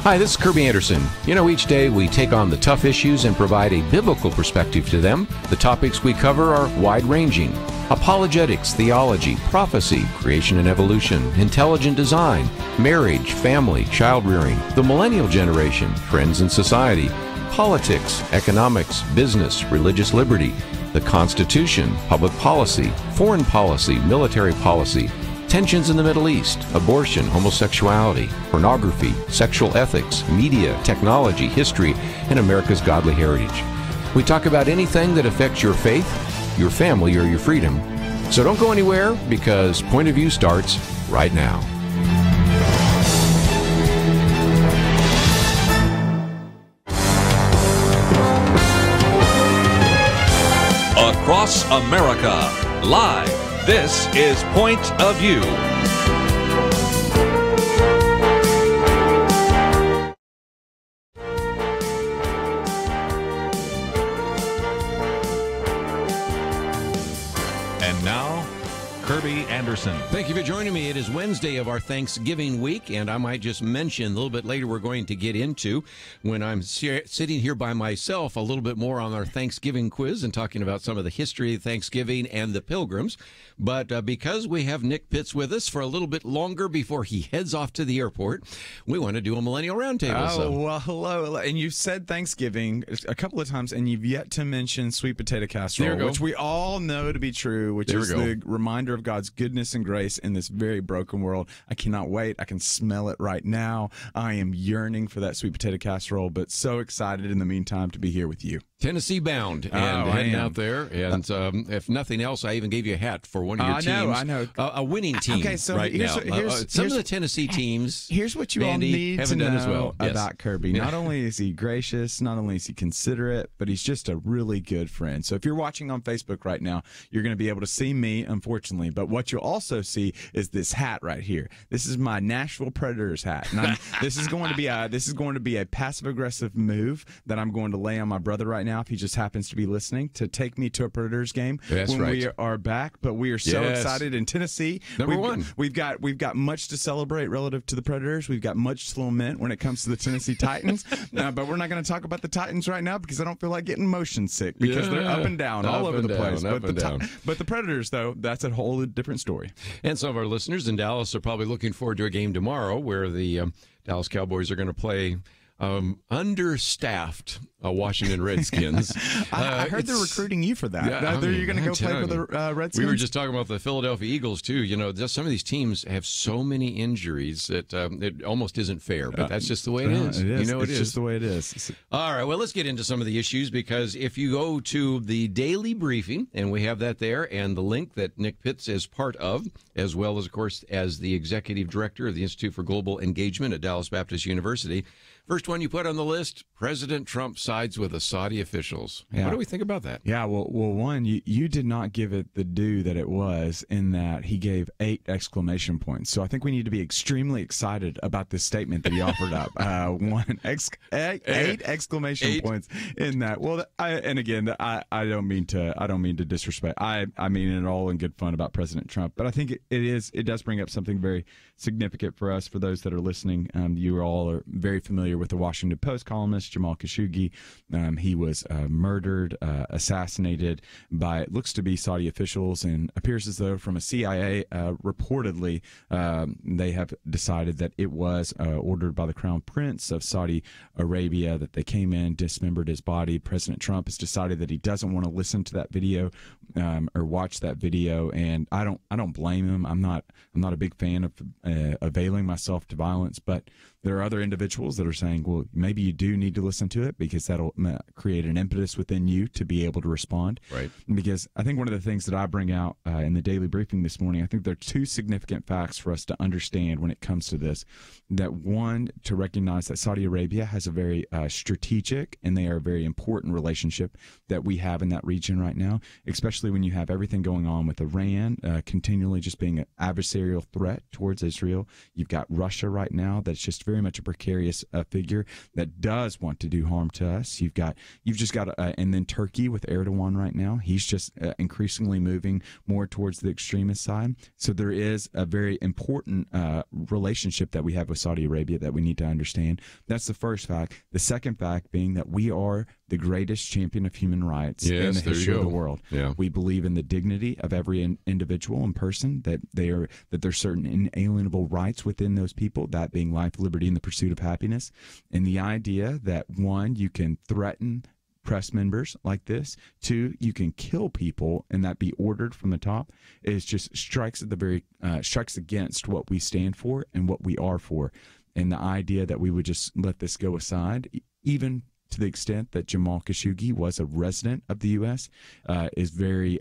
Hi, this is Kerby Anderson. You know, each day we take on the tough issues and provide a biblical perspective to them. The topics we cover are wide-ranging: apologetics, theology, prophecy, creation and evolution, intelligent design, marriage, family, child-rearing, the millennial generation, trends in society, politics, economics, business, religious liberty, the Constitution, public policy, foreign policy, military policy, tensions in the Middle East, abortion, homosexuality, pornography, sexual ethics, media, technology, history, and America's godly heritage. We talk about anything that affects your faith, your family, or your freedom. So don't go anywhere, because Point of View starts right now. Across America, live. This is Point of View. And now, Kerby Anderson. Thank you for joining me. It is Wednesday of our Thanksgiving week, and I might just mention a little bit later we're going to get into, when I'm sitting here by myself, a little bit more on our Thanksgiving quiz and talking about some of the history of Thanksgiving and the Pilgrims. But because we have Nick Pitts with us for a little bit longer before he heads off to the airport, we want to do a Millennial Roundtable. Well, hello. And you've said Thanksgiving a couple of times, and you've yet to mention sweet potato casserole, which we all know to be true, which is the reminder of God's goodness and grace in this very broken world. I cannot wait. I can smell it right now. I am yearning for that sweet potato casserole, but so excited in the meantime to be here with you. Tennessee bound and heading out there. And if nothing else, I even gave you a hat for one of your teams. I know. A winning team so right now. Some of the Tennessee teams, here's what you all need to know about Kerby. Yeah. Not only is he gracious, not only is he considerate, but he's just a really good friend. So if you're watching on Facebook right now, you're going to be able to see me, unfortunately. But what you'll also see is this hat right here. This is my Nashville Predators hat. And this is going to be a passive aggressive move that I'm going to lay on my brother right now, if he just happens to be listening, to take me to a Predators game we are back. But we are so excited in Tennessee. Number one. We've got much to celebrate relative to the Predators. We've got much to lament when it comes to the Tennessee Titans. But we're not going to talk about the Titans right now, because I don't feel like getting motion sick, because they're up and down all over the place. But the Predators, though, that's a whole different story. And some of our listeners in Dallas are probably looking forward to a game tomorrow where the Dallas Cowboys are going to play understaffed Washington Redskins. I heard they're recruiting you for that. You're going to go play for the Redskins? We were just talking about the Philadelphia Eagles, too. You know, just some of these teams have so many injuries that it almost isn't fair, but that's just the way it is. It is. You know, it's just the way it is. All right, well, let's get into some of the issues, because if you go to the daily briefing, and we have that there, and the link that Nick Pitts is part of, as well as, of course, as the executive director of the Institute for Global Engagement at Dallas Baptist University. First one you put on the list: President Trump sides with the Saudi officials. Yeah. What do we think about that? Yeah, well, one, you did not give it the due that it was, in that he gave 8 exclamation points. So I think we need to be extremely excited about this statement that he offered up. 8 exclamation points in that. Well, I don't mean to disrespect. I mean it all in good fun about President Trump, but I think it does bring up something very significant for us, for those that are listening. You all are very familiar with the Washington Post columnist Jamal Khashoggi. He was murdered, assassinated by, it looks to be, Saudi officials, and appears as though from a CIA, reportedly, they have decided that it was ordered by the Crown Prince of Saudi Arabia, that they came in, dismembered his body. President Trump has decided that he doesn't want to listen to that video or watch that video, and I don't blame him. I'm not a big fan of availing myself to violence, but there are other individuals that are saying, well, maybe you do need to listen to it, because that'll create an impetus within you to be able to respond. Right. Because I think one of the things that I bring out in the daily briefing this morning, I think there are 2 significant facts for us to understand when it comes to this. That one, to recognize that Saudi Arabia has a very strategic, and they are a very important relationship that we have in that region right now, especially when you have everything going on with Iran continually just being an adversarial threat towards Israel. You've got Russia right now that's just very much a precarious figure that does want want to do harm to us. You've just got, and then Turkey with Erdogan right now. He's just increasingly moving more towards the extremist side. So there is a very important relationship that we have with Saudi Arabia that we need to understand. That's the first fact. The second fact being that we are the greatest champion of human rights in the history of the world. Yeah. We believe in the dignity of every individual and person, that there's certain inalienable rights within those people, that being life, liberty, and the pursuit of happiness. And the idea that, one, you can threaten press members like this, two, you can kill people and that be ordered from the top, is just strikes against what we stand for and what we are for. And the idea that we would just let this go aside, even to the extent that Jamal Khashoggi was a resident of the U.S., is very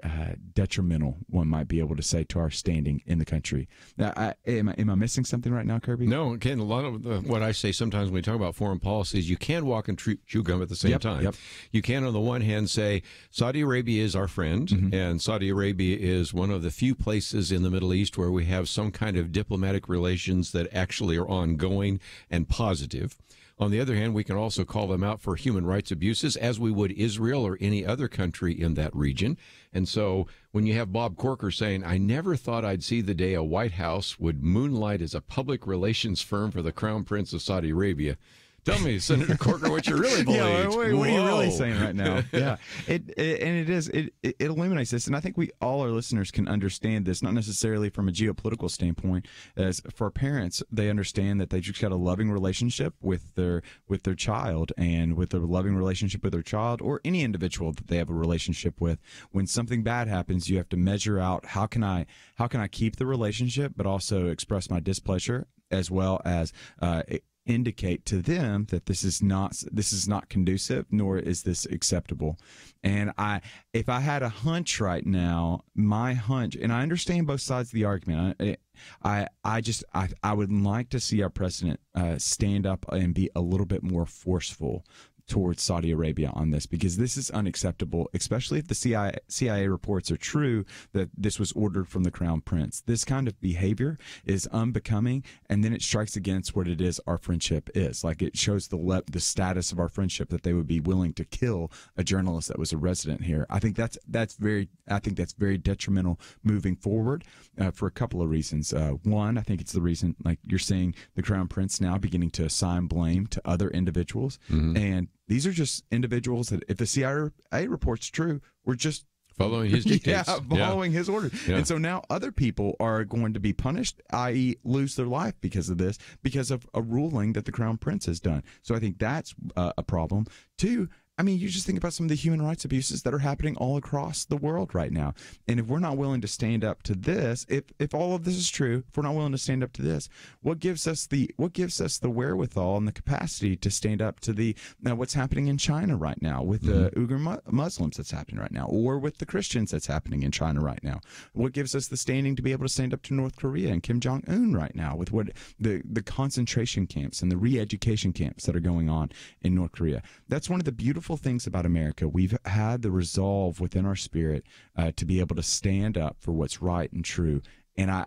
detrimental, one might be able to say, to our standing in the country. Now, am I missing something right now, Kerby? No, Ken, a lot of what I say sometimes when we talk about foreign policies, you can walk and chew gum at the same time. Yep. You can, on the one hand, say Saudi Arabia is our friend, and Saudi Arabia is one of the few places in the Middle East where we have some kind of diplomatic relations that actually are ongoing and positive. On the other hand, we can also call them out for human rights abuses, as we would Israel or any other country in that region. And so when you have Bob Corker saying, I never thought I'd see the day a White House would moonlight as a public relations firm for the Crown Prince of Saudi Arabia, tell me, Senator Corker, what you really believe. Yeah, what are you really saying right now? Yeah, it illuminates this, and I think all our listeners can understand this, not necessarily from a geopolitical standpoint. As for parents, they understand that they just got a loving relationship with their child, and with a loving relationship with their child, or any individual that they have a relationship with. When something bad happens, you have to measure out how can I keep the relationship, but also express my displeasure, as well as indicate to them that this is not conducive, nor is this acceptable. And if I had a hunch right now, my hunch, and I understand both sides of the argument, I would like to see our president stand up and be a little bit more forceful towards Saudi Arabia on this, because this is unacceptable, especially if the CIA reports are true that this was ordered from the Crown Prince. This kind of behavior is unbecoming, and then it strikes against what it is our friendship is. Like, it shows the status of our friendship, that they would be willing to kill a journalist that was a resident here. I think that's very detrimental moving forward for a couple of reasons. One, I think it's the reason, like you're saying, the Crown Prince now beginning to assign blame to other individuals, and these are just individuals that, if the CIA report's true, we're just following his dictates. Following his orders. Yeah. And so now other people are going to be punished, i.e. lose their life because of this, because of a ruling that the Crown Prince has done. So I think that's a problem. Two, I mean, you just think about some of the human rights abuses that are happening all across the world right now. And if we're not willing to stand up to this, if all of this is true, if we're not willing to stand up to this, what gives us the wherewithal and the capacity to stand up to what's happening in China right now with the Uyghur Muslims that's happening right now, or with the Christians that's happening in China right now? What gives us the standing to be able to stand up to North Korea and Kim Jong-un right now with what the concentration camps and the re-education camps that are going on in North Korea? That's one of the beautiful things about America. We've had the resolve within our spirit to be able to stand up for what's right and true. And I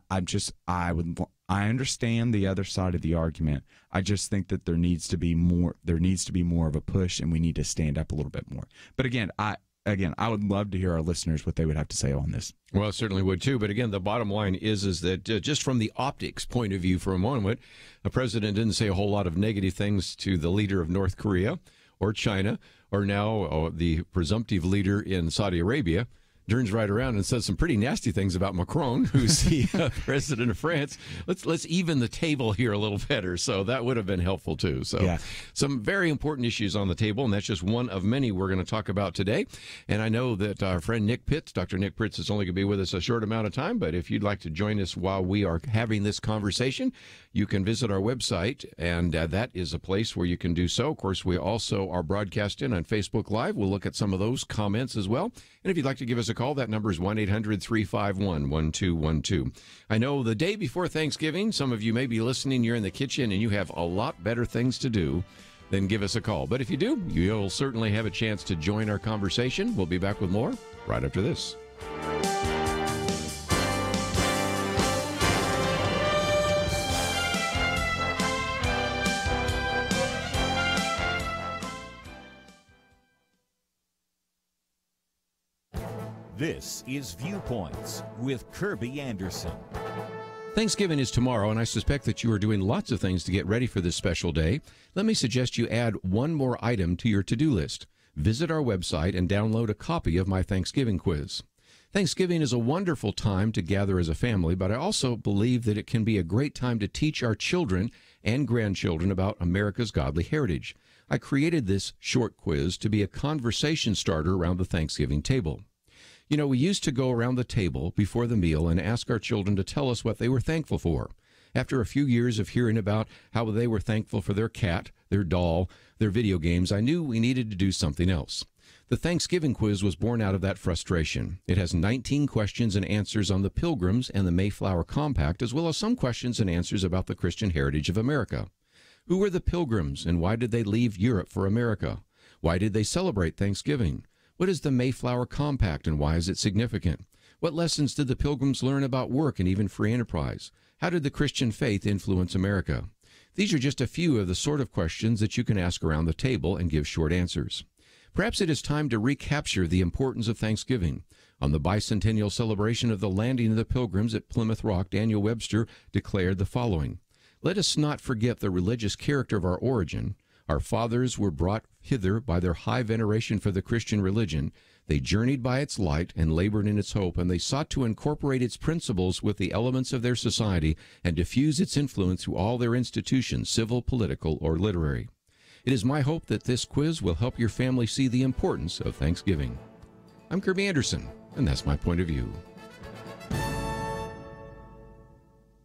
understand the other side of the argument. I just think that there needs to be more of a push, and we need to stand up a little bit more. But again, I would love to hear our listeners what they would have to say on this. Well, I certainly would too. But again, the bottom line is that just from the optics point of view for a moment, the president didn't say a whole lot of negative things to the leader of North Korea or China, or now the presumptive leader in Saudi Arabia. Turns right around and says some pretty nasty things about Macron, who's the president of France. Let's even the table here a little better. So that would have been helpful too. So some very important issues on the table, and that's just one of many we're going to talk about today. And I know that our friend Nick Pitts, Dr. Nick Pitts, is only going to be with us a short amount of time, but if you'd like to join us while we are having this conversation, you can visit our website, and that is a place where you can do so. Of course, we also are broadcasting on Facebook Live. We'll look at some of those comments as well. And if you'd like to give us a call, that number is 1-800-351-1212. I know the day before Thanksgiving, some of you may be listening, you're in the kitchen, and you have a lot better things to do than give us a call. But if you do, you'll certainly have a chance to join our conversation. We'll be back with more right after this. This is Viewpoints with Kerby Anderson. Thanksgiving is tomorrow, and I suspect that you are doing lots of things to get ready for this special day. Let me suggest you add one more item to your to-do list. Visit our website and download a copy of my Thanksgiving quiz. Thanksgiving is a wonderful time to gather as a family, but I also believe that it can be a great time to teach our children and grandchildren about America's godly heritage. I created this short quiz to be a conversation starter around the Thanksgiving table. You know, we used to go around the table before the meal and ask our children to tell us what they were thankful for. After a few years of hearing about how they were thankful for their cat, their doll, their video games, I knew we needed to do something else. The Thanksgiving quiz was born out of that frustration. It has 19 questions and answers on the Pilgrims and the Mayflower Compact, as well as some questions and answers about the Christian heritage of America. Who were the Pilgrims, and why did they leave Europe for America? Why did they celebrate Thanksgiving? What is the Mayflower Compact, and why is it significant? What lessons did the Pilgrims learn about work and even free enterprise? How did the Christian faith influence America? These are just a few of the sort of questions that you can ask around the table and give short answers. Perhaps it is time to recapture the importance of Thanksgiving. On the bicentennial celebration of the landing of the Pilgrims at Plymouth Rock, Daniel Webster declared the following: "Let us not forget the religious character of our origin. Our fathers were brought hither by their high veneration for the Christian religion. They journeyed by its light and labored in its hope, and they sought to incorporate its principles with the elements of their society and diffuse its influence through all their institutions, civil, political, or literary." It is my hope that this quiz will help your family see the importance of Thanksgiving. I'm Kerby Anderson, and that's my point of view.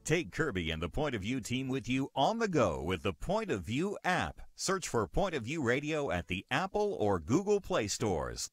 Take Kerby and the Point of View team with you on the go with the Point of View app. Search for Point of View Radio at the Apple or Google Play stores.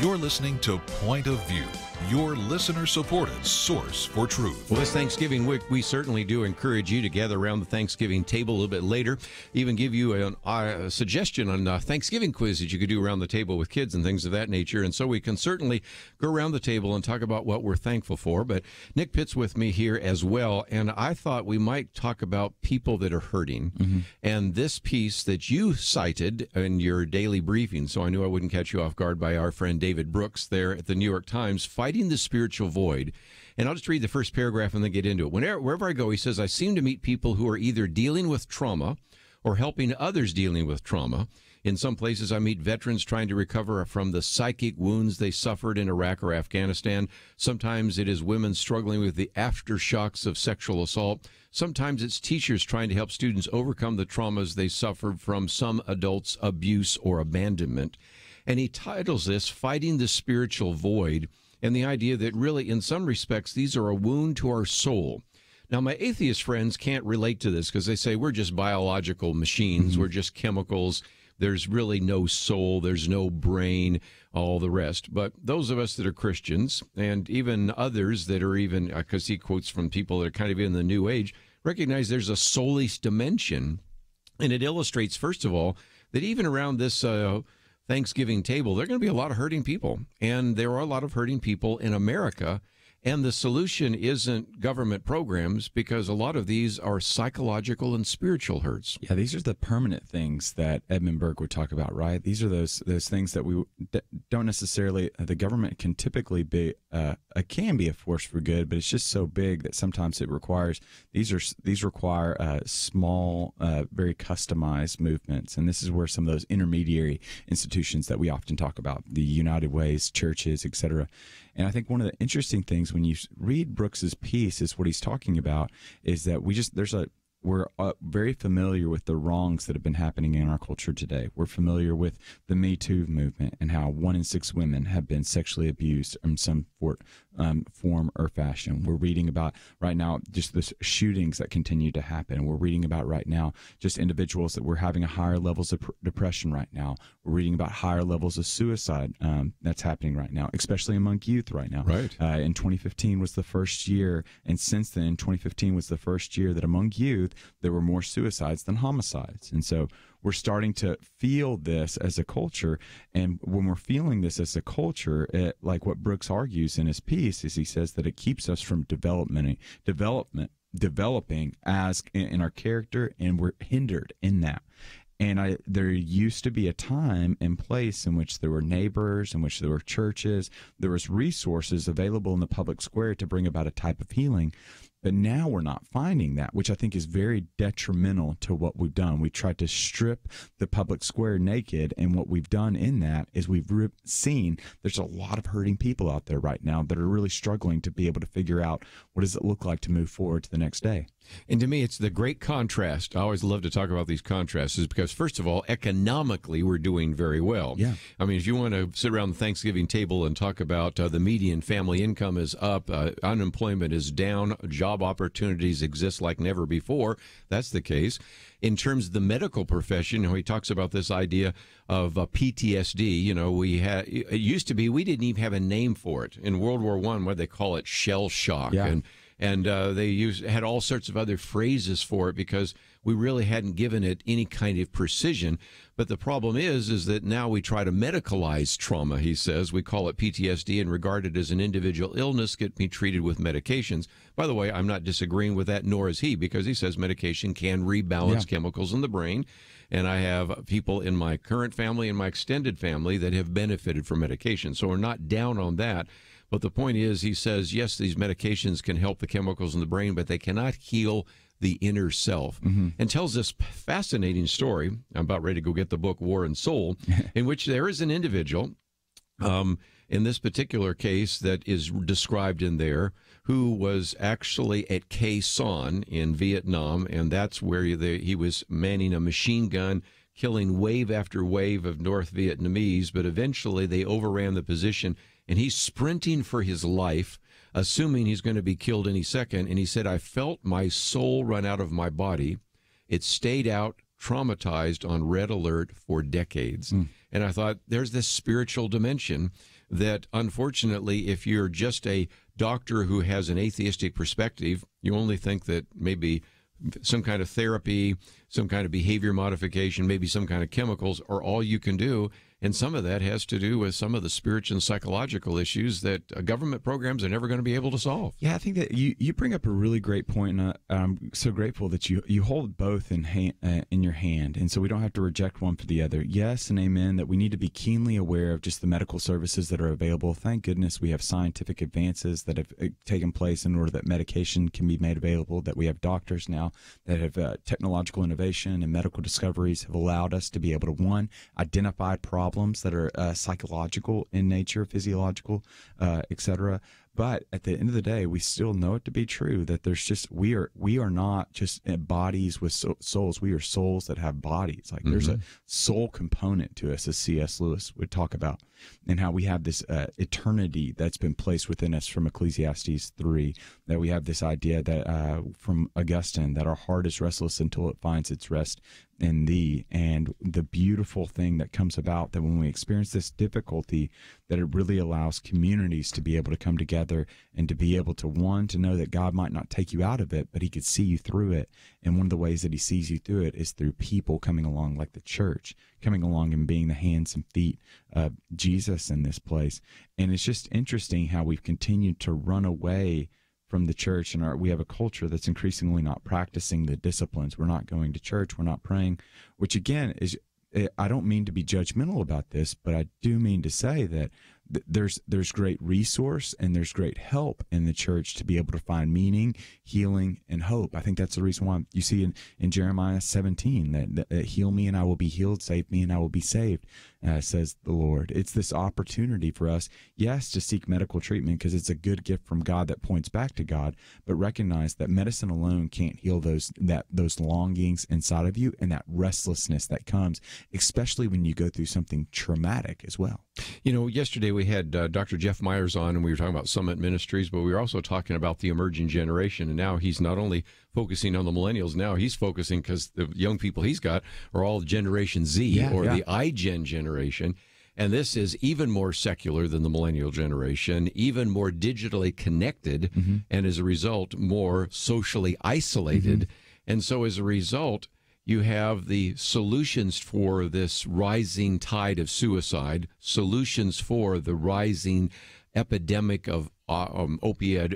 You're listening to Point of View, your listener-supported source for truth. Well, this Thanksgiving week, we certainly do encourage you to gather around the Thanksgiving table a little bit later. Even give you a suggestion on a Thanksgiving quiz that you could do around the table with kids and things of that nature. And so we can certainly go around the table and talk about what we're thankful for. But Nick Pitt's with me here as well, and I thought we might talk about people that are hurting. Mm-hmm. And this piece that you cited in your daily briefing, so I knew I wouldn't catch you off guard, by our friend David Brooks there at the New York Times, Fighting the Spiritual Void. And I'll just read the first paragraph and then get into it. Wherever I go, he says, I seem to meet people who are either dealing with trauma or helping others dealing with trauma. In some places, I meet veterans trying to recover from the psychic wounds they suffered in Iraq or Afghanistan. Sometimes it is women struggling with the aftershocks of sexual assault. Sometimes it's teachers trying to help students overcome the traumas they suffered from some adults' abuse or abandonment. And he titles this Fighting the Spiritual Void, and the idea that really, in some respects, these are a wound to our soul. Now, my atheist friends can't relate to this because they say we're just biological machines, we're just chemicals, there's really no soul, there's no brain, all the rest. But those of us that are Christians, and even others that are even, because he quotes from people that are kind of in the New Age, recognize there's a soulish dimension. And it illustrates, first of all, that even around this Thanksgiving table, there are going to be a lot of hurting people. And there are a lot of hurting people in America. And the solution isn't government programs, because a lot of these are psychological and spiritual hurts. Yeah, these are the permanent things that Edmund Burke would talk about, right? These are those things that we don't necessarily, the government can typically be, can be a force for good, but it's just so big that sometimes it requires, these require small, very customized movements. And this is where some of those intermediary institutions that we often talk about, the United Ways, churches, etc. And I think one of the interesting things when you read Brooks's piece is what he's talking about is that we're very familiar with the wrongs that have been happening in our culture today. We're familiar with the Me Too movement and how 1 in 6 women have been sexually abused in some form or fashion. We're reading about right now just the shootings that continue to happen. We're reading about right now just individuals that we're having higher levels of depression right now. We're reading about higher levels of suicide that's happening right now, especially among youth right now. Right. In 2015 was the first year, and since then, 2015 was the first year that among youth, there were more suicides than homicides. And so we're starting to feel this as a culture. And when we're feeling this as a culture, like what Brooks argues in his piece is he says that it keeps us from developing as in our character, and we're hindered in that. And there used to be a time and place in which there were neighbors, in which there were churches, there was resources available in the public square to bring about a type of healing. But now we're not finding that, which I think is very detrimental to what we've done. We tried to strip the public square naked, and what we've done in that is we've seen there's a lot of hurting people out there right now that are really struggling to be able to figure out what does it look like to move forward to the next day. And to me, it's the great contrast. I always love to talk about these contrasts, is because, first of all, economically, we're doing very well. Yeah. I mean, if you want to sit around the Thanksgiving table and talk about the median family income is up, unemployment is down, job opportunities exist like never before, that's the case. In terms of the medical profession, he talks about this idea of PTSD. It used to be we didn't even have a name for it. In World War I, what they call it, shell shock. Yeah. And they had all sorts of other phrases for it because we really hadn't given it any kind of precision. But the problem is that now we try to medicalize trauma, he says. We call it PTSD and regard it as an individual illness, get me treated with medications. By the way, I'm not disagreeing with that, nor is he, because he says medication can rebalance chemicals in the brain. And I have people in my current family and my extended family that have benefited from medication. So we're not down on that. But the point is, he says, yes, these medications can help the chemicals in the brain, but they cannot heal the inner self. Mm-hmm. And tells this fascinating story. I'm about ready to go get the book War and Soul, in which there is an individual in this particular case that is described in there who was actually at Khe Sanh in Vietnam, and that's where he was manning a machine gun, killing wave after wave of North Vietnamese, but eventually they overran the position, and he's sprinting for his life, assuming he's going to be killed any second. And he said, I felt my soul run out of my body. It stayed out, traumatized, on red alert for decades. And I thought, there's this spiritual dimension that, unfortunately, if you're just a doctor who has an atheistic perspective, you only think that maybe some kind of therapy, some kind of behavior modification, maybe some kind of chemicals are all you can do. And some of that has to do with some of the spiritual and psychological issues that government programs are never going to be able to solve. Yeah, I think that you bring up a really great point, and I'm so grateful that you hold both in your hand, and so we don't have to reject one for the other. Yes and amen, that we need to be keenly aware of just the medical services that are available. Thank goodness we have scientific advances that have taken place in order that medication can be made available, that we have doctors now that have technological innovation and medical discoveries have allowed us to be able to, one, identify problems that are psychological in nature, physiological, etc. But at the end of the day, we still know it to be true that there's just we are not just bodies with souls. We are souls that have bodies. Like there's a soul component to us, as C.S. Lewis would talk about, and how we have this eternity that's been placed within us from Ecclesiastes 3. That we have this idea that from Augustine that our heart is restless until it finds its rest in thee. And the beautiful thing that comes about that when we experience this difficulty, that it really allows communities to be able to come together and to be able to, one, to know that God might not take you out of it, but he could see you through it. And one of the ways that he sees you through it is through people coming along, like the church, coming along and being the hands and feet of Jesus in this place. And it's just interesting how we've continued to run away from the church, and we have a culture that's increasingly not practicing the disciplines. We're not going to church. We're not praying, which again is, I don't mean to be judgmental about this, but I do mean to say that there's great resource and there's great help in the church to be able to find meaning, healing, and hope. I think that's the reason why you see in Jeremiah 17 that heal me and I will be healed, save me and I will be saved, says the Lord. It's this opportunity for us, yes, to seek medical treatment because it's a good gift from God that points back to God, but recognize that medicine alone can't heal those longings inside of you and that restlessness that comes, especially when you go through something traumatic as well. You know, yesterday we had Dr. Jeff Myers on, and we were talking about Summit Ministries, but we were also talking about the emerging generation. And now he's not only focusing on the millennials, now he's focusing, because the young people he's got are all Generation Z the iGen generation. And this is even more secular than the millennial generation, even more digitally connected, and as a result, more socially isolated. And so as a result, you have the solutions for this rising tide of suicide, solutions for the rising epidemic of opioid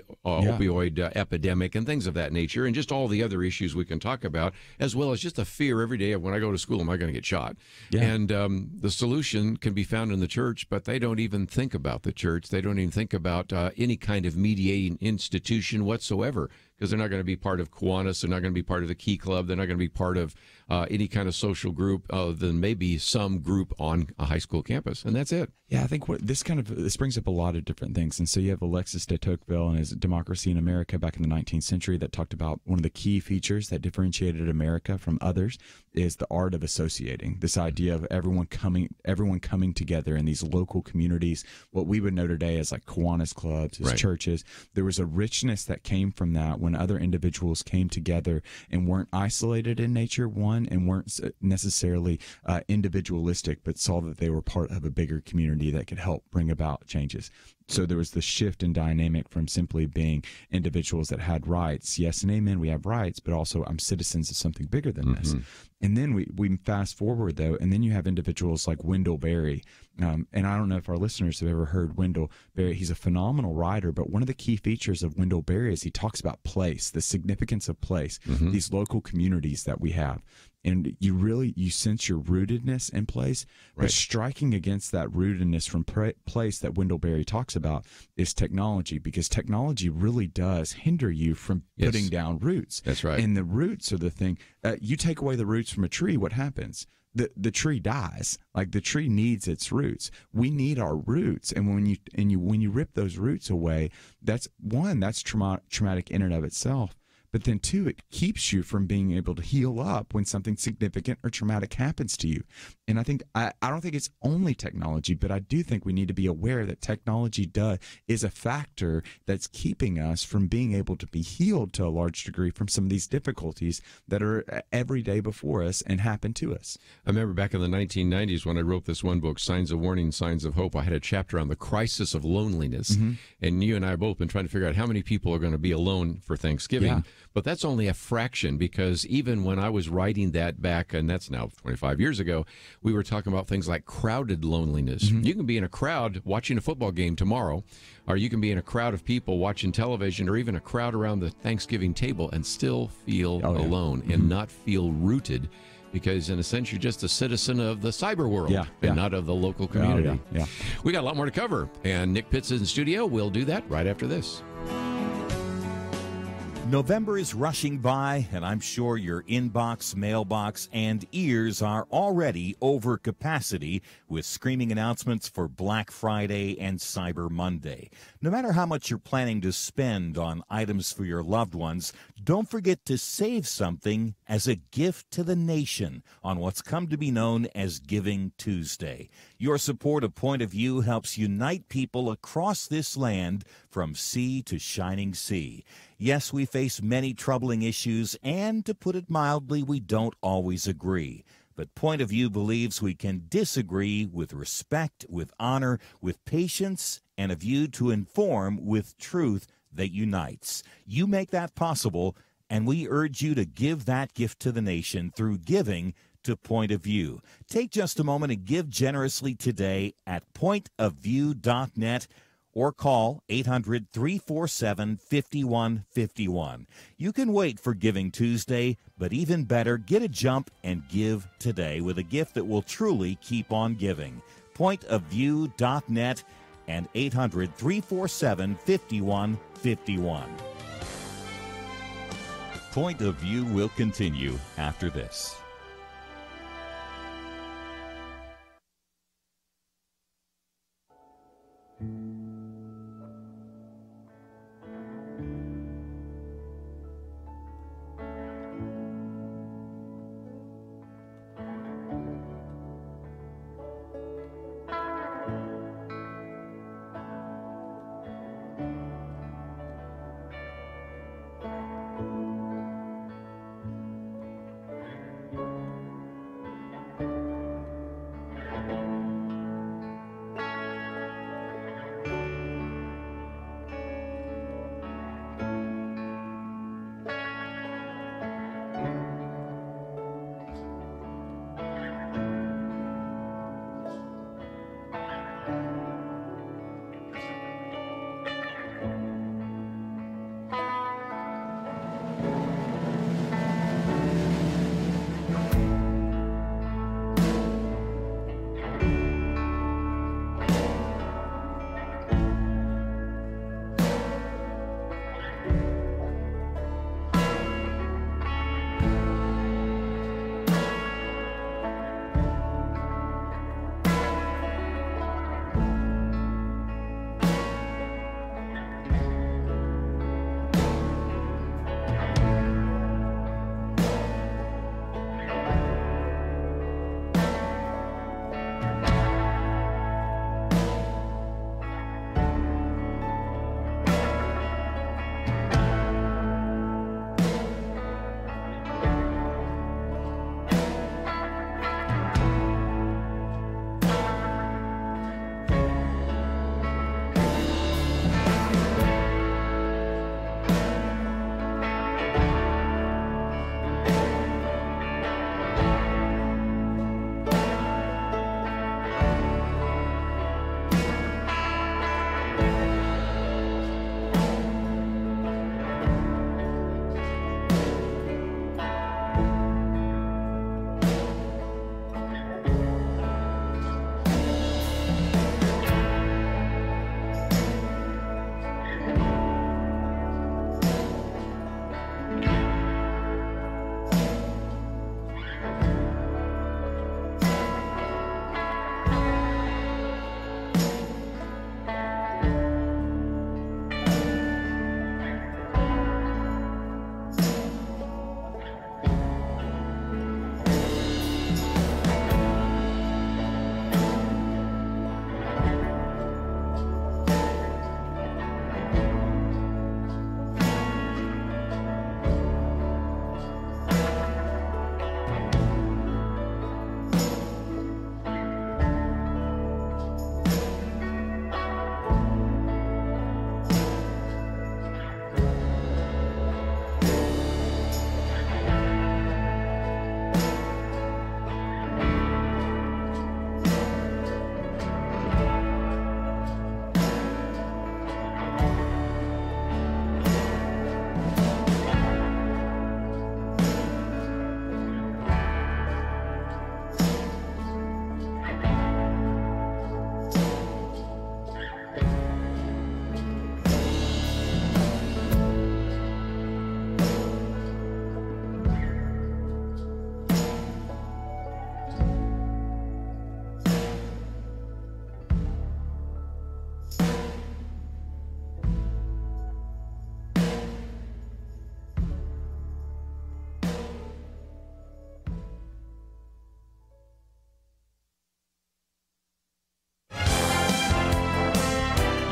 epidemic and things of that nature, and just all the other issues we can talk about, as well as just the fear every day of when I go to school, am I going to get shot? And the solution can be found in the church, but they don't even think about the church. They don't even think about any kind of mediating institution whatsoever, because they're not going to be part of Kiwanis, they're not going to be part of the Key Club, they're not going to be part of any kind of social group other than maybe some group on a high school campus, and that's it. Yeah, I think this brings up a lot of different things. And so you have Alexis de Tocqueville and his Democracy in America back in the 19th century that talked about one of the key features that differentiated America from others is the art of associating. This idea of everyone coming together in these local communities, what we would know today as like Kiwanis clubs, as churches. There was a richness that came from that when other individuals came together and weren't isolated in nature, one, and weren't necessarily individualistic, but saw that they were part of a bigger community that could help bring about changes. So there was the shift in dynamic from simply being individuals that had rights. Yes and amen, we have rights, but also I'm citizens of something bigger than this. And then we fast forward, though, and then you have individuals like Wendell Berry. And I don't know if our listeners have ever heard Wendell Berry. He's a phenomenal writer, but one of the key features of Wendell Berry is he talks about place, the significance of place, these local communities that we have. And you sense your rootedness in place, but striking against that rootedness from place that Wendell Berry talks about is technology, because technology really does hinder you from putting down roots. That's right. And the roots are the thing. You take away the roots from a tree, what happens? The tree dies. Like the tree needs its roots. We need our roots, and when you rip those roots away, that's traumatic in and of itself. But then, two, it keeps you from being able to heal up when something significant or traumatic happens to you. And I think I don't think it's only technology, but I do think we need to be aware that technology is a factor that's keeping us from being able to be healed to a large degree from some of these difficulties that are every day before us and happen to us. I remember back in the 1990s when I wrote this one book, Signs of Warning, Signs of Hope, I had a chapter on the crisis of loneliness. And you and I have both been trying to figure out how many people are going to be alone for Thanksgiving. Yeah. But that's only a fraction, because even when I was writing that back, and that's now 25 years ago, we were talking about things like crowded loneliness. You can be in a crowd watching a football game tomorrow, or you can be in a crowd of people watching television, or even a crowd around the Thanksgiving table and still feel alone and not feel rooted, because in a sense you're just a citizen of the cyber world and not of the local community. We got a lot more to cover, and Nick Pitts is in studio. We'll do that right after this. November is rushing by, and I'm sure your inbox, mailbox, and ears are already over capacity with screaming announcements for Black Friday and Cyber Monday. No matter how much you're planning to spend on items for your loved ones, don't forget to save something as a gift to the nation on what's come to be known as Giving Tuesday. Your support of Point of View helps unite people across this land from sea to shining sea. Yes, we face many troubling issues, and to put it mildly, we don't always agree. But Point of View believes we can disagree with respect, with honor, with patience, and a view to inform with truth that unites. You make that possible, and we urge you to give that gift to the nation through giving to Point of View. Take just a moment and give generously today at pointofview.net or call 800-347-5151. You can wait for Giving Tuesday, but even better, get a jump and give today with a gift that will truly keep on giving. Pointofview.net and 800-347-5151. Point of View will continue after this.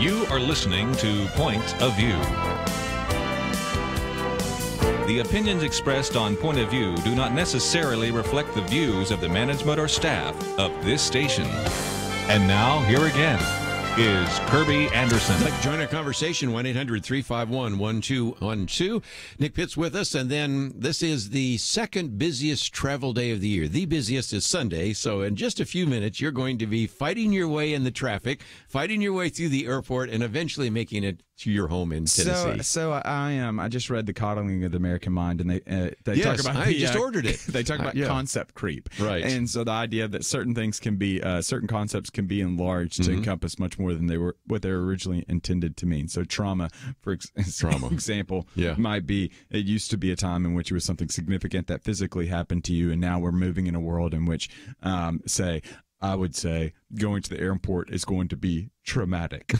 You are listening to Point of View. The opinions expressed on Point of View do not necessarily reflect the views of the management or staff of this station. And now, here again is Kerby Anderson. Like to join our conversation, 1-800-351-1212. Nick Pitt's with us, and then this is the second busiest travel day of the year. The busiest is Sunday, so in just a few minutes, you're going to be fighting your way in the traffic, fighting your way through the airport, and eventually making it to your home in Tennessee. So I am. I just read The Coddling of the American Mind, and they yes, talk about. I just ordered it. They talk about concept creep, right? And so the idea that certain things can be, certain concepts can be enlarged to encompass much more than they were originally intended to mean. So trauma, for example, might be. It used to be a time in which it was something significant that physically happened to you, and now we're moving in a world in which, I would say, going to the airport is going to be traumatic.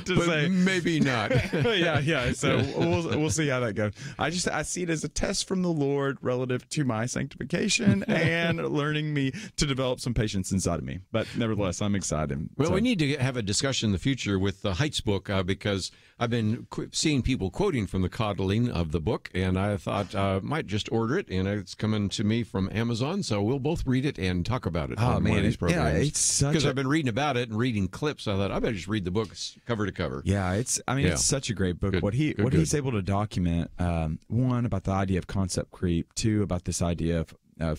But maybe not. yeah. So we'll see how that goes. I see it as a test from the Lord relative to my sanctification and learning me to develop some patience inside of me. But nevertheless, I'm excited. Well, we need to have a discussion in the future with the Heights book because I've been seeing people quoting from the coddling of the book, and I thought I might just order it, and it's coming to me from Amazon, so we'll both read it and talk about it on one of these programs. It's such because I've been reading about it and reading clips. I thought I better just read the book cover to cover. Yeah, it's such a great book. What he's able to document, one, about the idea of concept creep, two, about this idea of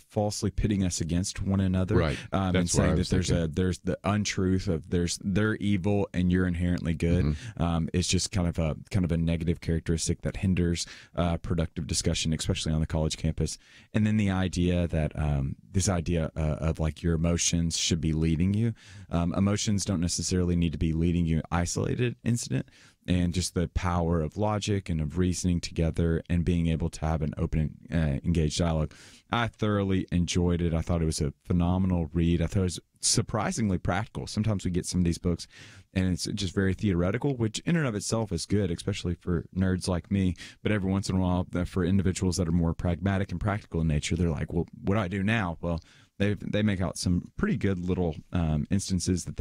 falsely pitting us against one another, right? And saying that there's the untruth of they're evil and you're inherently good. It's just kind of a negative characteristic that hinders productive discussion, especially on the college campus. And then the idea that this idea of like your emotions should be leading you. Emotions don't necessarily need to be leading you. Isolated incident. And just the power of logic and of reasoning together and being able to have an open, engaged dialogue. I thoroughly enjoyed it. I thought it was a phenomenal read. I thought it was surprisingly practical. Sometimes we get some of these books and it's just very theoretical, which in and of itself is good, especially for nerds like me. But every once in a while, for individuals that are more pragmatic and practical in nature, they're like, well, what do I do now? Well, they make out some pretty good little instances that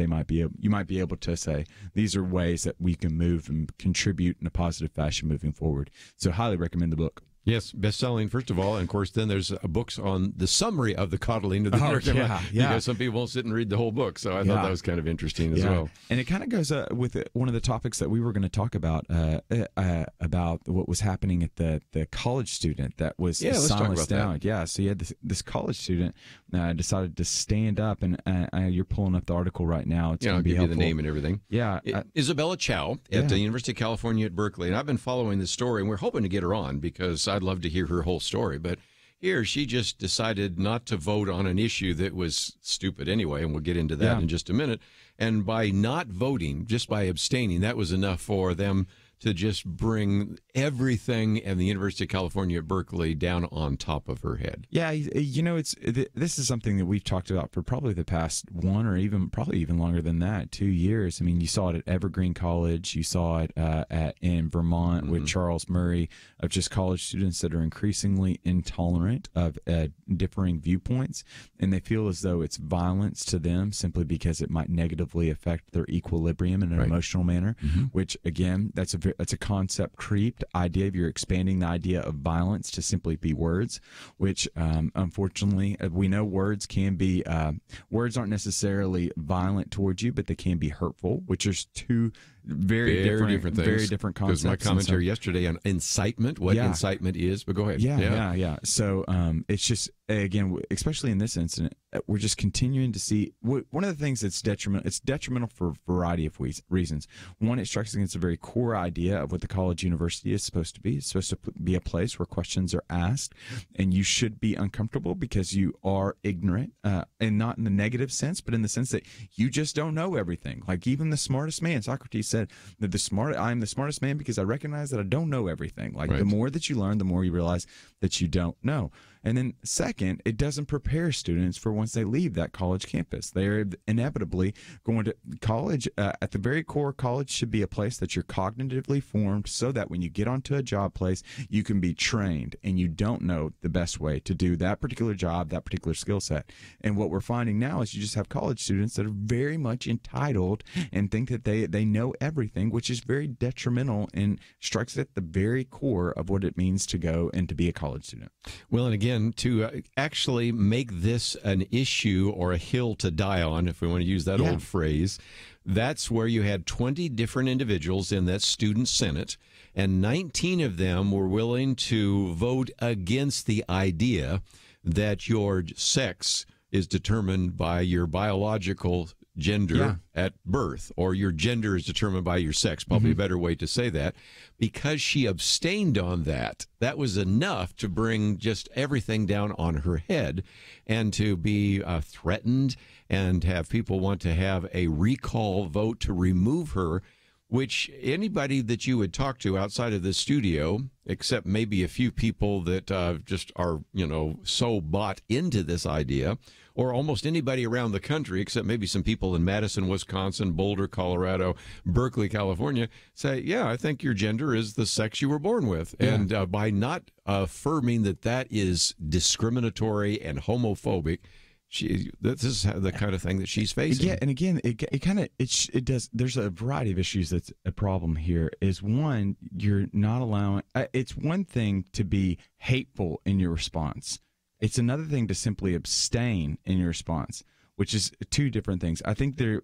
you might be able to say these are ways that we can move and contribute in a positive fashion moving forward. So highly recommend the book. Yes, best-selling, first of all, and of course, then there's books on the summary of the coddling of the American Mind, because some people won't sit and read the whole book, so I thought that was kind of interesting as well. And it kind of goes with one of the topics that we were going to talk about what was happening at the college student that was silenced down. Yeah, so you had this college student decided to stand up, and you're pulling up the article right now. It's I'll give you the name and everything. Yeah. Isabella Chow at the University of California at Berkeley, and I've been following this story, and we're hoping to get her on because I'd love to hear her whole story. But here, she just decided not to vote on an issue that was stupid anyway, and we'll get into that in just a minute. And by not voting, just by abstaining, that was enough for them to just bring everything and the University of California at Berkeley down on top of her head. Yeah, this is something that we've talked about for probably the past one or probably even longer than that, 2 years. I mean, you saw it at Evergreen College. You saw it in Vermont with Charles Murray, of just college students that are increasingly intolerant of differing viewpoints, and they feel as though it's violence to them simply because it might negatively affect their equilibrium in an emotional manner, which, again, that's a concept creep idea. You're expanding the idea of violence to simply be words, which unfortunately we know words can be words aren't necessarily violent towards you, but they can be hurtful, which is two very different things. Very different concepts. Because my commentary yesterday on incitement, what incitement is, but go ahead. Yeah. So it's just, again, especially in this incident, we're just continuing to see one of the things that's detrimental. It's detrimental for a variety of reasons. One, it strikes against a very core idea of what the college university is supposed to be. It's supposed to be a place where questions are asked, and you should be uncomfortable because you are ignorant, and not in the negative sense, but in the sense that you just don't know everything. Like even the smartest man, Socrates said that I am the smartest man because I recognize that I don't know everything. Like the more that you learn, the more you realize that you don't know. And then second, it doesn't prepare students for once they leave that college campus. They're inevitably going to college. At the very core, college should be a place that you're cognitively formed so that when you get onto a job place, you can be trained and you don't know the best way to do that particular job, that particular skill set. And what we're finding now is you just have college students that are very much entitled and think that they know everything, which is very detrimental and strikes at the very core of what it means to go and to be a college student. Well, and again, to actually make this an issue or a hill to die on, if we want to use that old phrase, that's where you had 20 different individuals in that student senate, and 19 of them were willing to vote against the idea that your sex is determined by your biological gender at birth, or your gender is determined by your sex, probably a better way to say that, because she abstained on that. That was enough to bring just everything down on her head and to be threatened and have people want to have a recall vote to remove her, which anybody that you would talk to outside of the studio, except maybe a few people that just are, so bought into this idea, or almost anybody around the country, except maybe some people in Madison, Wisconsin, Boulder, Colorado, Berkeley, California, say, yeah, I think your gender is the sex you were born with. Yeah. And by not affirming that is discriminatory and homophobic, this is the kind of thing that she's facing. Yeah, and again, it does. There's a variety of issues that's a problem here. Is one, you're not allowing. It's one thing to be hateful in your response. It's another thing to simply abstain in your response, which is two different things. I think there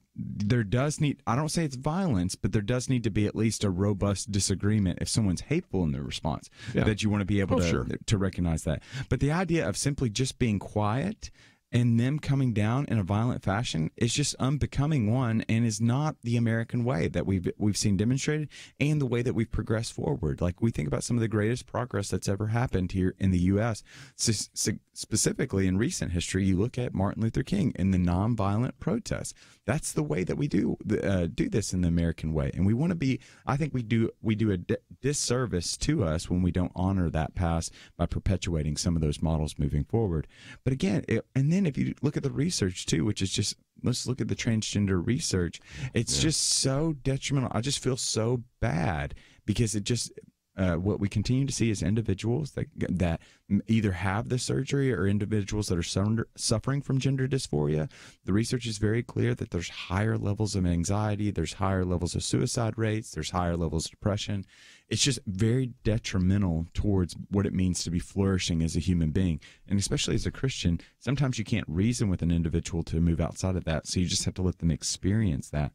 does need. I don't say it's violence, but there does need to be at least a robust disagreement if someone's hateful in their response. Yeah. That you want to be able to recognize that. But the idea of simply just being quiet and them coming down in a violent fashion is just unbecoming, one, and is not the American way that we've seen demonstrated, and the way that we've progressed forward. Like, we think about some of the greatest progress that's ever happened here in the U.S. Specifically in recent history, you look at Martin Luther King and the nonviolent protests. That's the way that we do this in the American way, and we want to be. I think we do a disservice to us when we don't honor that past by perpetuating some of those models moving forward. But again, and then if you look at the research too, which is just, let's look at the transgender research. It's just so detrimental. I just feel so bad because it just. What we continue to see is individuals that either have the surgery or individuals that are suffering from gender dysphoria. The research is very clear that there's higher levels of anxiety, there's higher levels of suicide rates, there's higher levels of depression. It's just very detrimental towards what it means to be flourishing as a human being. And especially as a Christian, sometimes you can't reason with an individual to move outside of that, so you just have to let them experience that.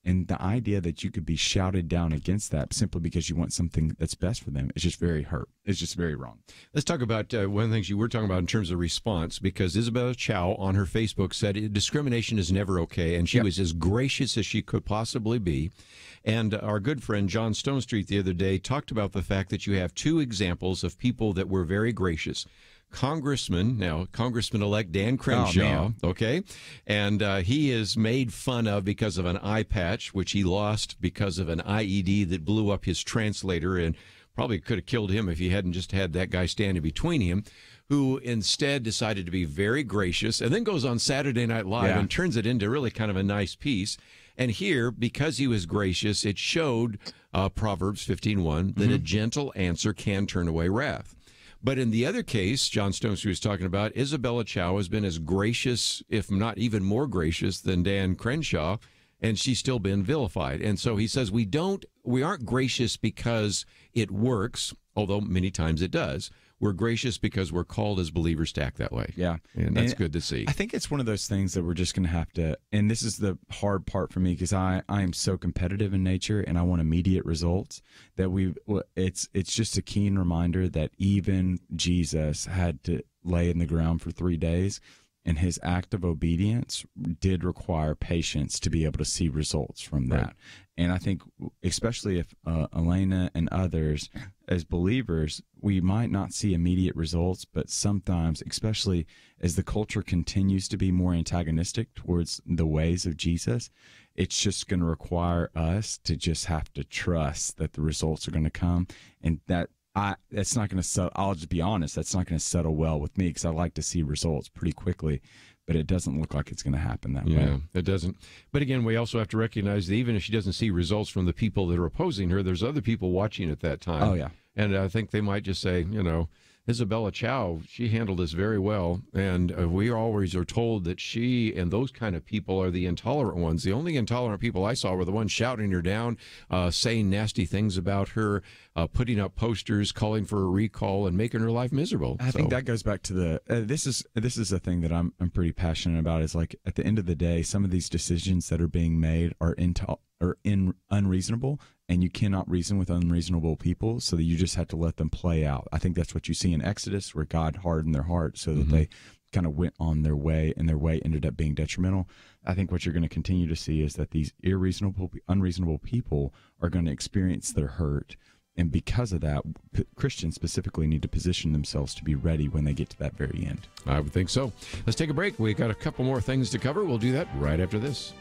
And the idea that you could be shouted down against that simply because you want something that's best for them is just very hurt. It's just very wrong. Let's talk about one of the things you were talking about in terms of response, because Isabella Chow on her Facebook said discrimination is never okay, and she was as gracious as she could possibly be. And our good friend John Stonestreet the other day talked about the fact that you have two examples of people that were very gracious. Congressman-elect Dan Crenshaw, and he is made fun of because of an eye patch, which he lost because of an IED that blew up his translator and probably could have killed him if he hadn't just had that guy standing between him, who instead decided to be very gracious and then goes on Saturday Night Live and turns it into really kind of a nice piece. And here, because he was gracious, it showed Proverbs 15:1 that a gentle answer can turn away wrath. But in the other case, John Stonestreet was talking about, Isabella Chow has been as gracious, if not even more gracious, than Dan Crenshaw, and she's still been vilified. And so he says we aren't gracious because it works, although many times it does. We're gracious because we're called as believers to act that way. Yeah. And that's good to see. I think it's one of those things that we're just going to have to, and this is the hard part for me because I am so competitive in nature and I want immediate results, that it's just a keen reminder that even Jesus had to lay in the ground for 3 days. And his act of obedience did require patience to be able to see results from that. Right. And I think especially if Elena and others as believers, we might not see immediate results, but sometimes, especially as the culture continues to be more antagonistic towards the ways of Jesus, it's just going to require us to just have to trust that the results are going to come. And that That's not going to settle. I'll just be honest. That's not going to settle well with me because I like to see results pretty quickly, but it doesn't look like it's going to happen that way. Yeah, it doesn't. But again, we also have to recognize that even if she doesn't see results from the people that are opposing her, there's other people watching at that time. Oh, yeah. And I think they might just say, Isabella Chow, she handled this very well, and we always are told that she and those kind of people are the intolerant ones. The only intolerant people I saw were the ones shouting her down, saying nasty things about her, putting up posters, calling for a recall, and making her life miserable. I think that goes back to the this is a thing that I'm pretty passionate about. Is like at the end of the day, some of these decisions that are being made are unreasonable, and you cannot reason with unreasonable people, so that you just have to let them play out. I think that's what you see in Exodus, where God hardened their heart so that they kind of went on their way, and their way ended up being detrimental. I think what you're going to continue to see is that these unreasonable people are going to experience their hurt. And because of that, Christians specifically need to position themselves to be ready when they get to that very end. I would think so. Let's take a break. We got a couple more things to cover. We'll do that right after this.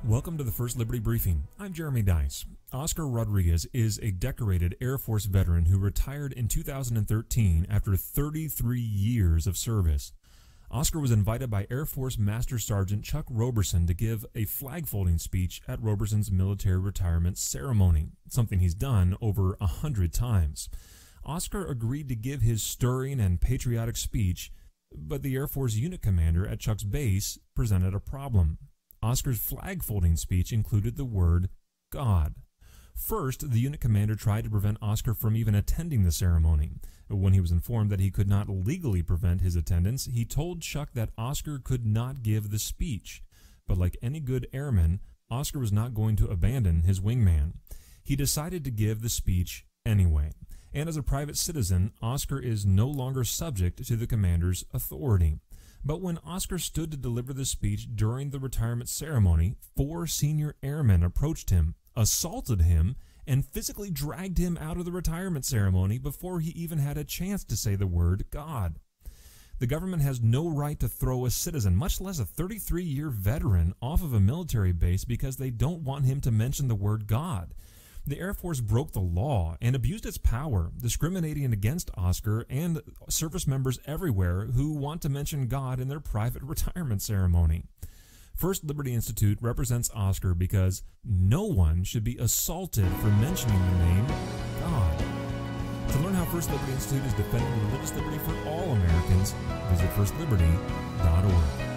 Welcome to the First Liberty Briefing. I'm Jeremy Dice. Oscar Rodriguez is a decorated Air Force veteran who retired in 2013 after 33 years of service. Oscar was invited by Air Force Master Sergeant Chuck Roberson to give a flag-folding speech at Roberson's military retirement ceremony, something he's done over 100 times. Oscar agreed to give his stirring and patriotic speech, but the Air Force unit commander at Chuck's base presented a problem. Oscar's flag-folding speech included the word God. First, the unit commander tried to prevent Oscar from even attending the ceremony. When he was informed that he could not legally prevent his attendance, he told Chuck that Oscar could not give the speech. But like any good airman, Oscar was not going to abandon his wingman. He decided to give the speech anyway. And as a private citizen, Oscar is no longer subject to the commander's authority. But when Oscar stood to deliver the speech during the retirement ceremony, 4 senior airmen approached him, assaulted him, and physically dragged him out of the retirement ceremony before he even had a chance to say the word God. The government has no right to throw a citizen, much less a 33-year veteran, off of a military base because they don't want him to mention the word God. The Air Force broke the law and abused its power, discriminating against Oscar and service members everywhere who want to mention God in their private retirement ceremony. First Liberty Institute represents Oscar because no one should be assaulted for mentioning the name God. To learn how First Liberty Institute is defending religious liberty for all Americans, visit firstliberty.org.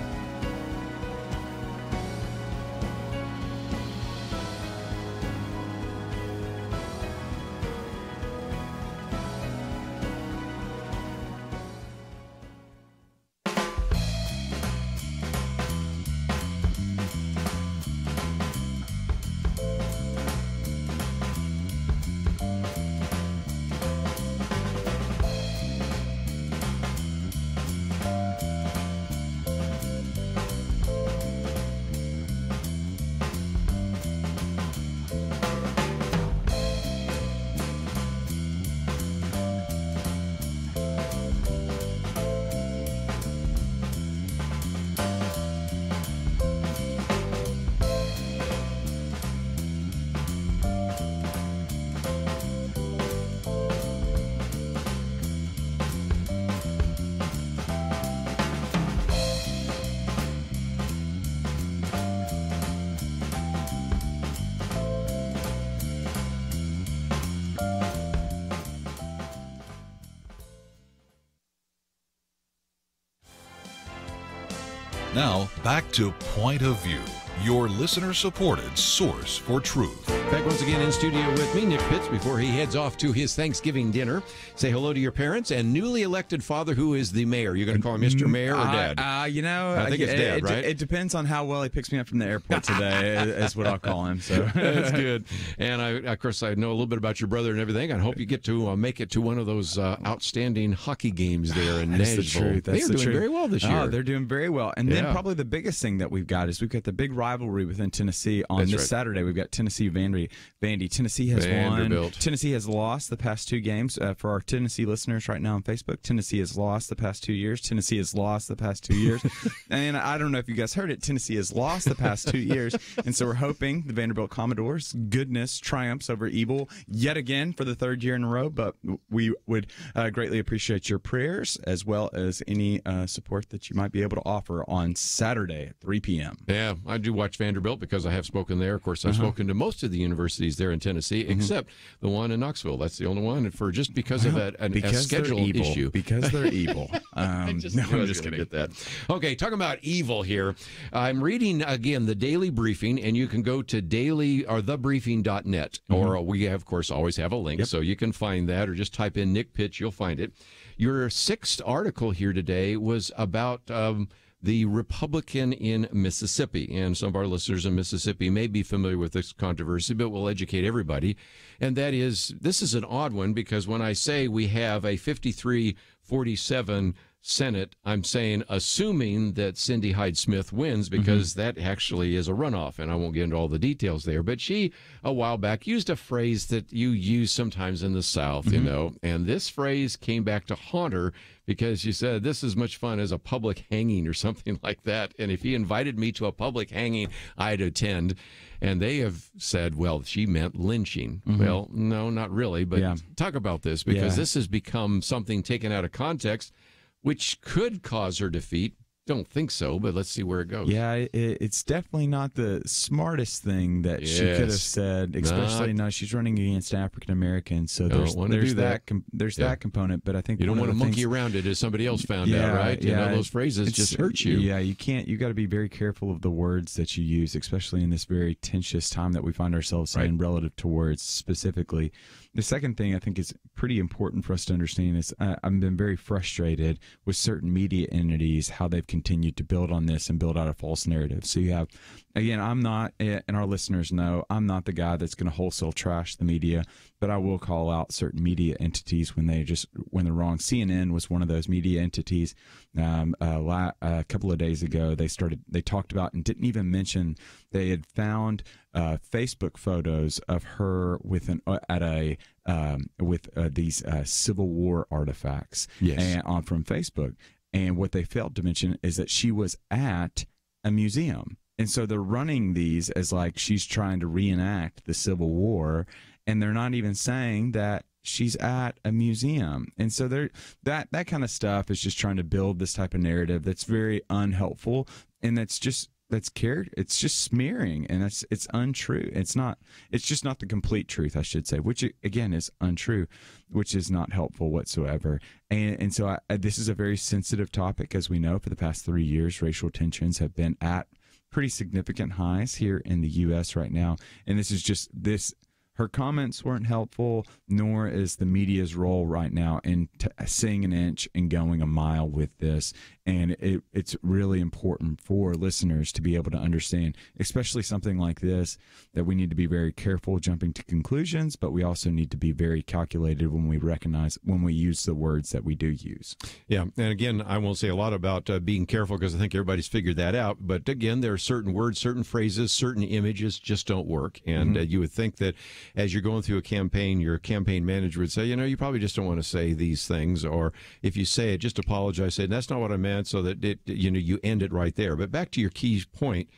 Now, back to Point of View, your listener-supported source for truth. Back once again in studio with me, Nick Pitts, before he heads off to his Thanksgiving dinner. Say hello to your parents and newly elected father, who is the mayor. You're going to call him Mr. Mayor or Dad? I think it's Dad, right? It depends on how well he picks me up from the airport today, is what I'll call him. So that's good. And of course, I know a little bit about your brother and everything. I hope you get to make it to one of those outstanding hockey games there in Nashville. They're doing very well this year. Oh, they're doing very well. And then probably the biggest thing that we've got is we've got the big rivalry within Tennessee on Saturday. We've got Tennessee Vandy. Tennessee has won. Tennessee has lost the past two games. For our Tennessee listeners right now on Facebook, Tennessee has lost the past 2 years. Tennessee has lost the past 2 years. And I don't know if you guys heard it. Tennessee has lost the past 2 years. And so we're hoping the Vanderbilt Commodores' goodness triumphs over evil yet again for the third year in a row. But we would greatly appreciate your prayers as well as any support that you might be able to offer on Saturday at 3 p.m. Yeah, I do watch Vanderbilt because I have spoken there. Of course, I've spoken to most of the universities there in Tennessee, except the one in Knoxville. That's the only one, for just because of a schedule issue. Because they're evil. I'm just kidding. Get that. Okay, talking about evil here. I'm reading again the Daily Briefing, and you can go to thebriefing.net, or we of course always have a link, so you can find that, or just type in Nick Pitch, you'll find it. Your sixth article here today was about the Republican in Mississippi. And some of our listeners in Mississippi may be familiar with this controversy, but we'll educate everybody. And that is, this is an odd one, because when I say we have a 53-47 Senate, I'm saying assuming that Cindy Hyde-Smith wins, because that actually is a runoff, and I won't get into all the details there. But she, a while back, used a phrase that you use sometimes in the South, you know, and this phrase came back to haunt her, because she said, this is much fun as a public hanging or something like that. And if he invited me to a public hanging, I'd attend. And they have said, well, she meant lynching. Well, no, not really. But talk about this, because this has become something taken out of context, which could cause her defeat. Don't think so, but let's see where it goes. Yeah, it's definitely not the smartest thing that she could have said, especially now she's running against African Americans. So there's that component, but I think you don't want to monkey around it, as somebody else found out, right? You know, those phrases just hurt you. Yeah, you can't. You got to be very careful of the words that you use, especially in this very tenuous time that we find ourselves in relative to words specifically. The second thing I think is pretty important for us to understand is I've been very frustrated with certain media entities, how they've continued to build on this and build out a false narrative. So you have, again, I'm not, and our listeners know, I'm not the guy that's going to wholesale trash the media, but I will call out certain media entities when they're wrong. CNN was one of those media entities. A couple of days ago, they talked about and didn't even mention they had found Facebook photos of her with these Civil War artifacts from Facebook. And what they failed to mention is that she was at a museum. And so they're running these as like she's trying to reenact the Civil War, and they're not even saying that she's at a museum. And so that kind of stuff is just trying to build this type of narrative that's very unhelpful, and it's just smearing, and it's untrue. It's just not the complete truth, I should say, which again is untrue, which is not helpful whatsoever. And so this is a very sensitive topic. As we know, for the past 3 years, racial tensions have been at pretty significant highs here in the U.S. right now. And her comments weren't helpful, nor is the media's role right now in saying an inch and going a mile with this. And it's really important for listeners to be able to understand, especially something like this, that we need to be very careful jumping to conclusions, but we also need to be very calculated when we use the words that we do use. Yeah, and again, I won't say a lot about being careful, because I think everybody's figured that out. But again, there are certain words, certain phrases, certain images just don't work. And you would think that as you're going through a campaign, your campaign manager would say, you probably just don't want to say these things. Or if you say it, just apologize. Say, that's not what I meant, so that you end it right there. But back to your key point,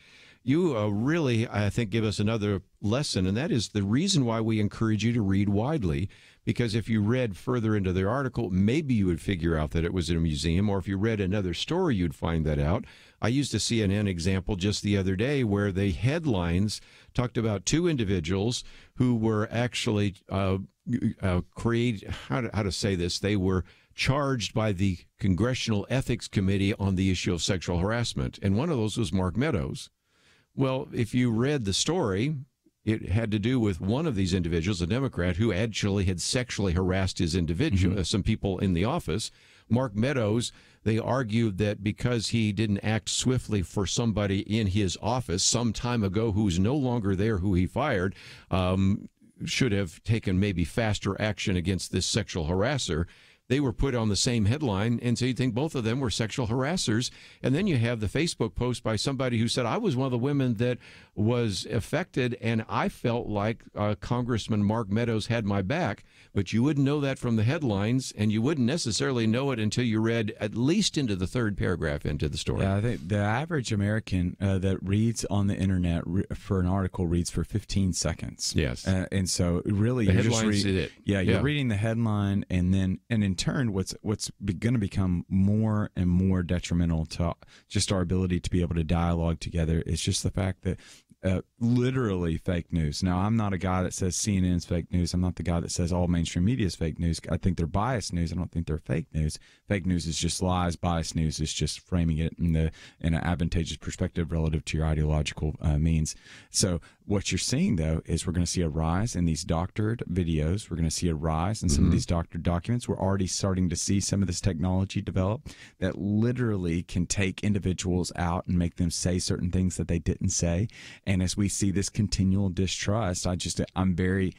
you really, I think, give us another lesson, and that is the reason why we encourage you to read widely. Because if you read further into the article, maybe you would figure out that it was in a museum, or if you read another story, you'd find that out. I used a CNN example just the other day where the headlines talked about two individuals who were actually how to say this, they were charged by the Congressional Ethics Committee on the issue of sexual harassment. And one of those was Mark Meadows. Well, if you read the story, It had to do with one of these individuals, a Democrat, who actually had sexually harassed his individual, some people in the office. Mark Meadows, they argued that because he didn't act swiftly for somebody in his office some time ago who's no longer there, who he fired, should have taken maybe faster action against this sexual harasser. They were put on the same headline, and so you think both of them were sexual harassers. And then you have the Facebook post by somebody who said, I was one of the women that was affected, and I felt like Congressman Mark Meadows had my back. But you wouldn't know that from the headlines, and you wouldn't necessarily know it until you read at least into the third paragraph into the story. Yeah, I think the average American that reads on the internet for an article reads for 15 seconds. Yes. And so really The you're just headlines did it. Yeah, you're reading the headline, and in turn, what's going to become more and more detrimental to just our ability to be able to dialogue together is just the fact that literally fake news. Now, I'm not a guy that says CNN's fake news. I'm not the guy that says all mainstream media is fake news. I think they're biased news. I don't think they're fake news. Fake news is just lies. Biased news is just framing it in an advantageous perspective relative to your ideological means. So what you're seeing, though, is we're going to see a rise in these doctored videos. We're going to see a rise in some of these doctored documents. We're already starting to see some of this technology develop that literally can take individuals out and make them say certain things that they didn't say. And as we see this continual distrust, I'm very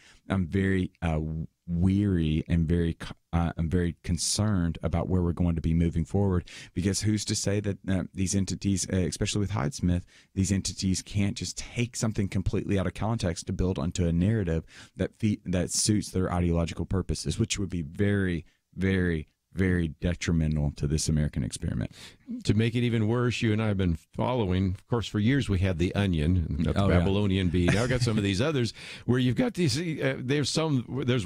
weary and I'm very concerned about where we're going to be moving forward, because who's to say that these entities, especially with Hyde-Smith, these entities can't just take something completely out of context to build onto a narrative that suits their ideological purposes, which would be very, very, very detrimental to this American experiment. To make it even worse, you and I have been following, of course, for years we had the Onion, the Babylonian Bee. Now I've got some of these others where you've got these, there's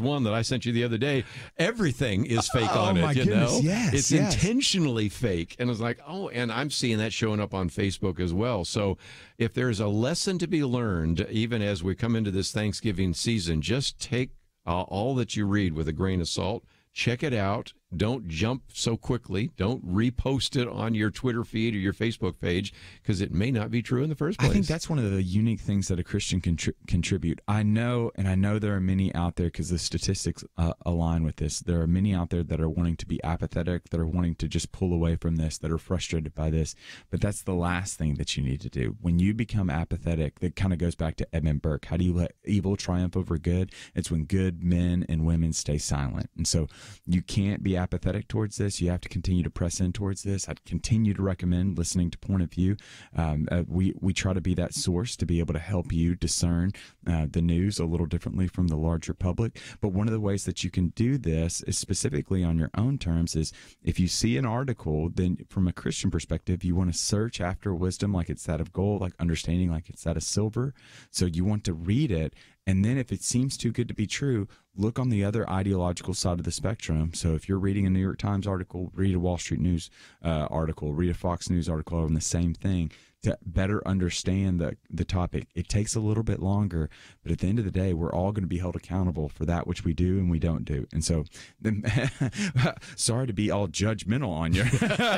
one that I sent you the other day. Everything is fake on it, you know? Yes, it's intentionally fake. And it's like, and I'm seeing that showing up on Facebook as well. So if there's a lesson to be learned, even as we come into this Thanksgiving season, just take all that you read with a grain of salt. Check it out. Don't jump so quickly. Don't repost it on your Twitter feed or your Facebook page, because it may not be true in the first place. I think that's one of the unique things that a Christian can contribute. I know there are many out there, because the statistics align with this. There are many out there that are wanting to be apathetic, that are wanting to just pull away from this, that are frustrated by this. But that's the last thing that you need to do. When you become apathetic, that kind of goes back to Edmund Burke. How do you let evil triumph over good? It's when good men and women stay silent. And so you can't be apathetic towards this. You have to continue to press in towards this. I'd continue to recommend listening to Point of View. We try to be that source to be able to help you discern the news a little differently from the larger public. But one of the ways that you can do this is specifically on your own terms is if you see an article, then from a Christian perspective, you want to search after wisdom like it's that of gold, like understanding like it's that of silver. So you want to read it. And then if it seems too good to be true, look on the other ideological side of the spectrum. So if you're reading a New York Times article, read a Wall Street News article, read a Fox News article on the same thing to better understand the topic. It takes a little bit longer, but at the end of the day, we're all going to be held accountable for that which we do and we don't do. And so, sorry to be all judgmental on you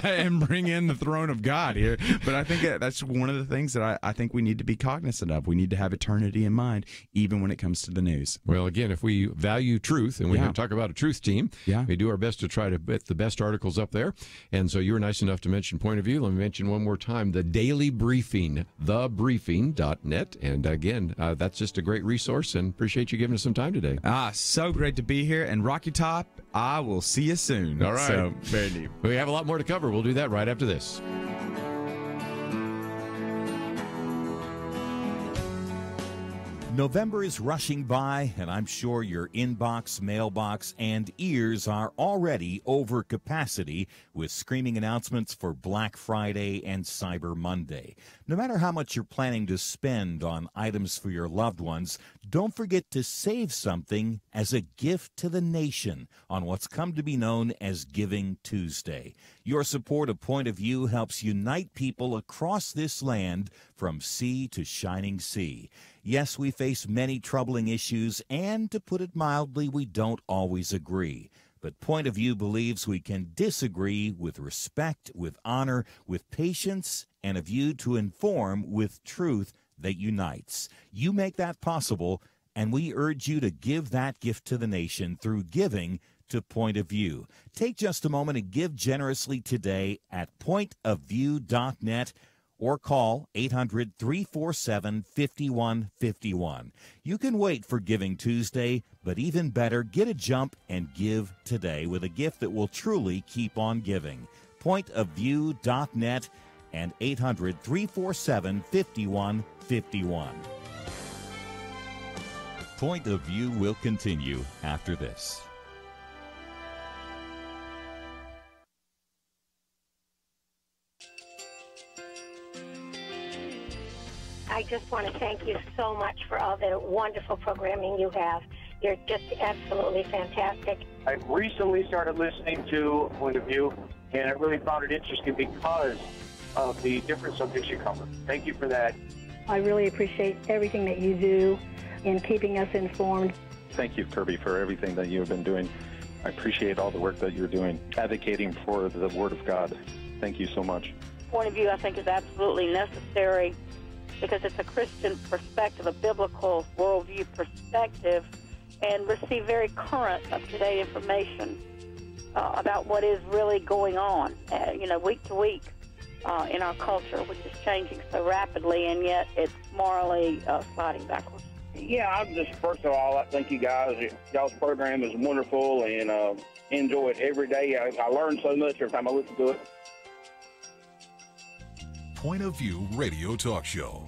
and bring in the throne of God here, but I think that's one of the things that I think we need to be cognizant of. We need to have eternity in mind, even when it comes to the news. Well, again, if we value truth, and we talk about a truth team, we do our best to try to put the best articles up there. And so you were nice enough to mention Point of View. Let me mention one more time, the Daily Briefing, thebriefing.net. And again, that's just a great resource, and appreciate you giving us some time today. So great to be here. And Rocky Top, I will see you soon. All right. So, very neat. We have a lot more to cover. We'll do that right after this. November is rushing by, and I'm sure your inbox, mailbox, and ears are already over capacity with screaming announcements for Black Friday and Cyber Monday. No matter how much you're planning to spend on items for your loved ones, don't forget to save something as a gift to the nation on what's come to be known as Giving Tuesday. Your support of Point of View helps unite people across this land from sea to shining sea. Yes, we face many troubling issues, and to put it mildly, we don't always agree. But Point of View believes we can disagree with respect, with honor, with patience, and a view to inform with truth that unites. You make that possible, and we urge you to give that gift to the nation through giving to Point of View. Take just a moment and give generously today at pointofview.net or call 800-347-5151. You can wait for Giving Tuesday, but even better, get a jump and give today with a gift that will truly keep on giving. Pointofview.net and 800-347-5151. Point of View will continue after this. I just want to thank you so much for all the wonderful programming you have. You're just absolutely fantastic. I recently started listening to Point of View, and I really found it interesting because of the different subjects you cover. Thank you for that. I really appreciate everything that you do in keeping us informed. Thank you, Kerby, for everything that you have been doing. I appreciate all the work that you're doing, advocating for the Word of God. Thank you so much. Point of View, I think, is absolutely necessary because it's a Christian perspective, a biblical worldview perspective, and receive very current, up-to-date information about what is really going on, week to week in our culture, which is changing so rapidly, and yet it's morally sliding backwards. Yeah, I'm just, first of all, I thank you guys. Y'all's program is wonderful, and enjoy it every day. I learn so much every time I listen to it. Point of View Radio Talk Show.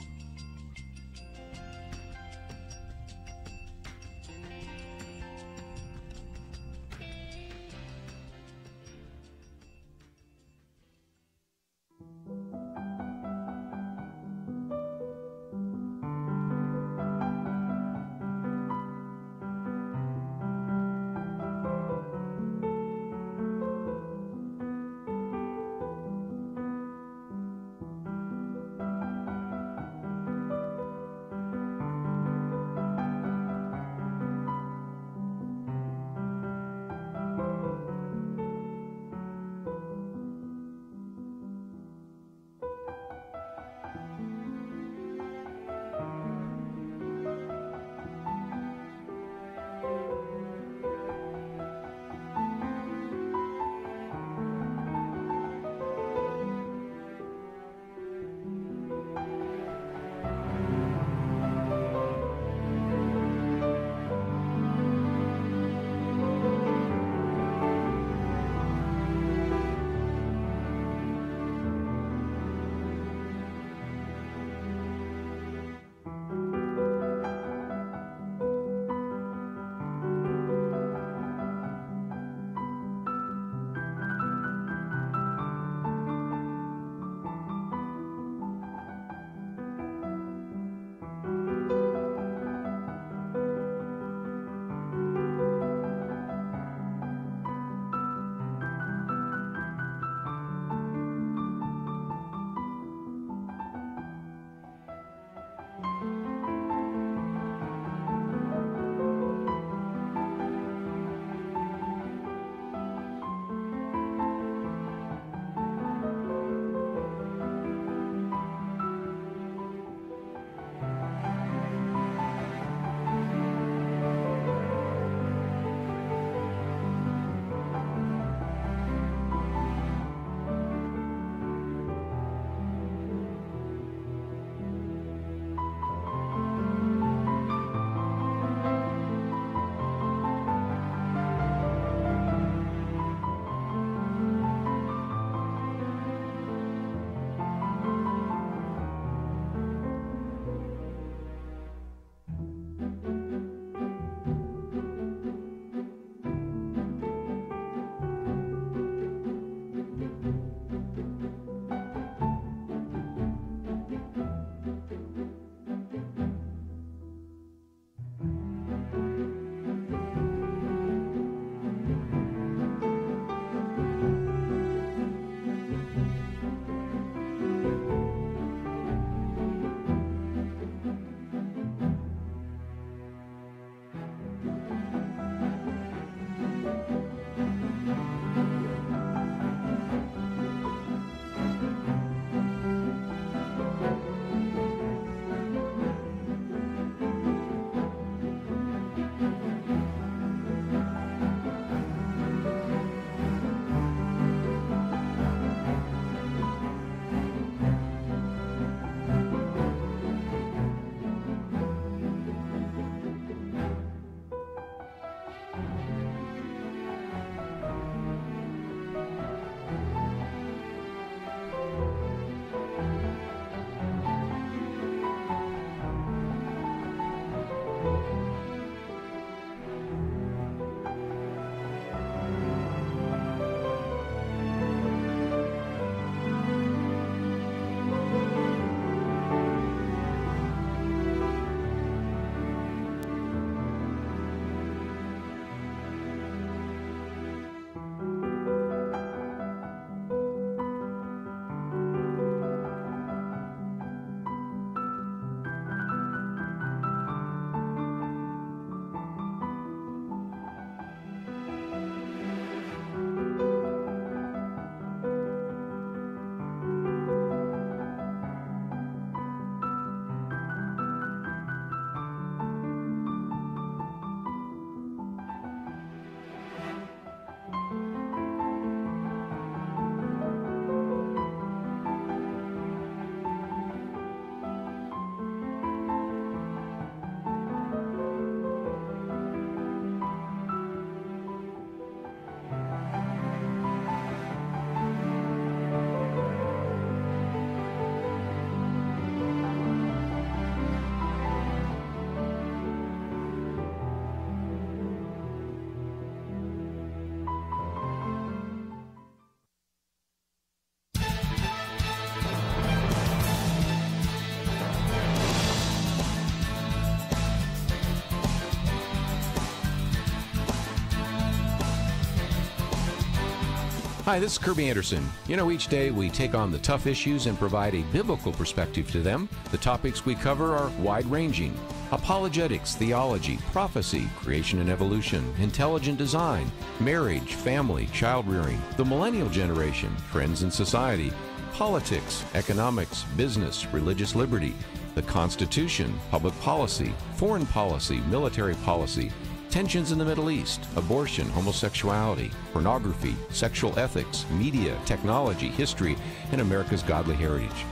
Hi, this is Kerby Anderson. You know, each day we take on the tough issues and provide a biblical perspective to them. The topics we cover are wide-ranging: apologetics, theology, prophecy, creation and evolution, intelligent design, marriage, family, child-rearing, the millennial generation, trends in society, politics, economics, business, religious liberty, the Constitution, public policy, foreign policy, military policy, tensions in the Middle East, abortion, homosexuality, pornography, sexual ethics, media, technology, history, and America's godly heritage.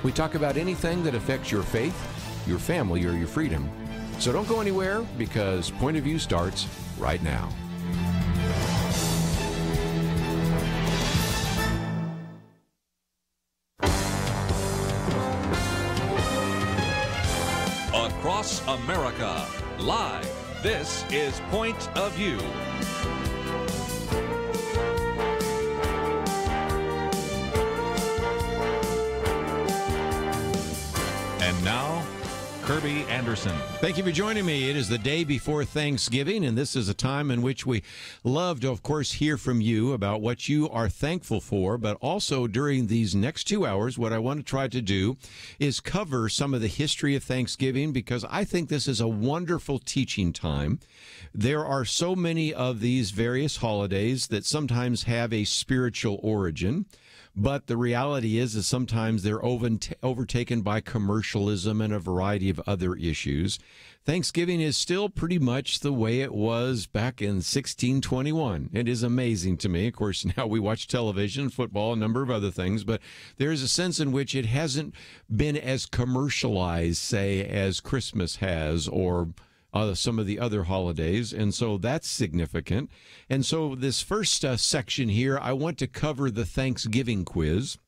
We talk about anything that affects your faith, your family, or your freedom. So don't go anywhere, because Point of View starts right now. Across America, live. This is Point of View. And now, Kerby Anderson. Thank you for joining me. It is the day before Thanksgiving, and this is a time in which we love to, of course, hear from you about what you are thankful for. But also during these next 2 hours, what I want to try to do is cover some of the history of Thanksgiving, because I think this is a wonderful teaching time. There are so many of these various holidays that sometimes have a spiritual origin. But the reality is sometimes they're overtaken by commercialism and a variety of other issues. Thanksgiving is still pretty much the way it was back in 1621. It is amazing to me. Of course, now we watch television, football, a number of other things, but there's a sense in which it hasn't been as commercialized, say, as Christmas has, or some of the other holidays, and so that's significant. And so this first section here, I want to cover the Thanksgiving quiz.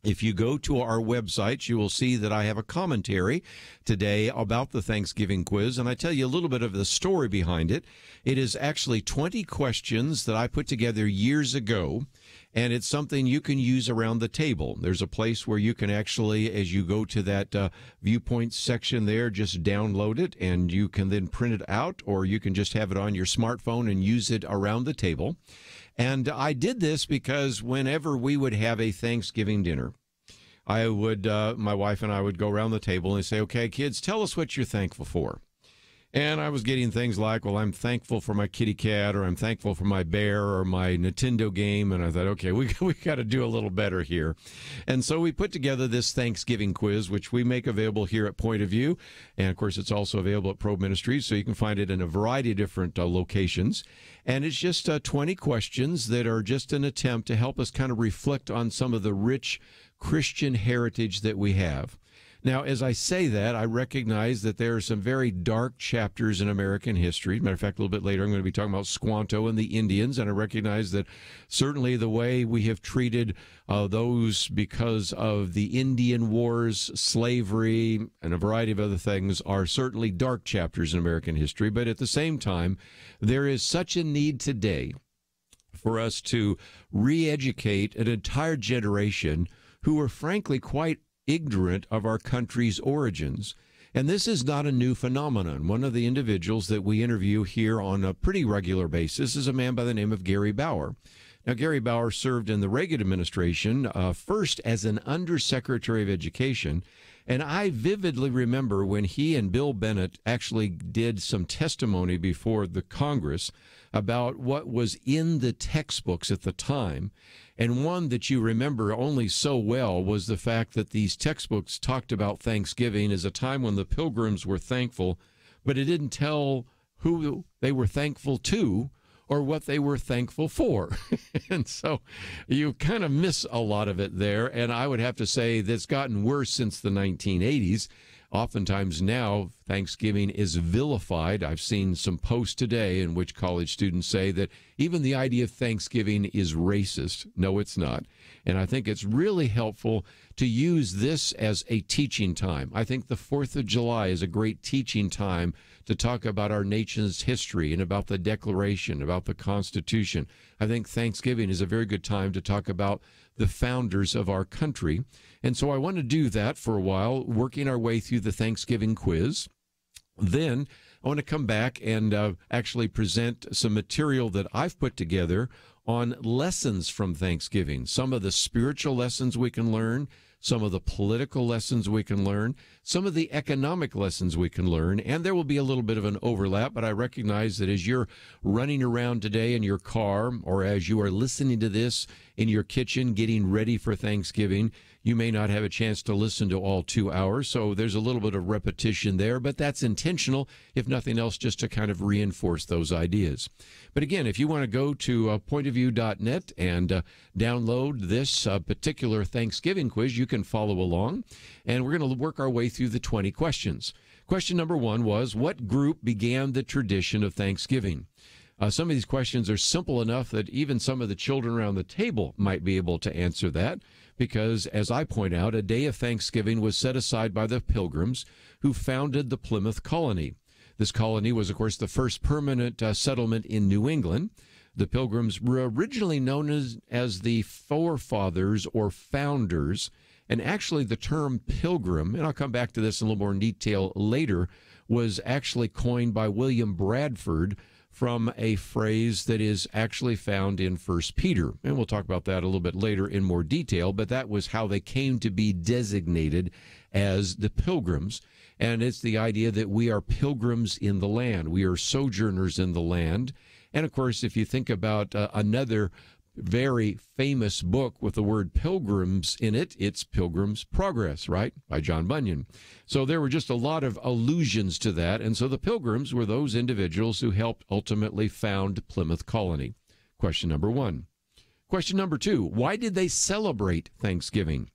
If you go to our website, you will see that I have a commentary today about the Thanksgiving quiz, and I tell you a little bit of the story behind it. It is actually 20 questions that I put together years ago, and it's something you can use around the table. There's a place where you can actually, as you go to that viewpoint section there, just download it, and you can then print it out, or you can just have it on your smartphone and use it around the table. And I did this because whenever we would have a Thanksgiving dinner, I would, my wife and I would go around the table and say, okay, kids, tell us what you're thankful for. And I was getting things like, well, I'm thankful for my kitty cat, or I'm thankful for my bear, or my Nintendo game. And I thought, okay, we got to do a little better here. And so we put together this Thanksgiving quiz, which we make available here at Point of View. And, of course, it's also available at Probe Ministries, so you can find it in a variety of different locations. And it's just 20 questions that are just an attempt to help us kind of reflect on some of the rich Christian heritage that we have. Now, as I say that, I recognize that there are some very dark chapters in American history. Matter of fact, a little bit later, I'm going to be talking about Squanto and the Indians, and I recognize that certainly the way we have treated those because of the Indian Wars, slavery, and a variety of other things are certainly dark chapters in American history. But at the same time, there is such a need today for us to re-educate an entire generation who are frankly quite ignorant of our country's origins. And this is not a new phenomenon. One of the individuals that we interview here on a pretty regular basis is a man by the name of Gary Bauer. Now, Gary Bauer served in the Reagan administration, first as an undersecretary of education. And I vividly remember when he and Bill Bennett actually did some testimony before the Congress about what was in the textbooks at the time. And one that you remember only so well was the fact that these textbooks talked about Thanksgiving as a time when the Pilgrims were thankful, but it didn't tell who they were thankful to or what they were thankful for. And so you kind of miss a lot of it there. And I would have to say that's gotten worse since the 1980s. Oftentimes now, Thanksgiving is vilified. I've seen some posts today in which college students say that even the idea of Thanksgiving is racist. No, it's not. And I think it's really helpful to use this as a teaching time. I think the 4th of July is a great teaching time to talk about our nation's history and about the Declaration, about the Constitution. I think Thanksgiving is a very good time to talk about the founders of our country. And so I want to do that for a while, working our way through the Thanksgiving quiz. Then I want to come back and actually present some material that I've put together on lessons from Thanksgiving, some of the spiritual lessons we can learn, some of the political lessons we can learn, some of the economic lessons we can learn, and there will be a little bit of an overlap, but I recognize that as you're running around today in your car or as you are listening to this in your kitchen getting ready for Thanksgiving, you may not have a chance to listen to all 2 hours, so there's a little bit of repetition there, but that's intentional, if nothing else, just to kind of reinforce those ideas. But again, if you want to go to pointofview.net and download this particular Thanksgiving quiz, you can follow along, and we're going to work our way through the 20 questions. Question number 1 was, what group began the tradition of Thanksgiving? Some of these questions are simple enough that even some of the children around the table might be able to answer that, because, as I point out, a day of Thanksgiving was set aside by the Pilgrims who founded the Plymouth colony. This colony was, of course, the first permanent settlement in New England. The Pilgrims were originally known as the forefathers or founders, and actually the term pilgrim, and I'll come back to this in a little more detail later, was actually coined by William Bradford from a phrase that is actually found in 1 Peter. And we'll talk about that a little bit later in more detail, but that was how they came to be designated as the Pilgrims. And it's the idea that we are pilgrims in the land. We are sojourners in the land. And of course, if you think about another very famous book with the word pilgrims in it, it's Pilgrim's Progress, right, by John Bunyan. So there were just a lot of allusions to that, and so the Pilgrims were those individuals who helped ultimately found Plymouth Colony. Question number 1. Question number 2, why did they celebrate Thanksgiving?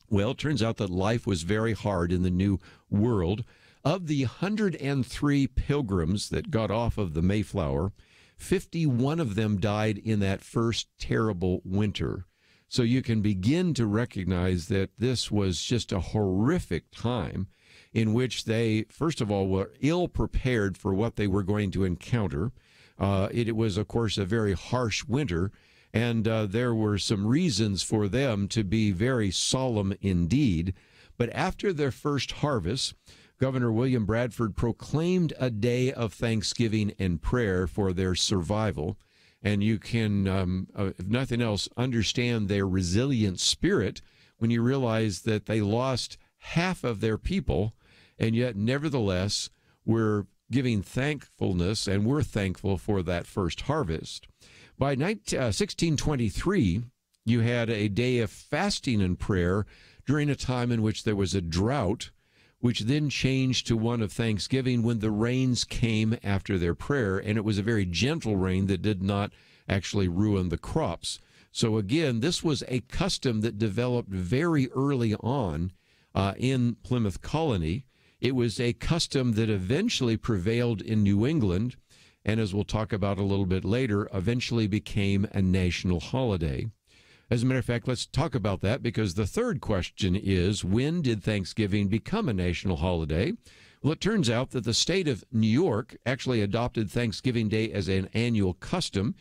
Well, it turns out that life was very hard in the New World. Of the 103 pilgrims that got off of the Mayflower, 51 of them died in that first terrible winter. So you can begin to recognize that this was just a horrific time in which they, first of all, were ill prepared for what they were going to encounter. It was, of course, a very harsh winter, and there were some reasons for them to be very solemn indeed. But after their first harvest, Governor William Bradford proclaimed a day of thanksgiving and prayer for their survival. And you can, if nothing else, understand their resilient spirit when you realize that they lost half of their people, and yet nevertheless were giving thankfulness, and we're thankful for that first harvest. By 1623, you had a day of fasting and prayer during a time in which there was a drought, which then changed to one of thanksgiving when the rains came after their prayer, and it was a very gentle rain that did not actually ruin the crops. So again, this was a custom that developed very early on in Plymouth Colony. It was a custom that eventually prevailed in New England, and as we'll talk about a little bit later, eventually became a national holiday. As a matter of fact, let's talk about that, because the third question is, when did Thanksgiving become a national holiday? Well, it turns out that the state of New York actually adopted Thanksgiving Day as an annual custom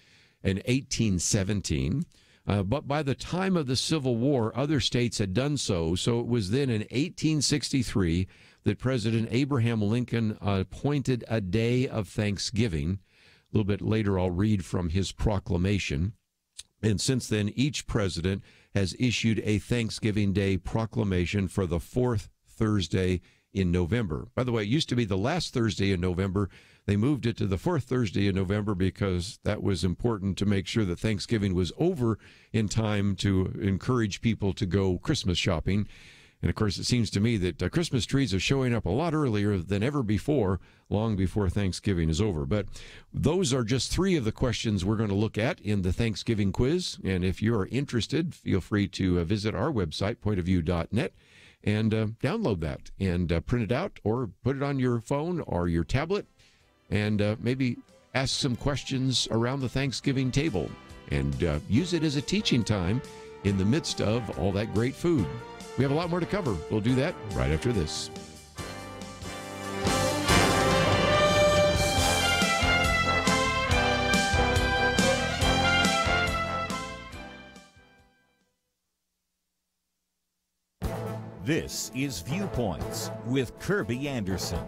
in 1817. But by the time of the Civil War, other states had done so. So it was then in 1863 that President Abraham Lincoln appointed a day of Thanksgiving. A little bit later, I'll read from his proclamation. And since then, each president has issued a Thanksgiving Day proclamation for the fourth Thursday in November. By the way, it used to be the last Thursday in November. They moved it to the fourth Thursday in November because that was important to make sure that Thanksgiving was over in time to encourage people to go Christmas shopping. And, of course, it seems to me that Christmas trees are showing up a lot earlier than ever before, long before Thanksgiving is over. But those are just three of the questions we're going to look at in the Thanksgiving quiz. And if you are interested, feel free to visit our website, pointofview.net, and download that and print it out or put it on your phone or your tablet and maybe ask some questions around the Thanksgiving table and use it as a teaching time in the midst of all that great food. We have a lot more to cover. We'll do that right after this. This is Viewpoints with Kerby Anderson.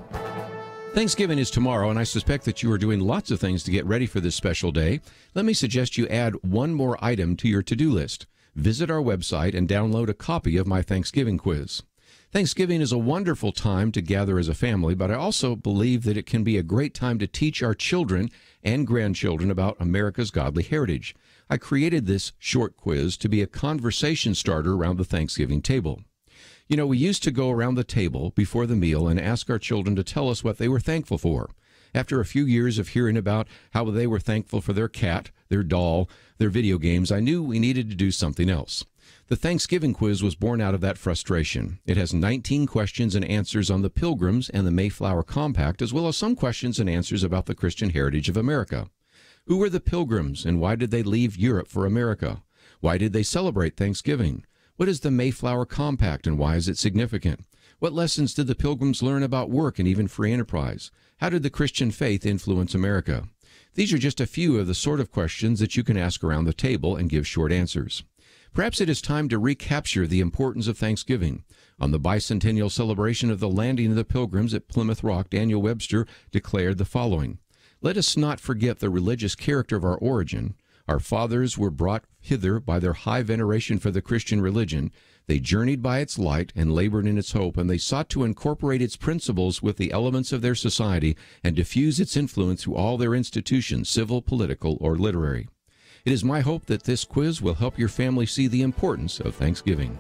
Thanksgiving is tomorrow, and I suspect that you are doing lots of things to get ready for this special day. Let me suggest you add one more item to your to-do list. Visit our website and download a copy of my Thanksgiving quiz. Thanksgiving is a wonderful time to gather as a family, but I also believe that it can be a great time to teach our children and grandchildren about America's godly heritage. I created this short quiz to be a conversation starter around the Thanksgiving table. You know, we used to go around the table before the meal and ask our children to tell us what they were thankful for. After a few years of hearing about how they were thankful for their cat, their doll, their video games, I knew we needed to do something else. The Thanksgiving quiz was born out of that frustration. It has 19 questions and answers on the Pilgrims and the Mayflower Compact, as well as some questions and answers about the Christian heritage of America. Who were the Pilgrims, and why did they leave Europe for America? Why did they celebrate Thanksgiving? What is the Mayflower Compact, and why is it significant? What lessons did the Pilgrims learn about work and even free enterprise? How did the Christian faith influence America? These are just a few of the sort of questions that you can ask around the table and give short answers. Perhaps it is time to recapture the importance of Thanksgiving. On the bicentennial celebration of the landing of the Pilgrims at Plymouth Rock, Daniel Webster declared the following: "Let us not forget the religious character of our origin. Our fathers were brought hither by their high veneration for the Christian religion. They journeyed by its light and labored in its hope, and they sought to incorporate its principles with the elements of their society and diffuse its influence through all their institutions, civil, political, or literary." It is my hope that this quiz will help your family see the importance of Thanksgiving.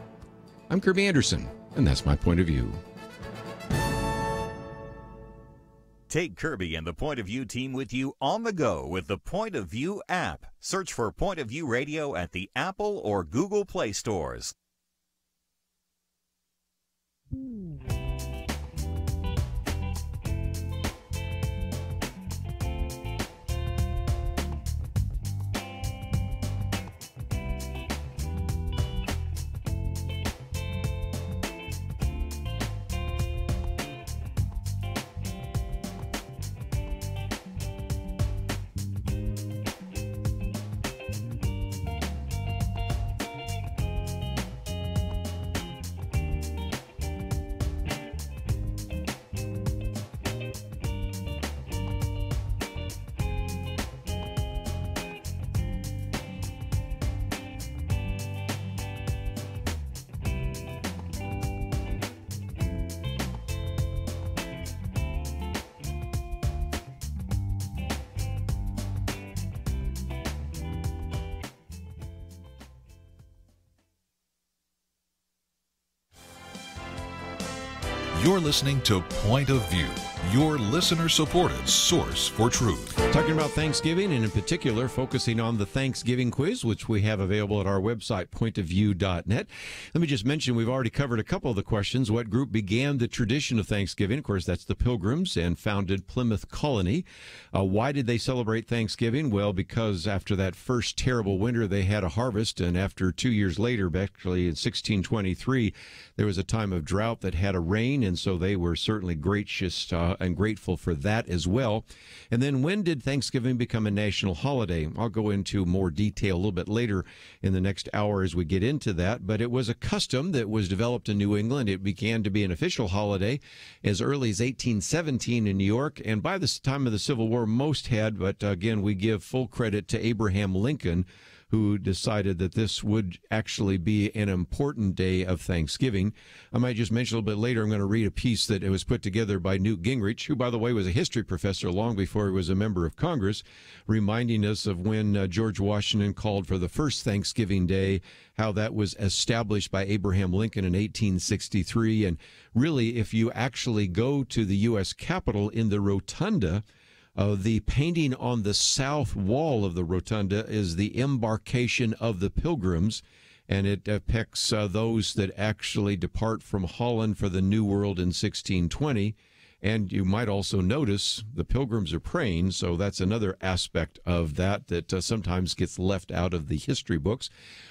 I'm Kerby Anderson, and that's my point of view. Take Kerby and the Point of View team with you on the go with the Point of View app. Search for Point of View Radio at the Apple or Google Play stores. You're listening to Point of View, your listener-supported source for truth. Talking about Thanksgiving, and in particular focusing on the Thanksgiving quiz, which we have available at our website, pointofview.net. Let me just mention, we've already covered a couple of the questions. What group began the tradition of Thanksgiving? Of course, that's the Pilgrims and founded Plymouth Colony. Why did they celebrate Thanksgiving? Well, because after that first terrible winter, they had a harvest, and after 2 years later, actually in 1623, there was a time of drought that had a rain, and so they were certainly gracious and grateful for that as well. And then when did Thanksgiving become a national holiday? I'll go into more detail a little bit later in the next hour as we get into that, but it was a custom that was developed in New England. It began to be an official holiday as early as 1817 in New York, and by the time of the Civil War, most had, but again, we give full credit to Abraham Lincoln, who decided that this would actually be an important day of Thanksgiving. I might just mention a little bit later, I'm going to read a piece that was put together by Newt Gingrich, who, by the way, was a history professor long before he was a member of Congress, reminding us of when George Washington called for the first Thanksgiving Day, how that was established by Abraham Lincoln in 1863. And really, if you actually go to the U.S. Capitol in the Rotunda, the painting on the south wall of the rotunda is the embarkation of the Pilgrims, and it depicts those that actually depart from Holland for the New World in 1620. And you might also notice the Pilgrims are praying, so that's another aspect of that sometimes gets left out of the history books,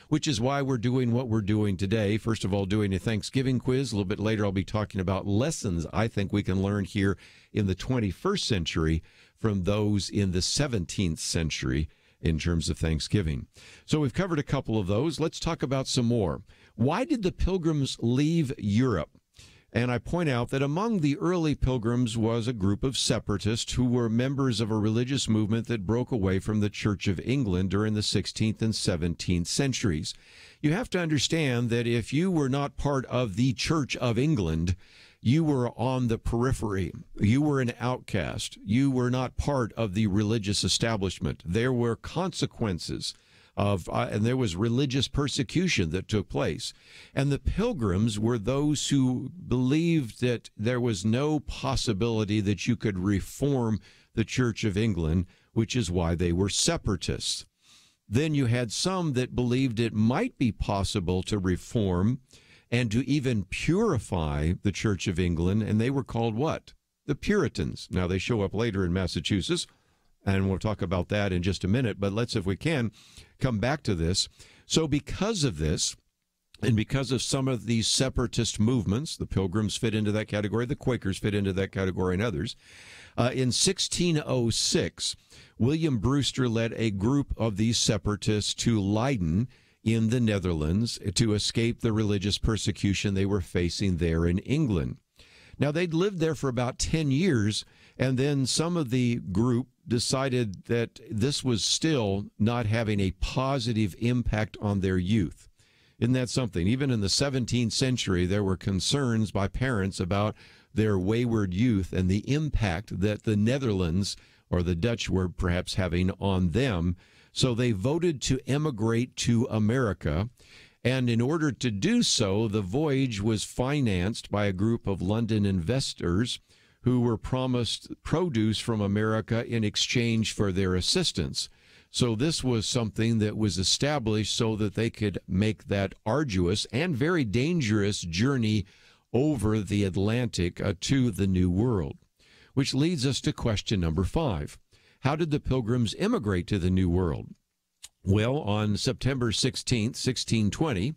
which is why we're doing what we're doing today. First of all, doing a Thanksgiving quiz. A little bit later, I'll be talking about lessons I think we can learn here in the 21st century from those in the 17th century in terms of Thanksgiving. So we've covered a couple of those. Let's talk about some more. Why did the Pilgrims leave Europe? And I point out that among the early pilgrims was a group of separatists who were members of a religious movement that broke away from the Church of England during the 16th and 17th centuries. You have to understand that if you were not part of the Church of England, you were on the periphery. You were an outcast. You were not part of the religious establishment. There were consequences and there was religious persecution that took place. And the pilgrims were those who believed that there was no possibility that you could reform the Church of England, which is why they were separatists. Then you had some that believed it might be possible to reform and to even purify the Church of England, and they were called what? The Puritans. Now, they show up later in Massachusetts, and we'll talk about that in just a minute, but let's, if we can, come back to this. So because of this, and because of some of these separatist movements, the Pilgrims fit into that category, the Quakers fit into that category, and others, in 1606, William Brewster led a group of these separatists to Leiden in the Netherlands to escape the religious persecution they were facing there in England. Now, they'd lived there for about 10 years, and then some of the group decided that this was still not having a positive impact on their youth. Isn't that something? Even in the 17th century, there were concerns by parents about their wayward youth and the impact that the Netherlands or the Dutch were perhaps having on them. So they voted to emigrate to America. And in order to do so, the voyage was financed by a group of London investors who were promised produce from America in exchange for their assistance. So this was something that was established so that they could make that arduous and very dangerous journey over the Atlantic to the New World. Which leads us to question number 5. How did the Pilgrims immigrate to the New World? Well, on September 16th, 1620,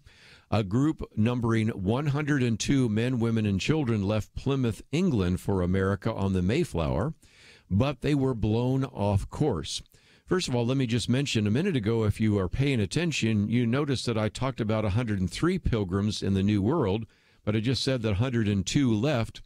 a group numbering 102 men, women, and children left Plymouth, England for America on the Mayflower, but they were blown off course. First of all, let me just mention a minute ago, if you are paying attention, you noticed that I talked about 103 pilgrims in the New World, but I just said that 102 left.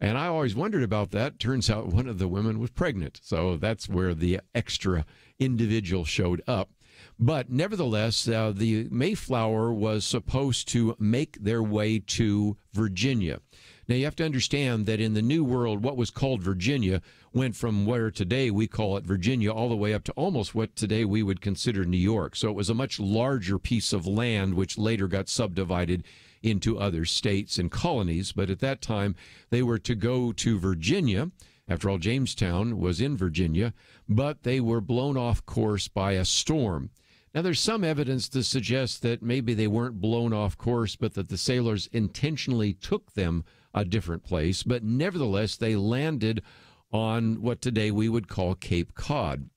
And I always wondered about that. Turns out one of the women was pregnant. So that's where the extra individual showed up. But nevertheless, the Mayflower was supposed to make their way to Virginia. Now, you have to understand that in the New World, what was called Virginia went from where today we call it Virginia all the way up to almost what today we would consider New York. So it was a much larger piece of land, which later got subdivided into other states and colonies. But at that time, they were to go to Virginia. After all, Jamestown was in Virginia, but they were blown off course by a storm. Now, there's some evidence to suggest that maybe they weren't blown off course, but that the sailors intentionally took them a different place. But nevertheless, they landed on what today we would call Cape Cod.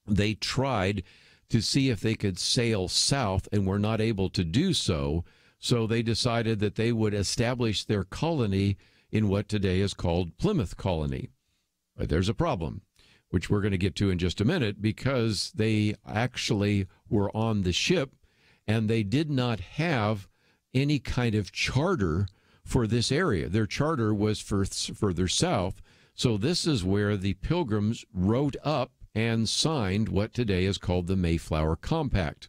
They tried to see if they could sail south and were not able to do so. So they decided that they would establish their colony in what today is called Plymouth Colony. But there's a problem, which we're going to get to in just a minute, because they actually were on the ship and they did not have any kind of charter for this area. Their charter was for further south. So this is where the Pilgrims rowed up and signed what today is called the Mayflower Compact.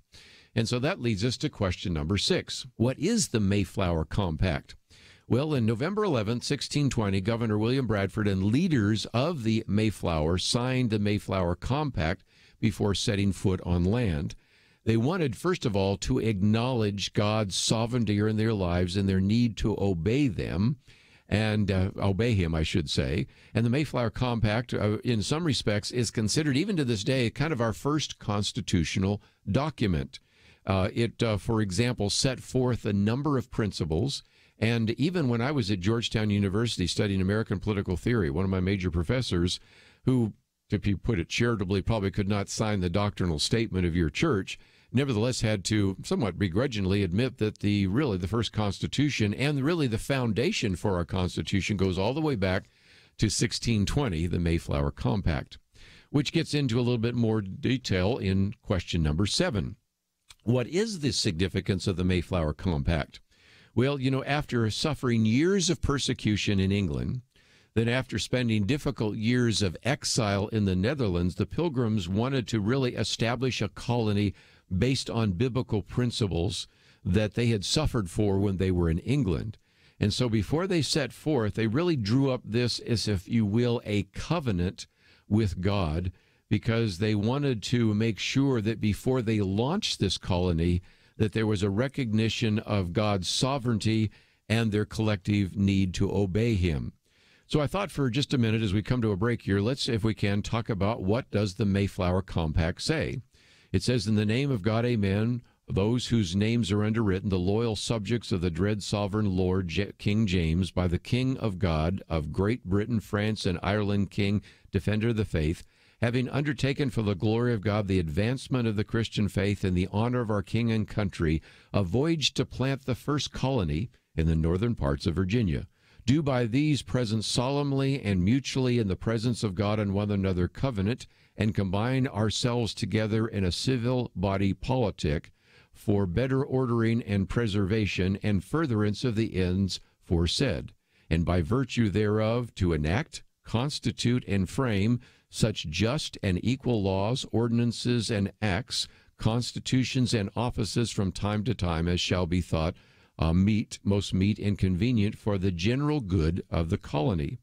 And so that leads us to question number 6. What is the Mayflower Compact? Well, in November 11th, 1620, Governor William Bradford and leaders of the Mayflower signed the Mayflower Compact before setting foot on land. They wanted, first of all, to acknowledge God's sovereignty in their lives and their need to obey them, and obey him, I should say. And the Mayflower Compact, in some respects, is considered, even to this day, kind of our first constitutional document. It, for example, set forth a number of principles. And even when I was at Georgetown University studying American political theory, one of my major professors, who, if you put it charitably, probably could not sign the doctrinal statement of your church, nevertheless had to somewhat begrudgingly admit that the first Constitution and really the foundation for our Constitution goes all the way back to 1620, the Mayflower Compact, which gets into a little bit more detail in question number 7. What is the significance of the Mayflower Compact? Well, after suffering years of persecution in England, then after spending difficult years of exile in the Netherlands, the Pilgrims wanted to really establish a colony based on biblical principles that they had suffered for when they were in England. And so before they set forth, they really drew up this as, if you will, a covenant with God, because they wanted to make sure that before they launched this colony, that there was a recognition of God's sovereignty and their collective need to obey him. So I thought for just a minute as we come to a break here, let's, if we can, talk about what does the Mayflower Compact say. It says, "In the name of God, amen, those whose names are underwritten, the loyal subjects of the dread sovereign Lord King James, by the King of God of Great Britain, France, and Ireland, King, defender of the faith, having undertaken for the glory of God the advancement of the Christian faith and the honor of our king and country, a voyage to plant the first colony in the northern parts of Virginia. Do by these present solemnly and mutually in the presence of God and one another covenant, and combine ourselves together in a civil body politic for better ordering and preservation and furtherance of the ends foresaid, and by virtue thereof to enact, constitute, and frame such just and equal laws, ordinances, and acts, constitutions, and offices from time to time as shall be thought most meet and convenient for the general good of the colony,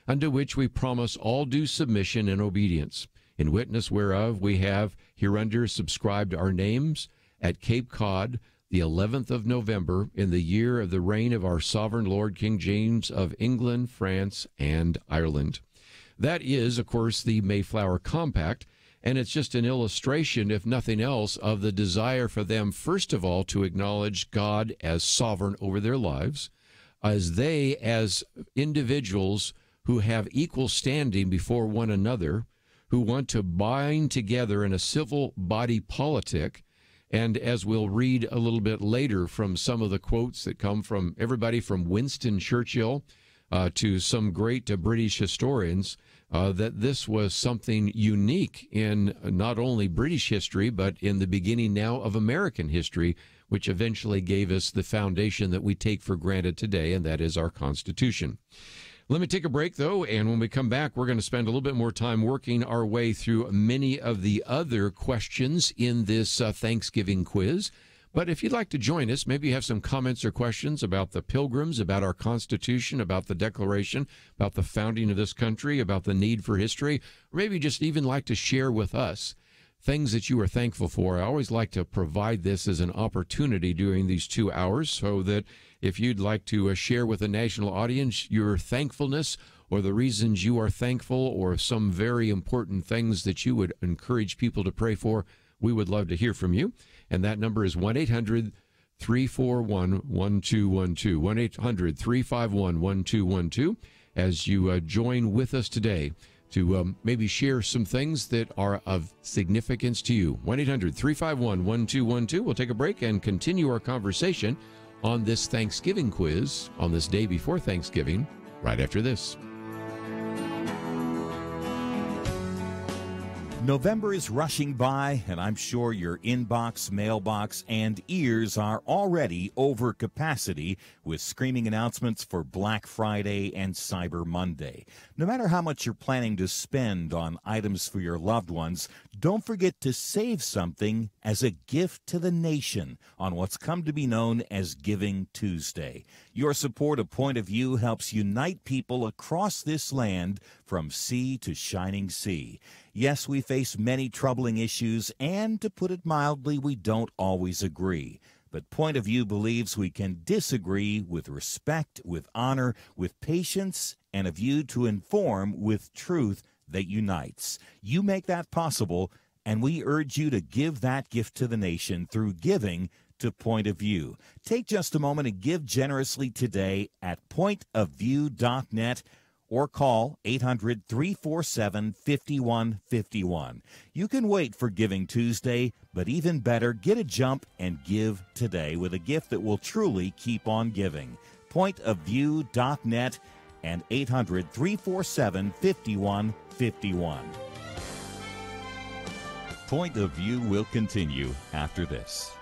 unto which we promise all due submission and obedience, in witness whereof we have hereunder subscribed our names at Cape Cod, the 11th of November, in the year of the reign of our sovereign Lord King James of England, France, and Ireland." That is, of course, the Mayflower Compact, and it's just an illustration, if nothing else, of the desire for them, first of all, to acknowledge God as sovereign over their lives, as they, as individuals who have equal standing before one another, who want to bind together in a civil body politic. And as we'll read a little bit later from some of the quotes that come from everybody from Winston Churchill to some great British historians, that this was something unique in not only British history, but in the beginning now of American history, which eventually gave us the foundation that we take for granted today, and that is our Constitution. Let me take a break, though, and when we come back, we're going to spend a little bit more time working our way through many of the other questions in this Thanksgiving quiz. But if you'd like to join us, maybe you have some comments or questions about the Pilgrims, about our Constitution, about the Declaration, about the founding of this country, about the need for history, or maybe just even like to share with us things that you are thankful for. I always like to provide this as an opportunity during these 2 hours so that if you'd like to share with a national audience your thankfulness or the reasons you are thankful or some very important things that you would encourage people to pray for, we would love to hear from you. And that number is 1-800-341-1212, 1-800-351-1212, as you join with us today to maybe share some things that are of significance to you. 1-800-351-1212. We'll take a break and continue our conversation on this Thanksgiving quiz on this day before Thanksgiving right after this. November is rushing by, and I'm sure your inbox, mailbox, and ears are already over capacity with screaming announcements for Black Friday and Cyber Monday. No matter how much you're planning to spend on items for your loved ones, don't forget to save something as a gift to the nation on what's come to be known as Giving Tuesday. Your support of Point of View helps unite people across this land from sea to shining sea. Yes, we face many troubling issues, and to put it mildly, we don't always agree. But Point of View believes we can disagree with respect, with honor, with patience, and a view to inform with truth that unites. You make that possible, and we urge you to give that gift to the nation through giving to Point of View. Take just a moment and give generously today at pointofview.net. or call 800-347-5151. You can wait for Giving Tuesday, but even better, get a jump and give today with a gift that will truly keep on giving. Pointofview.net and 800-347-5151. Point of View will continue after this.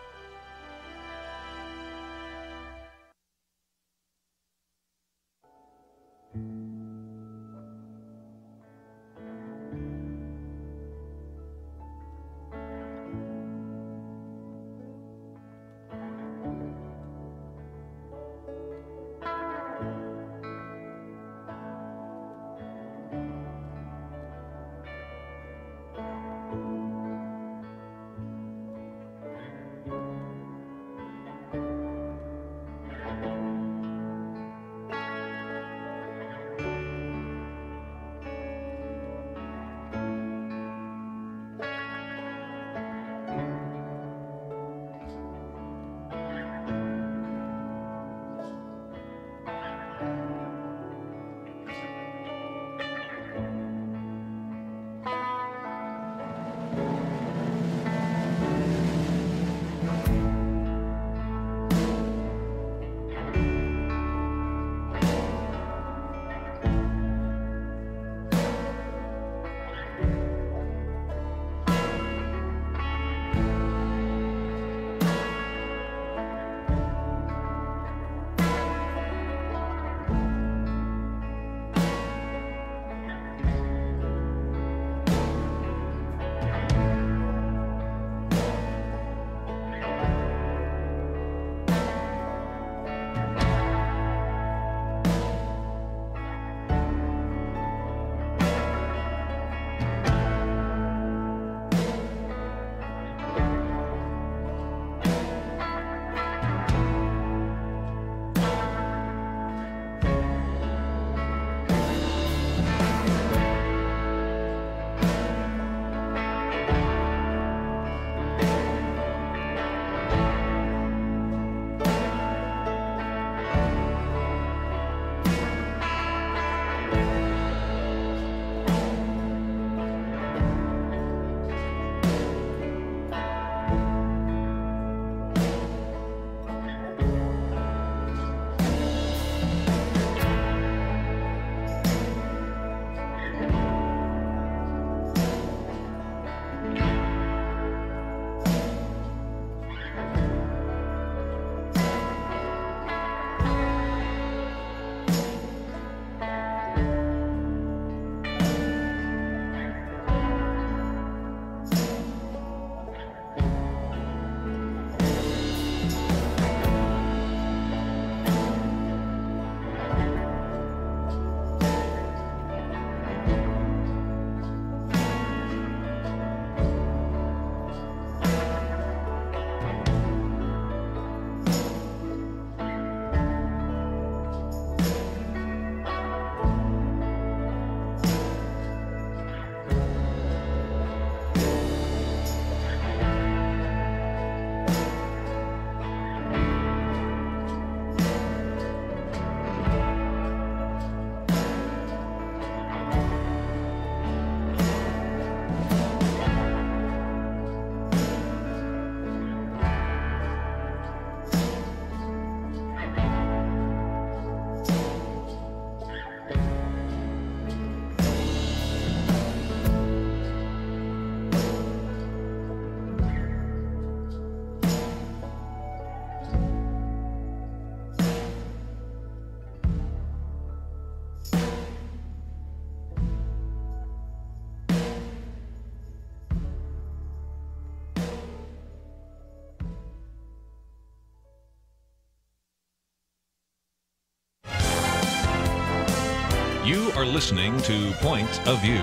You are listening to Point of View.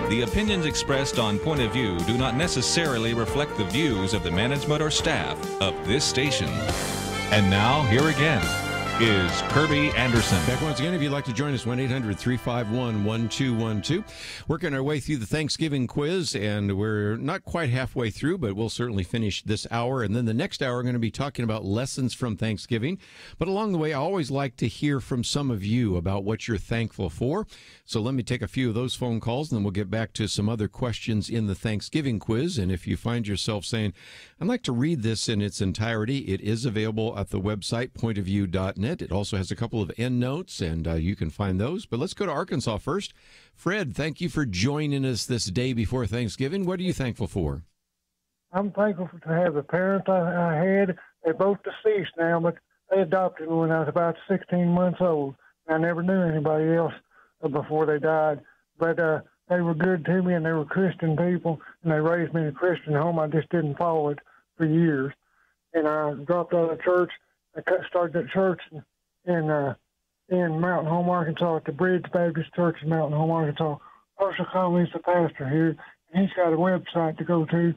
The opinions expressed on Point of View do not necessarily reflect the views of the management or staff of this station. And now, here again is Kerby Anderson. Back once again, if you'd like to join us, 1-800-351-1212. Working our way through the Thanksgiving quiz, and we're not quite halfway through, but we'll certainly finish this hour. And then the next hour, we're going to be talking about lessons from Thanksgiving. But along the way, I always like to hear from some of you about what you're thankful for. So let me take a few of those phone calls, and then we'll get back to some other questions in the Thanksgiving quiz. And if you find yourself saying, I'd like to read this in its entirety, it is available at the website, pointofview.net. It also has a couple of end notes, and you can find those. But let's go to Arkansas first. Fred, thank you for joining us this day before Thanksgiving. What are you thankful for? I'm thankful to have the parents I had. They're both deceased now, but they adopted me when I was about 16 months old. I never knew anybody else before they died. But they were good to me, and they were Christian people, and they raised me in a Christian home. I just didn't follow it for years. And I dropped out of church. I started at church in Mountain Home, Arkansas, at the Bridge Baptist Church in Mountain Home, Arkansas. Marshall Conley's the pastor here, and he's got a website to go to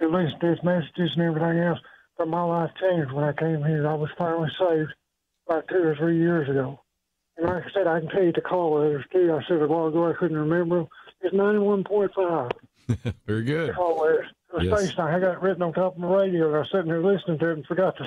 listen to his messages and everything else. But my life changed when I came here. I was finally saved about 2 or 3 years ago. And like I said, I can tell you the call letters, too. I said a while ago I couldn't remember them. It's 91.5. Very good. Call letters. Yes. Station, I got it written on top of my radio, and I was sitting there listening to it and forgot to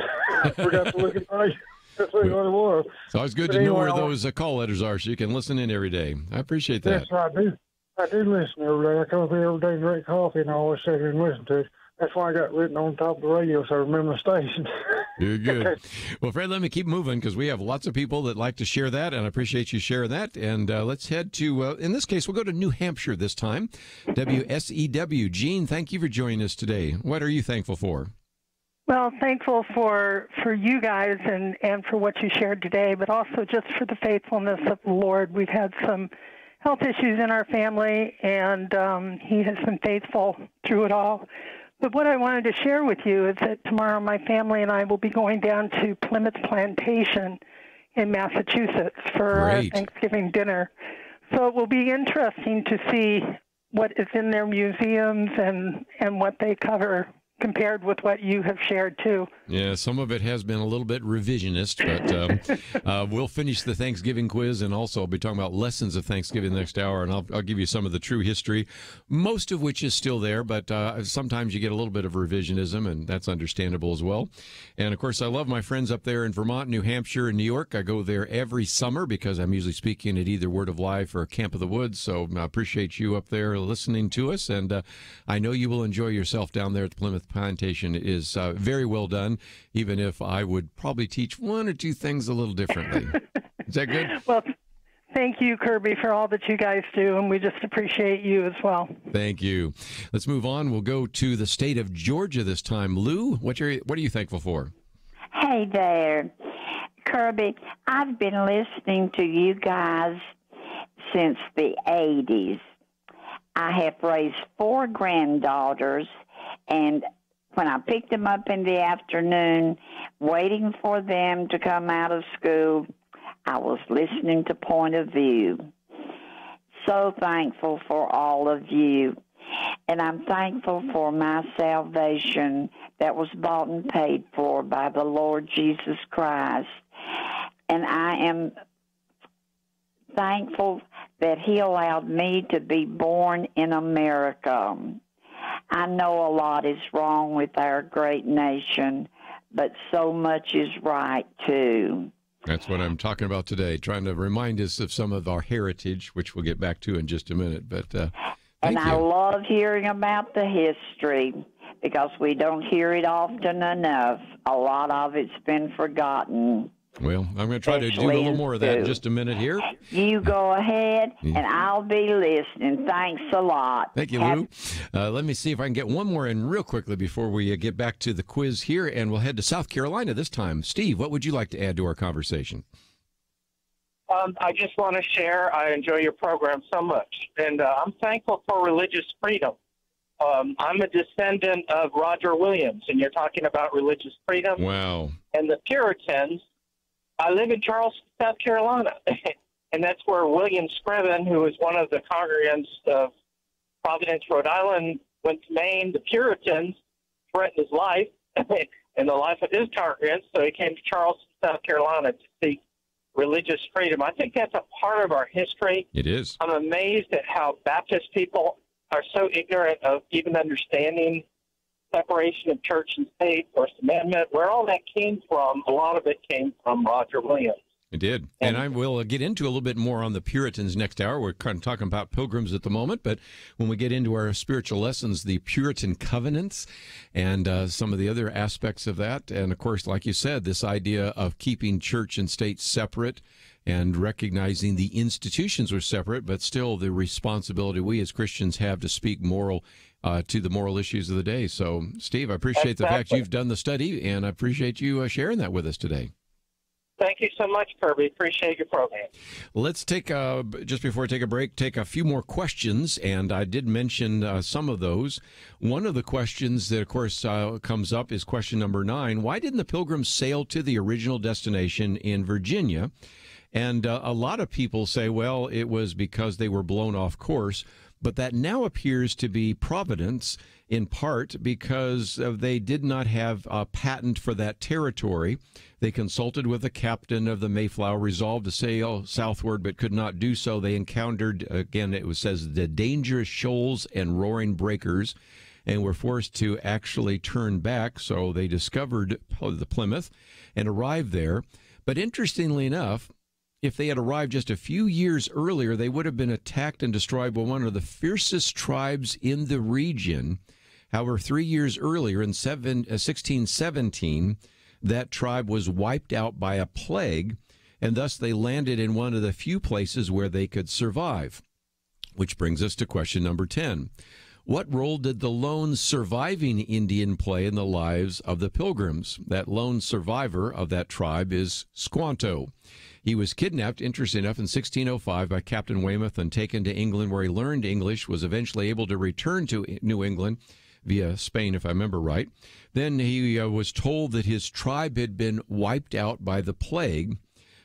look at the radio. to see what it was. It's always good But to know anyway, where those call letters are so you can listen in every day. I appreciate that. Yes, I do. I do listen every day. I come up here every day and drink coffee, and I always sit here and listen to it. That's why I got written on top of the radio, so I remember the station. You're good. Well, Fred, let me keep moving because we have lots of people that like to share that, and I appreciate you sharing that. And let's head to, in this case, we'll go to New Hampshire this time. WSEW. Gene, thank you for joining us today. What are you thankful for? Well, thankful for you guys and for what you shared today, but also just for the faithfulness of the Lord. We've had some health issues in our family, and he has been faithful through it all. But what I wanted to share with you is that tomorrow my family and I will be going down to Plymouth Plantation in Massachusetts for our Thanksgiving dinner. So it will be interesting to see what is in their museums and what they cover compared with what you have shared, too. Yeah, some of it has been a little bit revisionist, but we'll finish the Thanksgiving quiz, and also I'll be talking about lessons of Thanksgiving the next hour, and I'll give you some of the true history, most of which is still there, but sometimes you get a little bit of revisionism, and that's understandable as well. And, of course, I love my friends up there in Vermont, New Hampshire, and New York. I go there every summer because I'm usually speaking at either Word of Life or Camp of the Woods, so I appreciate you up there listening to us, and I know you will enjoy yourself down there at the Plymouth Plantation. It is very well done, even if I would probably teach one or two things a little differently. Is that good? Well, thank you, Kerby, for all that you guys do, and we just appreciate you as well. Thank you. Let's move on. We'll go to the state of Georgia this time. Lou, what are you thankful for? Hey there, Kerby. I've been listening to you guys since the 80s. I have raised 4 granddaughters, and when I picked them up in the afternoon, waiting for them to come out of school, I was listening to Point of View. So thankful for all of you. And I'm thankful for my salvation that was bought and paid for by the Lord Jesus Christ. And I am thankful that he allowed me to be born in America. I know a lot is wrong with our great nation, but so much is right, too. That's what I'm talking about today, trying to remind us of some of our heritage, which we'll get back to in just a minute. But and I love hearing about the history because we don't hear it often enough. A lot of it's been forgotten. Well, I'm going to try to do a little more of that in just a minute here. You go ahead, and I'll be listening. Thanks a lot. Thank you, Lou. Let me see if I can get one more in real quickly before we get back to the quiz here, and we'll head to South Carolina this time. Steve, what would you like to add to our conversation? I just want to share. I enjoy your program so much, and I'm thankful for religious freedom. I'm a descendant of Roger Williams, and you're talking about religious freedom. Wow. And the Puritans. I live in Charleston, South Carolina, and that's where William Scriven, who was one of the congregants of Providence, Rhode Island, went to Maine. The Puritans threatened his life and the life of his congregants, so he came to Charleston, South Carolina to seek religious freedom. I think that's a part of our history. It is. I'm amazed at how Baptist people are so ignorant of even understanding separation of church and state, First Amendment, where all that came from. A lot of it came from Roger Williams. It did. And I will get into a little bit more on the Puritans next hour. We're kind of talking about pilgrims at the moment, but when we get into our spiritual lessons, the Puritan covenants and some of the other aspects of that. And, of course, like you said, this idea of keeping church and state separate and recognizing the institutions were separate, but still the responsibility we as Christians have to speak to the moral issues of the day. So, Steve, I appreciate the fact you've done the study, and I appreciate you sharing that with us today. Thank you so much, Kerby. Appreciate your program. Let's take, just before I take a break, take a few more questions, and I did mention some of those. One of the questions that, of course, comes up is question number 9. Why didn't the Pilgrims sail to the original destination in Virginia? And a lot of people say, well, it was because they were blown off course. But that now appears to be Providence, in part because they did not have a patent for that territory. They consulted with the captain of the Mayflower, resolved to sail southward, but could not do so. They encountered, again, it says, the dangerous shoals and roaring breakers, and were forced to actually turn back. So they discovered the Plymouth and arrived there. But interestingly enough, if they had arrived just a few years earlier, they would have been attacked and destroyed by one of the fiercest tribes in the region. However, 3 years earlier, in 1617, that tribe was wiped out by a plague, and thus they landed in one of the few places where they could survive. Which brings us to question number 10. What role did the lone surviving Indian play in the lives of the Pilgrims? That lone survivor of that tribe is Squanto. He was kidnapped, interesting enough, in 1605 by Captain Weymouth and taken to England, where he learned English, was eventually able to return to New England via Spain, if I remember right. Then he was told that his tribe had been wiped out by the plague,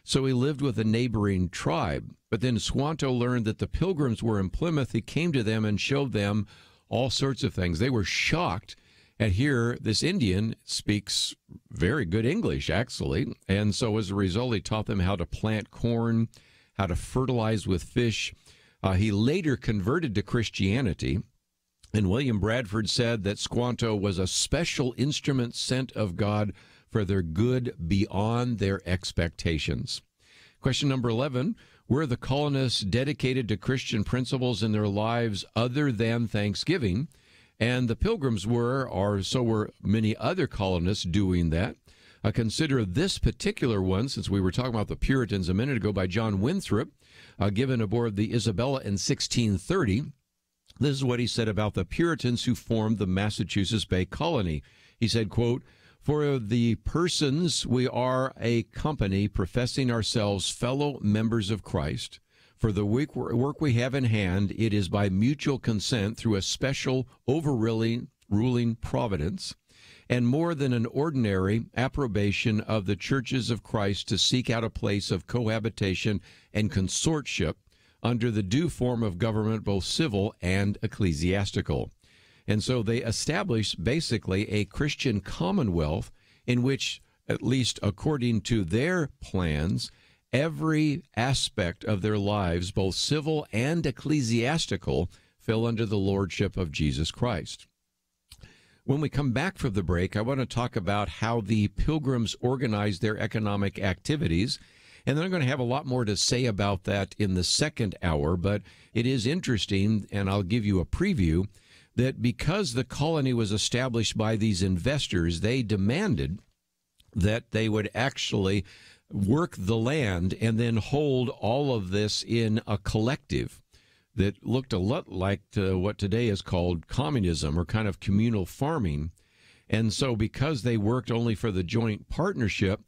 so he lived with a neighboring tribe. But then Squanto learned that the Pilgrims were in Plymouth. He came to them and showed them all sorts of things. They were shocked at here this Indian speaks very good English, actually. And so as a result, he taught them how to plant corn, how to fertilize with fish. He later converted to Christianity. And William Bradford said that Squanto was a special instrument sent of God for their good beyond their expectations. Question number 11. Were the colonists dedicated to Christian principles in their lives other than Thanksgiving? And the Pilgrims were, or so were many other colonists doing that. Consider this particular one, since we were talking about the Puritans a minute ago, by John Winthrop, given aboard the Isabella in 1630. This is what he said about the Puritans who formed the Massachusetts Bay Colony. He said, quote, "For the persons, we are a company professing ourselves fellow members of Christ. For the work we have in hand, it is by mutual consent through a special overruling providence, and more than an ordinary approbation of the churches of Christ to seek out a place of cohabitation and consortship under the due form of government, both civil and ecclesiastical." And so they established basically a Christian commonwealth in which, at least according to their plans, every aspect of their lives, both civil and ecclesiastical, fell under the lordship of Jesus Christ. When we come back from the break, I want to talk about how the Pilgrims organized their economic activities. And then I'm going to have a lot more to say about that in the second hour. But it is interesting, and I'll give you a preview, that because the colony was established by these investors, they demanded that they would actually work the land and then hold all of this in a collective that looked a lot like what today is called communism or kind of communal farming. And so because they worked only for the joint partnership,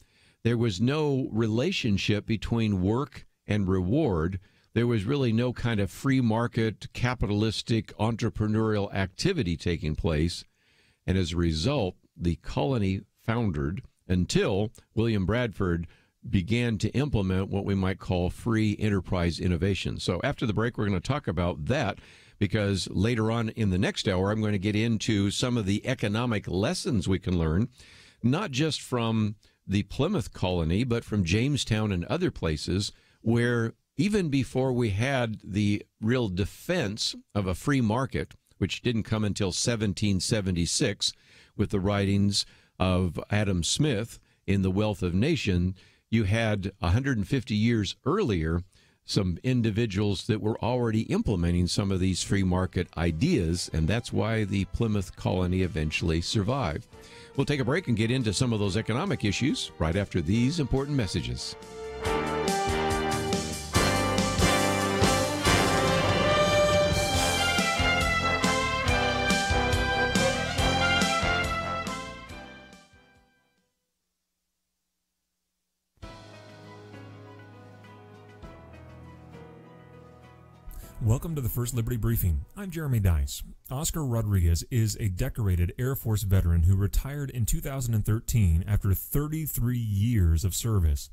there was no relationship between work and reward. There was really no kind of free market, capitalistic, entrepreneurial activity taking place. And as a result, the colony foundered until William Bradford began to implement what we might call free enterprise innovation. So after the break, we're going to talk about that, because later on in the next hour, I'm going to get into some of the economic lessons we can learn, not just from the Plymouth colony, but from Jamestown and other places where even before we had the real defense of a free market, which didn't come until 1776 with the writings of Adam Smith in The Wealth of Nations, you had 150 years earlier some individuals that were already implementing some of these free market ideas, and that's why the Plymouth colony eventually survived. We'll take a break and get into some of those economic issues right after these important messages. Welcome to the First Liberty Briefing. I'm Jeremy Dice. Oscar Rodriguez is a decorated Air Force veteran who retired in 2013 after 33 years of service.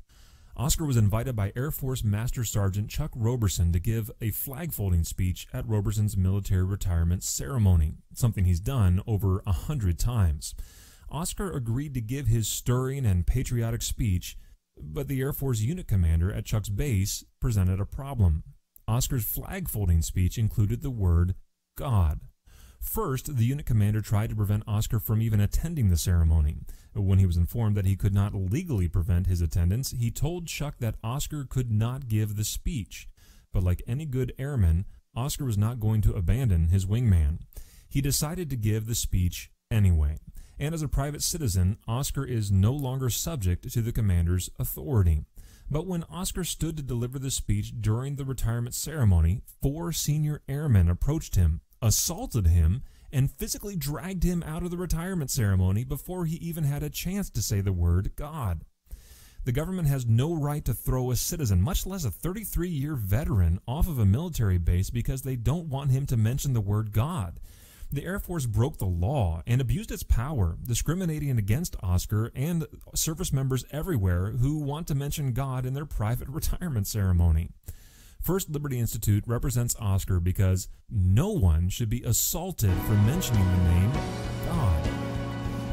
Oscar was invited by Air Force Master Sergeant Chuck Roberson to give a flag-folding speech at Roberson's military retirement ceremony, something he's done over 100 times. Oscar agreed to give his stirring and patriotic speech, but the Air Force unit commander at Chuck's base presented a problem. Oscar's flag-folding speech included the word God. First, the unit commander tried to prevent Oscar from even attending the ceremony. When he was informed that he could not legally prevent his attendance, he told Chuck that Oscar could not give the speech. But like any good airman, Oscar was not going to abandon his wingman. He decided to give the speech anyway. And as a private citizen, Oscar is no longer subject to the commander's authority. But when Oscar stood to deliver the speech during the retirement ceremony, 4 senior airmen approached him, assaulted him, and physically dragged him out of the retirement ceremony before he even had a chance to say the word God. The government has no right to throw a citizen, much less a 33-year veteran, off of a military base because they don't want him to mention the word God. The Air Force broke the law and abused its power, discriminating against Oscar and service members everywhere who want to mention God in their private retirement ceremony. First Liberty Institute represents Oscar because no one should be assaulted for mentioning the name God.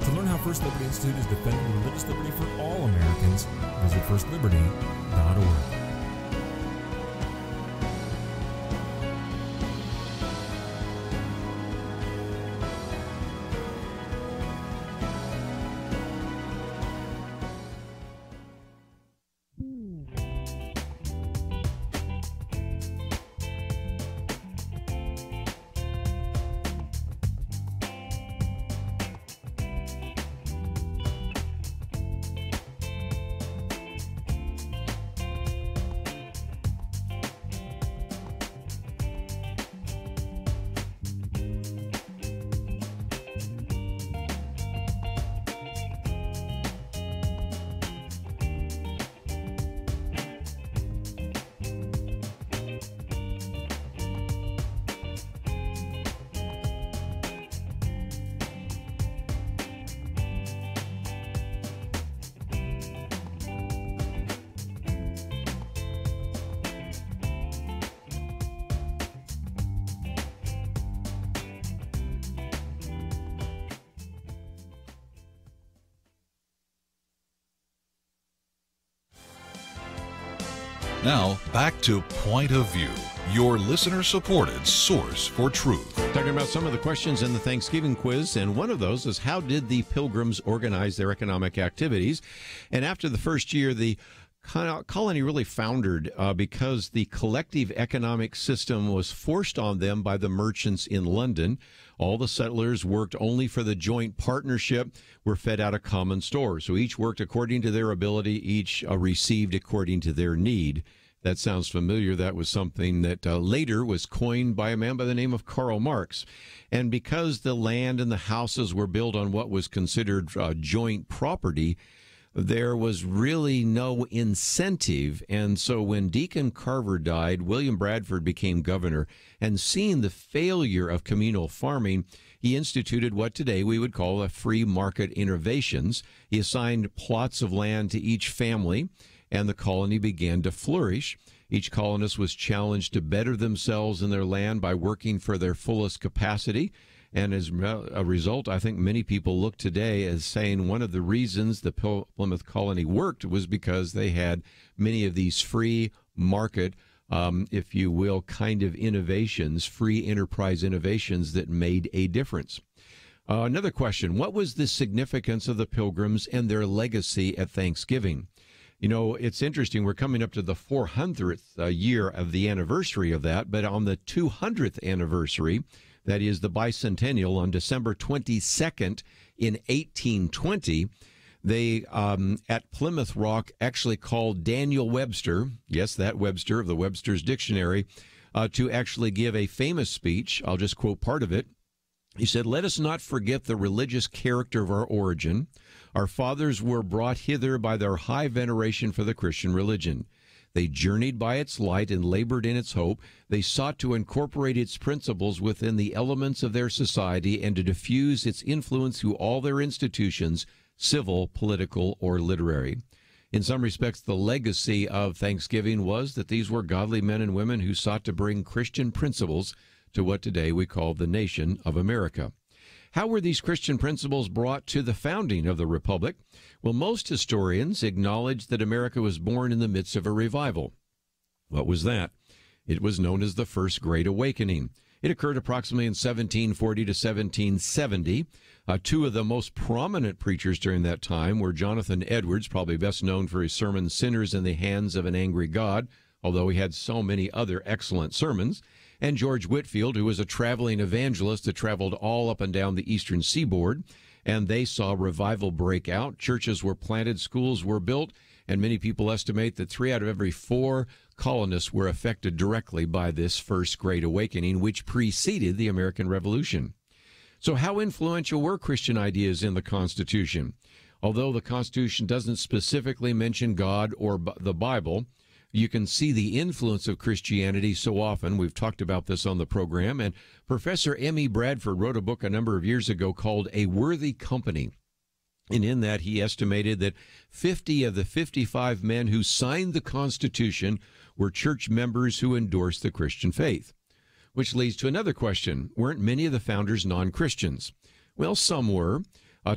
To learn how First Liberty Institute is defending religious liberty for all Americans, visit firstliberty.org. Now, back to Point of View, your listener-supported source for truth. Talking about some of the questions in the Thanksgiving quiz, and one of those is, how did the Pilgrims organize their economic activities? And after the first year, the colony really foundered because the collective economic system was forced on them by the merchants in London. All the settlers worked only for the joint partnership, were fed out of common stores. So each worked according to their ability, each received according to their need. That sounds familiar. That was something that later was coined by a man by the name of Karl Marx. And because the land and the houses were built on what was considered joint property, there was really no incentive. And so when Deacon Carver died, William Bradford became governor, and seeing the failure of communal farming, he instituted what today we would call a free market innovations. He assigned plots of land to each family, and the colony began to flourish. Each colonist was challenged to better themselves in their land by working for their fullest capacity. And as a result, I think many people look today as saying one of the reasons the Plymouth colony worked was because they had many of these free market, if you will, kind of innovations, free enterprise innovations that made a difference. Another question, what was the significance of the Pilgrims and their legacy at Thanksgiving? You know, it's interesting. We're coming up to the 400th year of the anniversary of that, but on the 200th anniversary, that is the bicentennial, on December 22nd in 1820, they, at Plymouth Rock, actually called Daniel Webster, yes, that Webster of the Webster's Dictionary, to actually give a famous speech. I'll just quote part of it. He said, "Let us not forget the religious character of our origin. Our fathers were brought hither by their high veneration for the Christian religion. They journeyed by its light and labored in its hope. They sought to incorporate its principles within the elements of their society and to diffuse its influence through all their institutions, civil, political, or literary." In some respects, the legacy of Thanksgiving was that these were godly men and women who sought to bring Christian principles to what today we call the nation of America. How were these Christian principles brought to the founding of the Republic? Well, most historians acknowledge that America was born in the midst of a revival. What was that? It was known as the First Great Awakening. It occurred approximately in 1740 to 1770. Two of the most prominent preachers during that time were Jonathan Edwards, probably best known for his sermon, Sinners in the Hands of an Angry God, although he had so many other excellent sermons, and George Whitefield, who was a traveling evangelist that traveled all up and down the eastern seaboard, and they saw revival break out. Churches were planted, schools were built, and many people estimate that 3 out of every 4 colonists were affected directly by this first Great Awakening, which preceded the American Revolution. So how influential were Christian ideas in the Constitution? Although the Constitution doesn't specifically mention God or the Bible, you can see the influence of Christianity so often. We've talked about this on the program, and Professor M.E. Bradford wrote a book a number of years ago called A Worthy Company. And in that, he estimated that 50 of the 55 men who signed the Constitution were church members who endorsed the Christian faith. Which leads to another question. Weren't many of the founders non-Christians? Well, some were.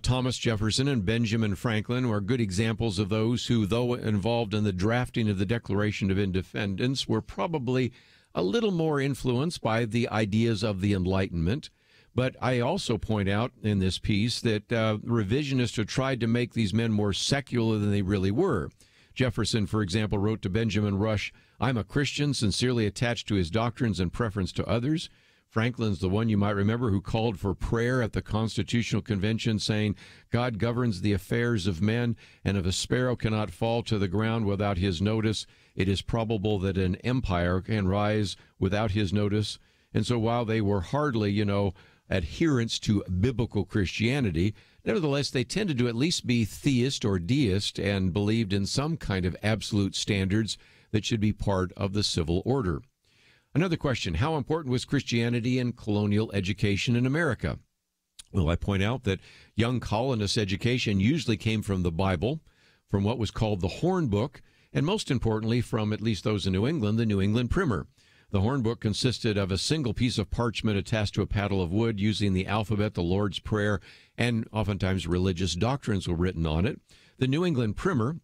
Thomas Jefferson and Benjamin Franklin were good examples of those who, though involved in the drafting of the Declaration of Independence, were probably a little more influenced by the ideas of the Enlightenment. But I also point out in this piece that revisionists have tried to make these men more secular than they really were. Jefferson, for example, wrote to Benjamin Rush, "I'm a Christian, sincerely attached to his doctrines and preference to others." Franklin's the one you might remember who called for prayer at the Constitutional Convention, saying, "God governs the affairs of men, and if a sparrow cannot fall to the ground without his notice, it is probable that an empire can rise without his notice." And so while they were hardly, adherents to biblical Christianity, nevertheless, they tended to at least be theist or deist and believed in some kind of absolute standards that should be part of the civil order. Another question, how important was Christianity in colonial education in America? Well, I point out that young colonists' education usually came from the Bible, from what was called the Horn Book, and most importantly, from at least those in New England, the New England Primer. The Horn Book consisted of a single piece of parchment attached to a paddle of wood using the alphabet, the Lord's Prayer, and oftentimes religious doctrines were written on it. The New England Primer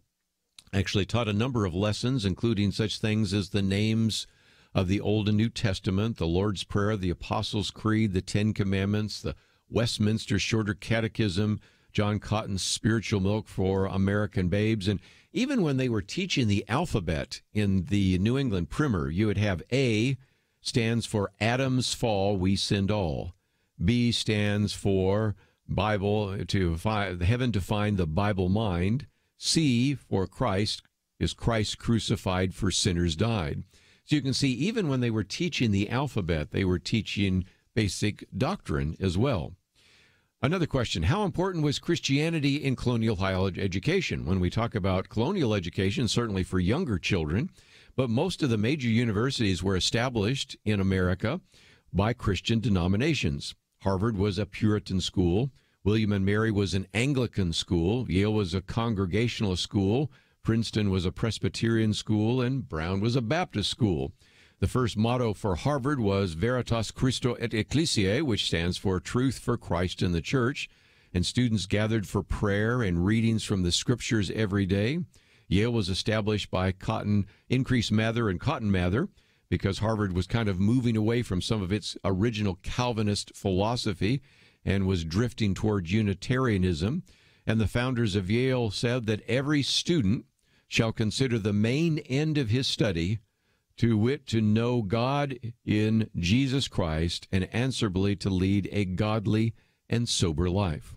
actually taught a number of lessons, including such things as the names of the Old and New Testament, the Lord's Prayer, the Apostles' Creed, the Ten Commandments, the Westminster Shorter Catechism, John Cotton's Spiritual Milk for American Babes. And even when they were teaching the alphabet in the New England Primer, you would have A stands for Adam's fall, we sinned all. B stands for Bible, heaven to find the Bible mind. C for Christ is Christ crucified for sinners died. So you can see even when they were teaching the alphabet, they were teaching basic doctrine as well. Another question, how important was Christianity in colonial higher education? When we talk about colonial education, certainly for younger children, but most of the major universities were established in America by Christian denominations. Harvard was a Puritan school. William and Mary was an Anglican school. Yale was a Congregationalist school. Princeton was a Presbyterian school, and Brown was a Baptist school. The first motto for Harvard was Veritas Christo et Ecclesiae, which stands for Truth for Christ and the Church, and students gathered for prayer and readings from the Scriptures every day. Yale was established by Increase Mather and Cotton Mather, because Harvard was kind of moving away from some of its original Calvinist philosophy and was drifting toward Unitarianism. And the founders of Yale said that every student shall consider the main end of his study, to wit, to know God in Jesus Christ, and answerably to lead a godly and sober life.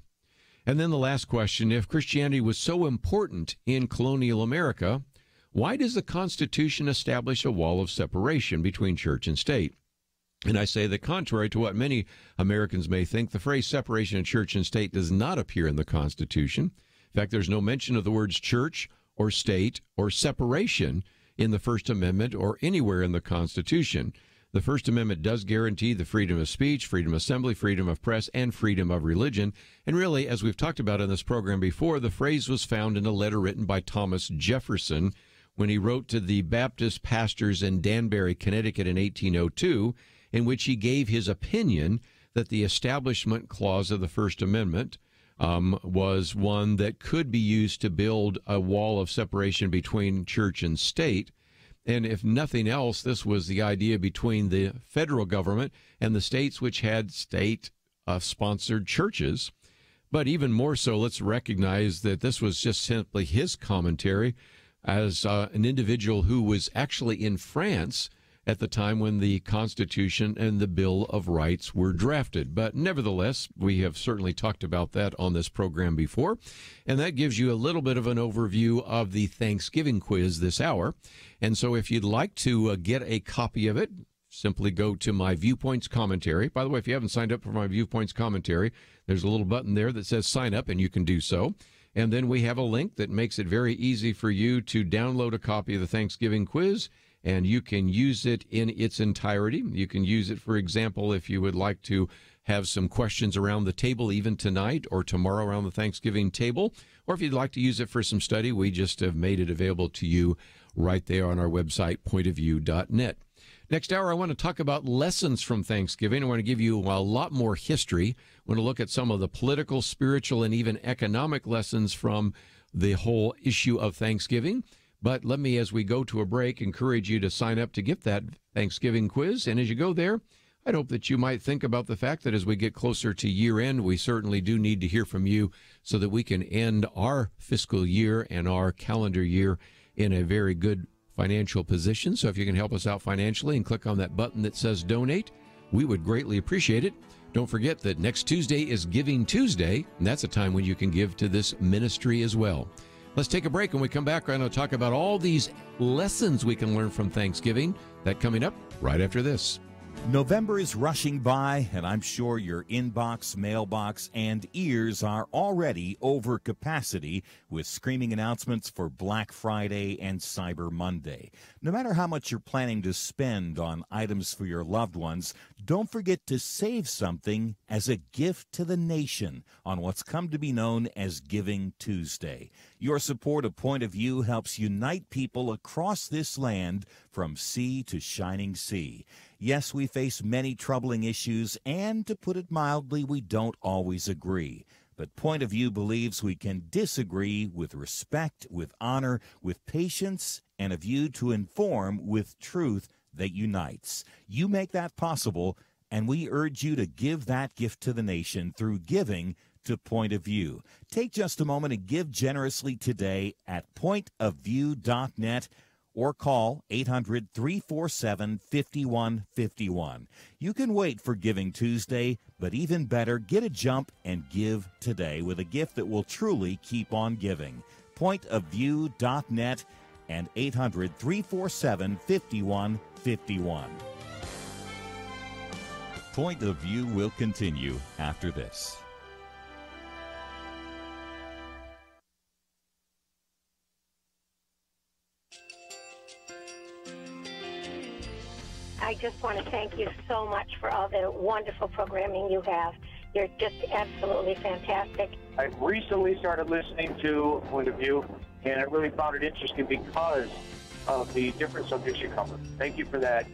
And then the last question, if Christianity was so important in colonial America, why does the Constitution establish a wall of separation between church and state? And I say that contrary to what many Americans may think, the phrase separation of church and state does not appear in the Constitution. In fact, there's no mention of the words church or state or separation in the First Amendment or anywhere in the Constitution. The First Amendment does guarantee the freedom of speech, freedom of assembly, freedom of press, and freedom of religion. And really, as we've talked about in this program before, the phrase was found in a letter written by Thomas Jefferson when he wrote to the Baptist pastors in Danbury, Connecticut in 1802, in which he gave his opinion that the Establishment Clause of the First Amendment was one that could be used to build a wall of separation between church and state. And if nothing else, this was the idea between the federal government and the states, which had state-sponsored churches. But even more so, let's recognize that this was just simply his commentary as an individual who was actually in France at the time when the Constitution and the Bill of Rights were drafted. But nevertheless, we have certainly talked about that on this program before, and that gives you a little bit of an overview of the Thanksgiving quiz this hour. And so if you'd like to get a copy of it, simply go to my Viewpoints commentary. By the way, if you haven't signed up for my Viewpoints commentary, there's a little button there that says sign up, and you can do so. And then we have a link that makes it very easy for you to download a copy of the Thanksgiving quiz, and you can use it in its entirety. You can use it, for example, if you would like to have some questions around the table even tonight or tomorrow around the Thanksgiving table, or if you'd like to use it for some study, we just have made it available to you right there on our website, pointofview.net. Next hour, I want to talk about lessons from Thanksgiving. I want to give you a lot more history. I want to look at some of the political, spiritual, and even economic lessons from the whole issue of Thanksgiving. But let me, as we go to a break, encourage you to sign up to get that Thanksgiving quiz. And as you go there, I'd hope that you might think about the fact that as we get closer to year end, we certainly do need to hear from you so that we can end our fiscal year and our calendar year in a very good financial position. So if you can help us out financially and click on that button that says donate, we would greatly appreciate it. Don't forget that next Tuesday is Giving Tuesday, and that's a time when you can give to this ministry as well. Let's take a break. When we come back, we're going to talk about all these lessons we can learn from Thanksgiving. That coming up right after this. November is rushing by, and I'm sure your inbox, mailbox, and ears are already over capacity with screaming announcements for Black Friday and Cyber Monday. No matter how much you're planning to spend on items for your loved ones, don't forget to save something as a gift to the nation on what's come to be known as Giving Tuesday. Your support of Point of View helps unite people across this land from sea to shining sea. Yes, we face many troubling issues, and to put it mildly, we don't always agree. But Point of View believes we can disagree with respect, with honor, with patience, and a view to inform with truth that unites. You make that possible, and we urge you to give that gift to the nation through giving to Point of View. Take just a moment and give generously today at pointofview.net. or call 800-347-5151. You can wait for Giving Tuesday, but even better, get a jump and give today with a gift that will truly keep on giving. Pointofview.net and 800-347-5151. Point of View will continue after this. I just want to thank you so much for all the wonderful programming you have. You're just absolutely fantastic. I recently started listening to Point of View, and I really found it interesting because of the different subjects you cover. Thank you for that.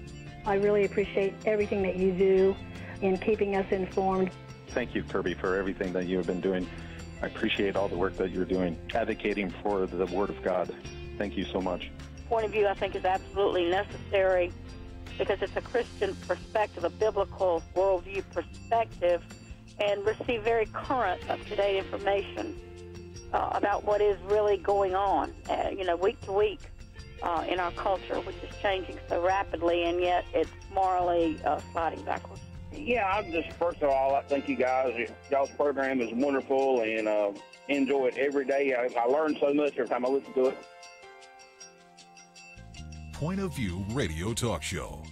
I really appreciate everything that you do in keeping us informed. Thank you, Kerby, for everything that you have been doing. I appreciate all the work that you're doing, advocating for the Word of God. Thank you so much. Point of View, I think, is absolutely necessary because it's a Christian perspective, a biblical worldview perspective, and receive very current, up-to-date information about what is really going on, week to week in our culture, which is changing so rapidly, and yet it's morally sliding backwards. Yeah, I'm just, first of all, I thank you guys. Y'all's program is wonderful, and enjoy it every day. I learn so much every time I listen to it. Point of View Radio Talk Show.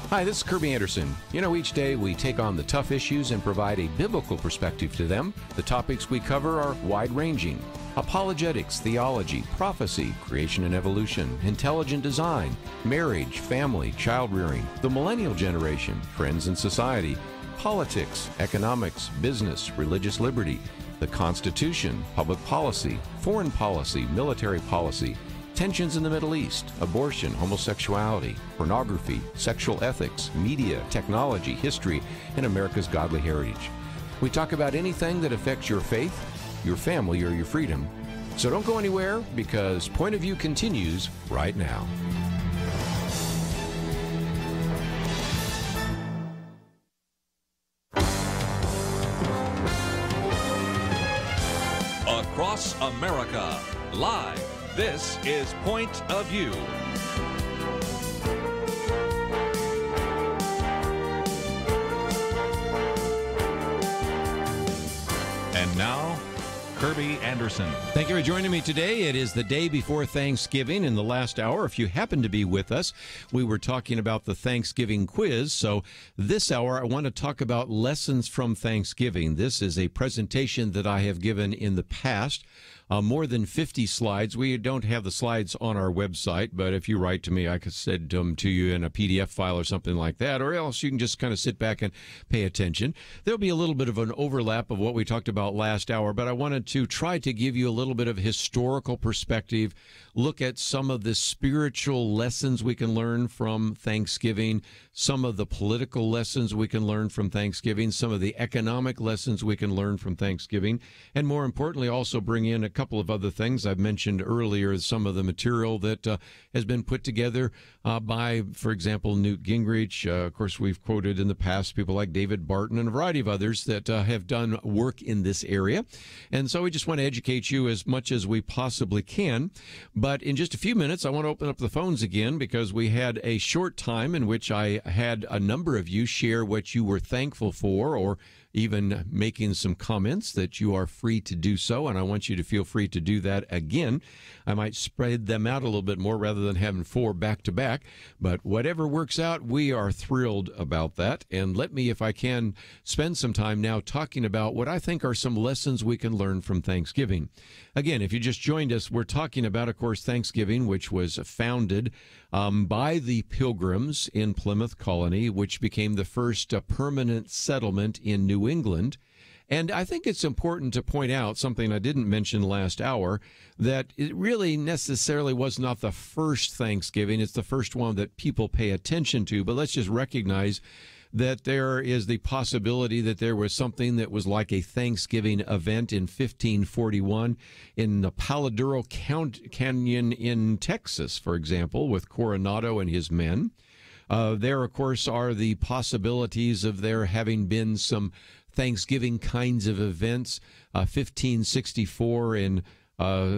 Hi, this is Kerby Anderson. You know, each day we take on the tough issues and provide a biblical perspective to them. The topics we cover are wide-ranging. Apologetics, theology, prophecy, creation and evolution, intelligent design, marriage, family, child-rearing, the millennial generation, friends and society, politics, economics, business, religious liberty, the Constitution, public policy, foreign policy, military policy, tensions in the Middle East, abortion, homosexuality, pornography, sexual ethics, media, technology, history, and America's godly heritage. We talk about anything that affects your faith, your family, or your freedom. So don't go anywhere, because Point of View continues right now. Across America, live. This is Point of View. And now, Kerby Anderson. Thank you for joining me today. It is the day before Thanksgiving. In the last hour, if you happen to be with us, we were talking about the Thanksgiving quiz. So this hour, I want to talk about lessons from Thanksgiving. This is a presentation that I have given in the past. More than 50 slides. We don't have the slides on our website, but if you write to me, I could send them to you in a PDF file or something like that, or else you can just kind of sit back and pay attention. There'll be a little bit of an overlap of what we talked about last hour, but I wanted to try to give you a little bit of historical perspective, look at some of the spiritual lessons we can learn from Thanksgiving, some of the political lessons we can learn from Thanksgiving, some of the economic lessons we can learn from Thanksgiving, and more importantly, also bring in a couple of other things. I've mentioned earlier some of the material that has been put together by, for example, Newt Gingrich. Of course, we've quoted in the past people like David Barton and a variety of others that have done work in this area. And so we just want to educate you as much as we possibly can. But in just a few minutes, I want to open up the phones again, because we had a short time in which I had a number of you share what you were thankful for, or even making some comments that you are free to do so, and I want you to feel free to do that again. I might spread them out a little bit more rather than having 4 back-to-back, but whatever works out, we are thrilled about that. And let me, if I can, spend some time now talking about what I think are some lessons we can learn from Thanksgiving. Again, if you just joined us, we're talking about, of course, Thanksgiving, which was founded by the Pilgrims in Plymouth Colony, which became the first permanent settlement in New England. And I think it's important to point out something I didn't mention last hour, that it really necessarily was not the first Thanksgiving. It's the first one that people pay attention to. But let's just recognize that there is the possibility that there was something that was like a Thanksgiving event in 1541 in the Palo Duro Canyon in Texas, for example, with Coronado and his men. There, of course, are the possibilities of there having been some Thanksgiving kinds of events. 1564 in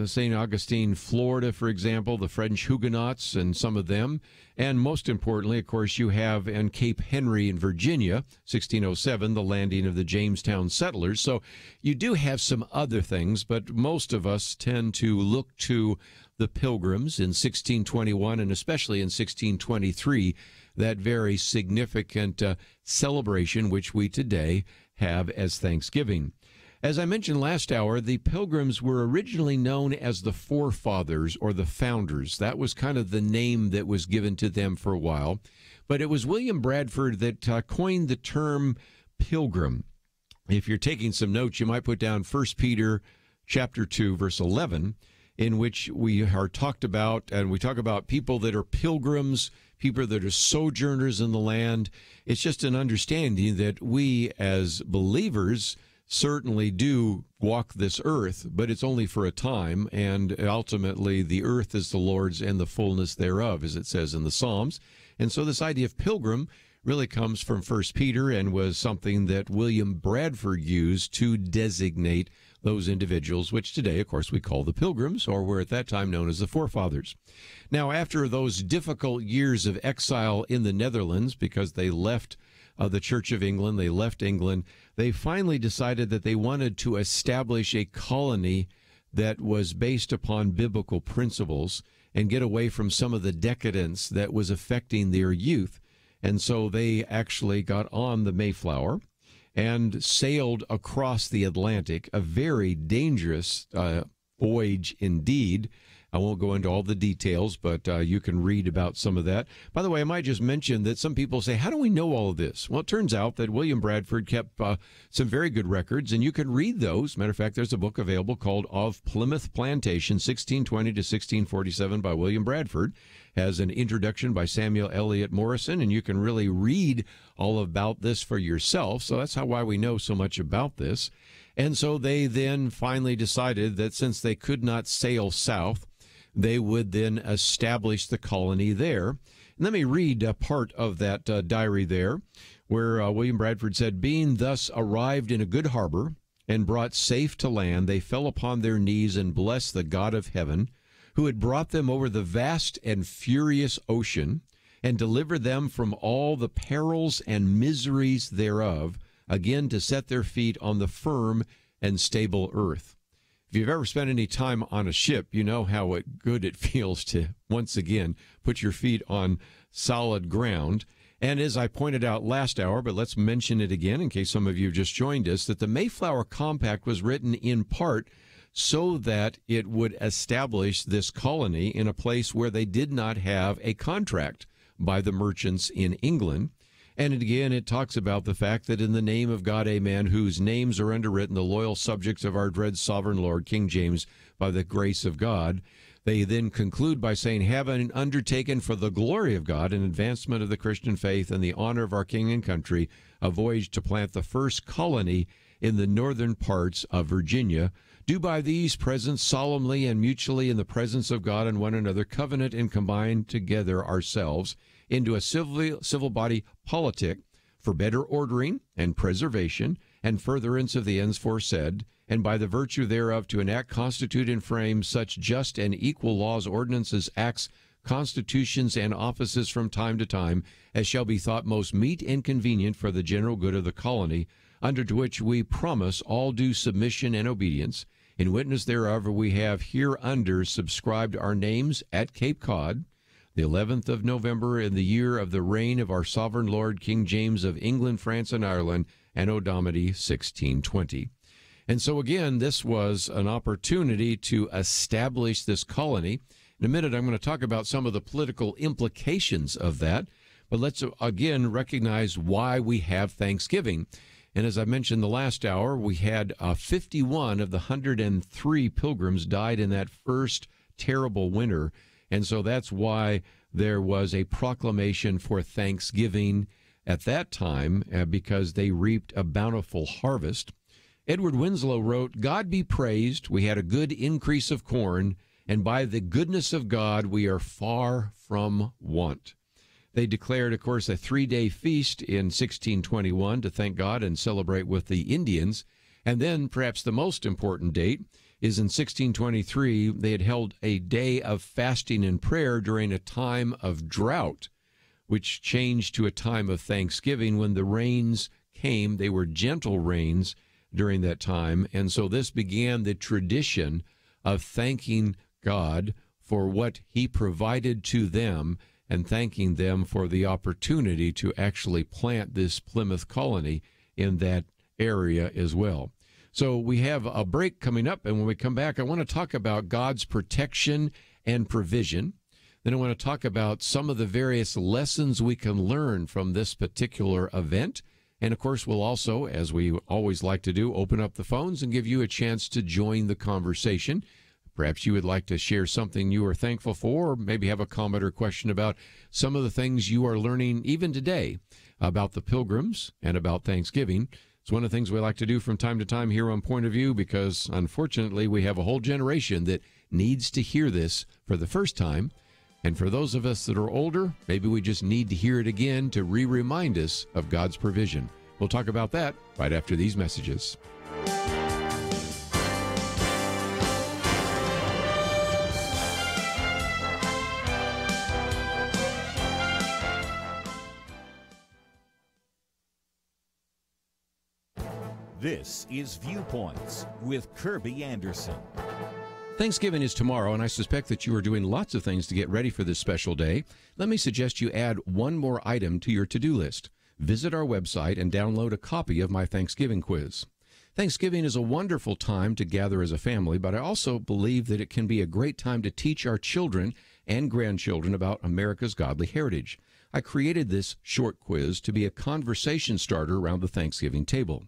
St. Augustine, Florida, for example, the French Huguenots and some of them. And most importantly, of course, you have in Cape Henry in Virginia, 1607, the landing of the Jamestown settlers. So you do have some other things, but most of us tend to look to the Pilgrims in 1621 and especially in 1623, that very significant celebration which we today have as Thanksgiving. As I mentioned last hour, the Pilgrims were originally known as the Forefathers or the Founders. That was kind of the name that was given to them for a while. But it was William Bradford that coined the term pilgrim. If you're taking some notes, you might put down 1 Peter chapter 2, verse 11, in which we are talked about, and we talk about people that are pilgrims, people that are sojourners in the land. It's just an understanding that we as believers certainly do walk this earth, but it's only for a time, and ultimately the earth is the Lord's and the fullness thereof, as it says in the Psalms. And so this idea of pilgrim really comes from 1 Peter and was something that William Bradford used to designate those individuals, which today, of course, we call the Pilgrims, or were at that time known as the Forefathers. Now, after those difficult years of exile in the Netherlands, because they left the Church of England, they left England, they finally decided that they wanted to establish a colony that was based upon biblical principles and get away from some of the decadence that was affecting their youth. And so they actually got on the Mayflower and sailed across the Atlantic, a very dangerous voyage indeed. I won't go into all the details, but you can read about some of that. By the way, I might just mention that some people say, how do we know all of this? Well, it turns out that William Bradford kept some very good records, and you can read those. Matter of fact, there's a book available called Of Plymouth Plantation, 1620 to 1647 by William Bradford. Has an introduction by Samuel Eliot Morison, and you can really read all about this for yourself. So that's why we know so much about this. And so they then finally decided that since they could not sail south, they would then establish the colony there. And let me read a part of that diary there, where William Bradford said, being thus arrived in a good harbor and brought safe to land, they fell upon their knees and blessed the God of heaven, who had brought them over the vast and furious ocean and delivered them from all the perils and miseries thereof, again to set their feet on the firm and stable earth. If you've ever spent any time on a ship, you know how good it feels to, once again, put your feet on solid ground. And as I pointed out last hour, but let's mention it again in case some of you just joined us, that the Mayflower Compact was written in part so that it would establish this colony in a place where they did not have a contract by the merchants in England. And again, it talks about the fact that in the name of God, amen, whose names are underwritten, the loyal subjects of our dread sovereign Lord, King James, by the grace of God. They then conclude by saying, having undertaken for the glory of God and advancement of the Christian faith and the honor of our king and country, a voyage to plant the first colony in the northern parts of Virginia, do by these presents solemnly and mutually in the presence of God and one another covenant and combine together ourselves into a civil body politic for better ordering and preservation and furtherance of the ends foresaid, and by the virtue thereof to enact, constitute, and frame such just and equal laws, ordinances, acts, constitutions, and offices from time to time as shall be thought most meet and convenient for the general good of the colony, under to which we promise all due submission and obedience. In witness thereof we have hereunder subscribed our names at Cape Cod, the 11th of November in the year of the reign of our sovereign Lord King James of England, France, and Ireland, Anno Domini 1620. And so again, this was an opportunity to establish this colony. In a minute, I'm going to talk about some of the political implications of that. But let's again recognize why we have Thanksgiving. And as I mentioned the last hour, we had 51 of the 103 pilgrims died in that first terrible winter. And so that's why there was a proclamation for Thanksgiving at that time, because they reaped a bountiful harvest. Edward Winslow wrote, God be praised, we had a good increase of corn, and by the goodness of God we are far from want. They declared, of course, a 3-day feast in 1621 to thank God and celebrate with the Indians. And then perhaps the most important date is in 1623, they had held a day of fasting and prayer during a time of drought, which changed to a time of thanksgiving when the rains came. They were gentle rains during that time. And so this began the tradition of thanking God for what he provided to them and thanking them for the opportunity to actually plant this Plymouth colony in that area as well. So we have a break coming up, and when we come back, I want to talk about God's protection and provision. Then I want to talk about some of the various lessons we can learn from this particular event. And, of course, we'll also, as we always like to do, open up the phones and give you a chance to join the conversation. Perhaps you would like to share something you are thankful for, or maybe have a comment or question about some of the things you are learning even today about the Pilgrims and about Thanksgiving. It's one of the things we like to do from time to time here on Point of View, because unfortunately we have a whole generation that needs to hear this for the first time. And for those of us that are older, maybe we just need to hear it again to remind us of God's provision. We'll talk about that right after these messages. This is Viewpoints with Kerby Anderson. Thanksgiving is tomorrow, and I suspect that you are doing lots of things to get ready for this special day. Let me suggest you add one more item to your to-do list. Visit our website and download a copy of my Thanksgiving quiz. Thanksgiving is a wonderful time to gather as a family, but I also believe that it can be a great time to teach our children and grandchildren about America's godly heritage. I created this short quiz to be a conversation starter around the Thanksgiving table.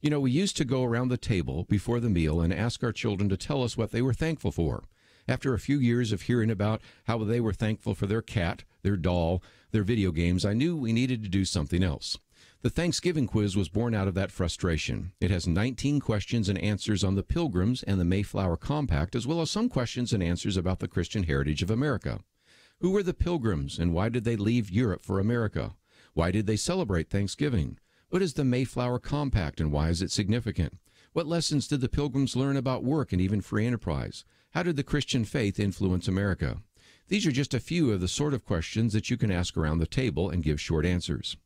You know, we used to go around the table before the meal and ask our children to tell us what they were thankful for. After a few years of hearing about how they were thankful for their cat, their doll, their video games, I knew we needed to do something else. The Thanksgiving quiz was born out of that frustration. It has 19 questions and answers on the Pilgrims and the Mayflower Compact, as well as some questions and answers about the Christian heritage of America. Who were the Pilgrims, and why did they leave Europe for America? Why did they celebrate Thanksgiving? What is the Mayflower Compact, and why is it significant? What lessons did the Pilgrims learn about work and even free enterprise? How did the Christian faith influence America? These are just a few of the sort of questions that you can ask around the table and give short answers.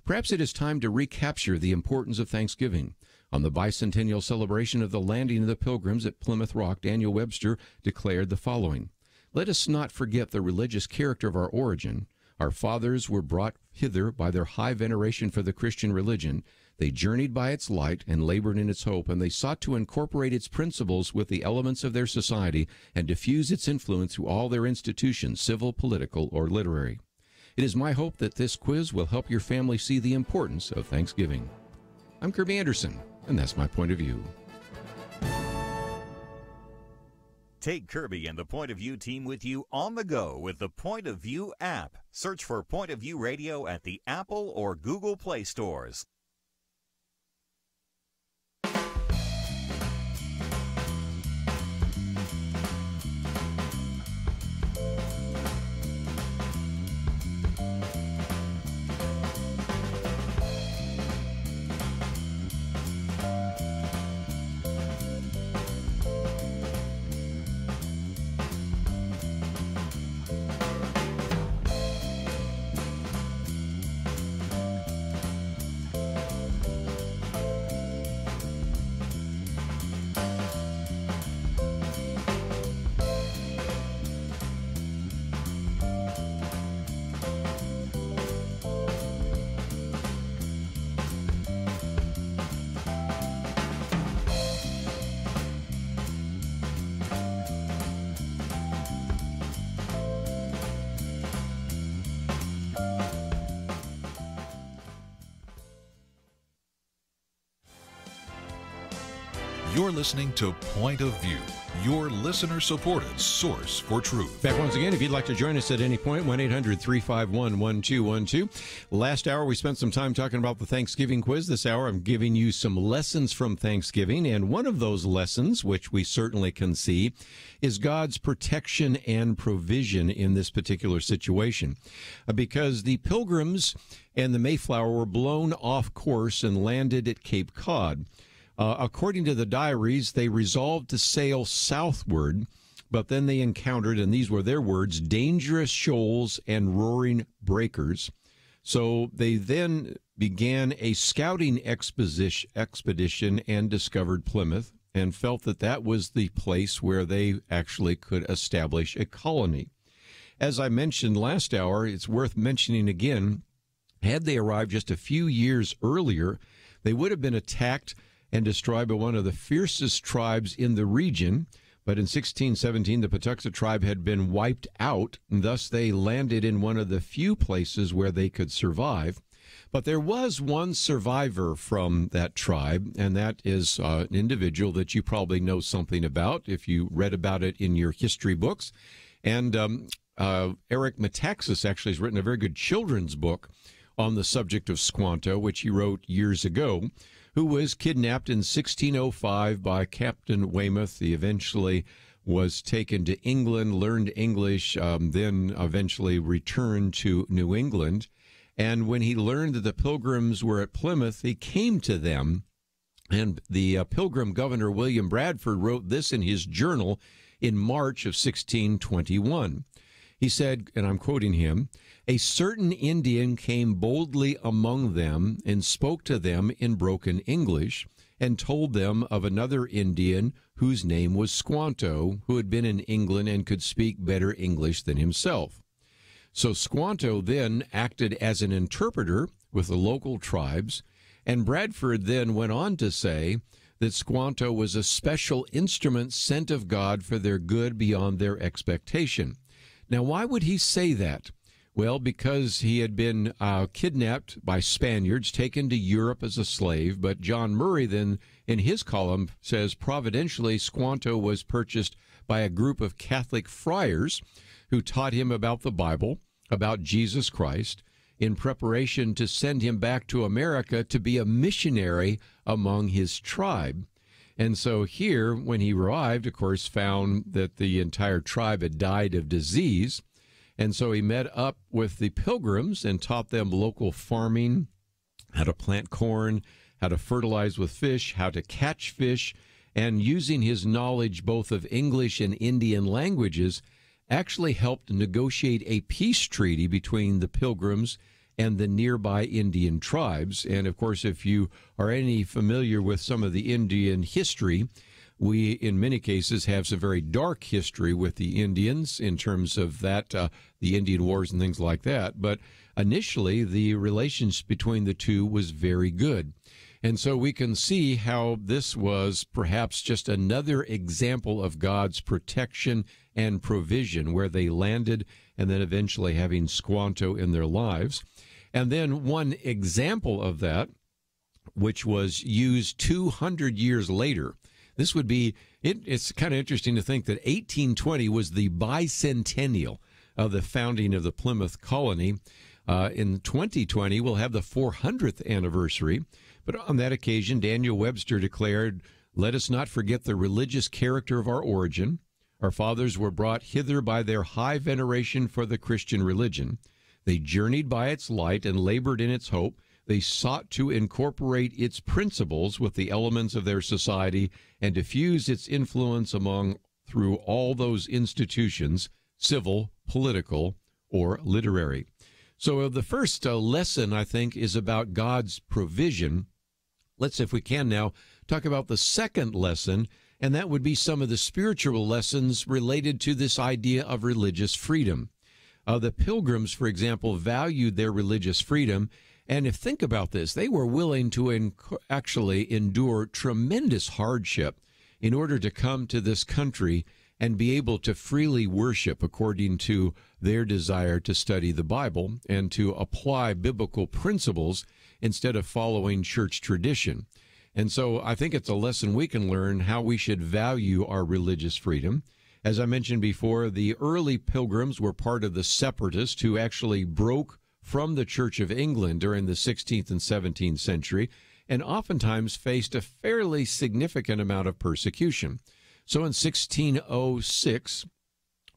Perhaps it is time to recapture the importance of Thanksgiving. On the bicentennial celebration of the landing of the Pilgrims at Plymouth Rock, Daniel Webster declared the following: "Let us not forget the religious character of our origin. Our fathers were brought hither by their high veneration for the Christian religion. They journeyed by its light and labored in its hope, and they sought to incorporate its principles with the elements of their society and diffuse its influence through all their institutions, civil, political, or literary." It is my hope that this quiz will help your family see the importance of Thanksgiving. I'm Kerby Anderson, and that's my point of view. Take Kerby and the Point of View team with you on the go with the Point of View app. Search for Point of View Radio at the Apple or Google Play stores. You're listening to Point of View, your listener-supported source for truth. Back once again, if you'd like to join us at any point, 1-800-351-1212. Last hour, we spent some time talking about the Thanksgiving quiz. This hour, I'm giving you some lessons from Thanksgiving, and one of those lessons, which we certainly can see, is God's protection and provision in this particular situation. Because the Pilgrims and the Mayflower were blown off course and landed at Cape Cod. According to the diaries, they resolved to sail southward, but then they encountered, and these were their words, dangerous shoals and roaring breakers. So they then began a scouting expedition and discovered Plymouth and felt that that was the place where they actually could establish a colony. As I mentioned last hour, it's worth mentioning again, had they arrived just a few years earlier, they would have been attacked and destroyed by one of the fiercest tribes in the region. But in 1617, the Patuxent tribe had been wiped out, and thus they landed in one of the few places where they could survive. But there was one survivor from that tribe, and that is an individual that you probably know something about if you read about it in your history books. And Eric Metaxas actually has written a very good children's book on the subject of Squanto, which he wrote years ago, who was kidnapped in 1605 by Captain Weymouth. He eventually was taken to England, learned English, then eventually returned to New England. And when he learned that the Pilgrims were at Plymouth, he came to them. And the Pilgrim governor, William Bradford, wrote this in his journal in March of 1621. He said, and I'm quoting him, "A certain Indian came boldly among them and spoke to them in broken English and told them of another Indian whose name was Squanto, who had been in England and could speak better English than himself. So Squanto then acted as an interpreter with the local tribes, and Bradford then went on to say that Squanto was a special instrument sent of God for their good beyond their expectation." Now, why would he say that? Well, because he had been kidnapped by Spaniards, taken to Europe as a slave. But John Murray then, in his column, says providentially Squanto was purchased by a group of Catholic friars who taught him about the Bible, about Jesus Christ, in preparation to send him back to America to be a missionary among his tribe. And so here, when he arrived, of course, found that the entire tribe had died of disease. And so he met up with the Pilgrims and taught them local farming, how to plant corn, how to fertilize with fish, how to catch fish, and using his knowledge both of English and Indian languages, actually helped negotiate a peace treaty between the Pilgrims and the nearby Indian tribes. And, of course, if you are any familiar with some of the Indian history, we, in many cases, have some very dark history with the Indians in terms of that, the Indian Wars and things like that. But initially, the relations between the two was very good. And so we can see how this was perhaps just another example of God's protection and provision, where they landed and then eventually having Squanto in their lives. And then one example of that, which was used 200 years later, this would be, it's kind of interesting to think that 1820 was the bicentennial of the founding of the Plymouth colony. In 2020, we'll have the 400th anniversary. But on that occasion, Daniel Webster declared, "Let us not forget the religious character of our origin. Our fathers were brought hither by their high veneration for the Christian religion. They journeyed by its light and labored in its hope. They sought to incorporate its principles with the elements of their society and diffuse its influence through all those institutions, civil, political, or literary." So the first lesson, I think, is about God's provision. Let's, if we can now, talk about the second lesson, and that would be some of the spiritual lessons related to this idea of religious freedom. The Pilgrims, for example, valued their religious freedom, and if think about this, they were willing to actually endure tremendous hardship in order to come to this country and be able to freely worship according to their desire to study the Bible and to apply biblical principles instead of following church tradition. And so I think it's a lesson we can learn how we should value our religious freedom. As I mentioned before, the early Pilgrims were part of the separatists who actually broke from the Church of England during the 16th and 17th century and oftentimes faced a fairly significant amount of persecution. So in 1606,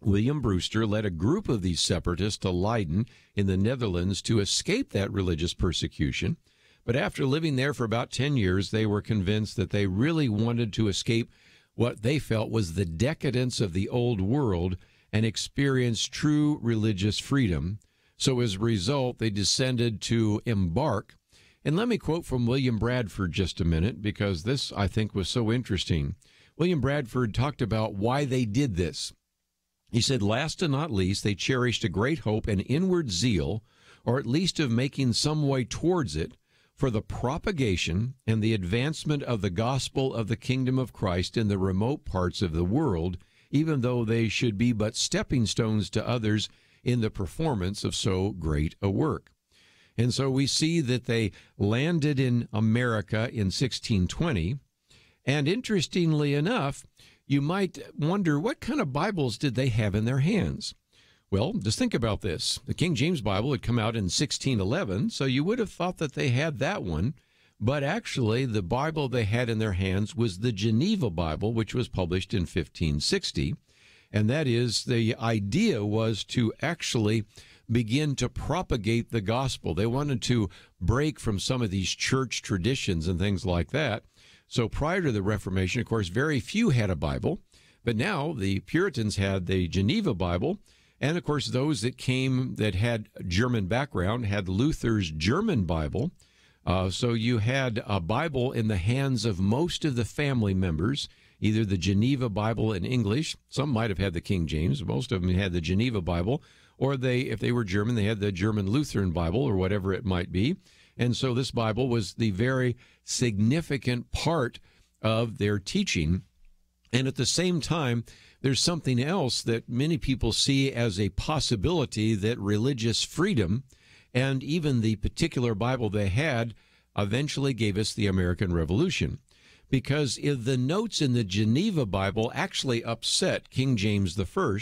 William Brewster led a group of these separatists to Leiden in the Netherlands to escape that religious persecution. But after living there for about 10 years, they were convinced that they really wanted to escape what they felt was the decadence of the old world and experience true religious freedom. So as a result, they decided to embark. And let me quote from William Bradford just a minute, because this, I think, was so interesting. William Bradford talked about why they did this. He said, "Last and not least, they cherished a great hope and inward zeal, or at least of making some way towards it, for the propagation and the advancement of the gospel of the kingdom of Christ in the remote parts of the world, even though they should be but stepping stones to others in the performance of so great a work." And so we see that they landed in America in 1620. And interestingly enough, you might wonder, what kind of Bibles did they have in their hands? Well, just think about this. The King James Bible had come out in 1611, so you would have thought that they had that one. But actually, the Bible they had in their hands was the Geneva Bible, which was published in 1560. And that is, the idea was to actually begin to propagate the gospel. They wanted to break from some of these church traditions and things like that. So prior to the Reformation, of course, very few had a Bible. But now the Puritans had the Geneva Bible. And, of course, those that came that had German background had Luther's German Bible. So you had a Bible in the hands of most of the family members, either the Geneva Bible in English. Some might have had the King James. Most of them had the Geneva Bible. Or if they were German, they had the German Lutheran Bible or whatever it might be. And so this Bible was the very significant part of their teaching. And at the same time, there's something else that many people see as a possibility, that religious freedom and even the particular Bible they had eventually gave us the American Revolution. Because if the notes in the Geneva Bible actually upset King James I,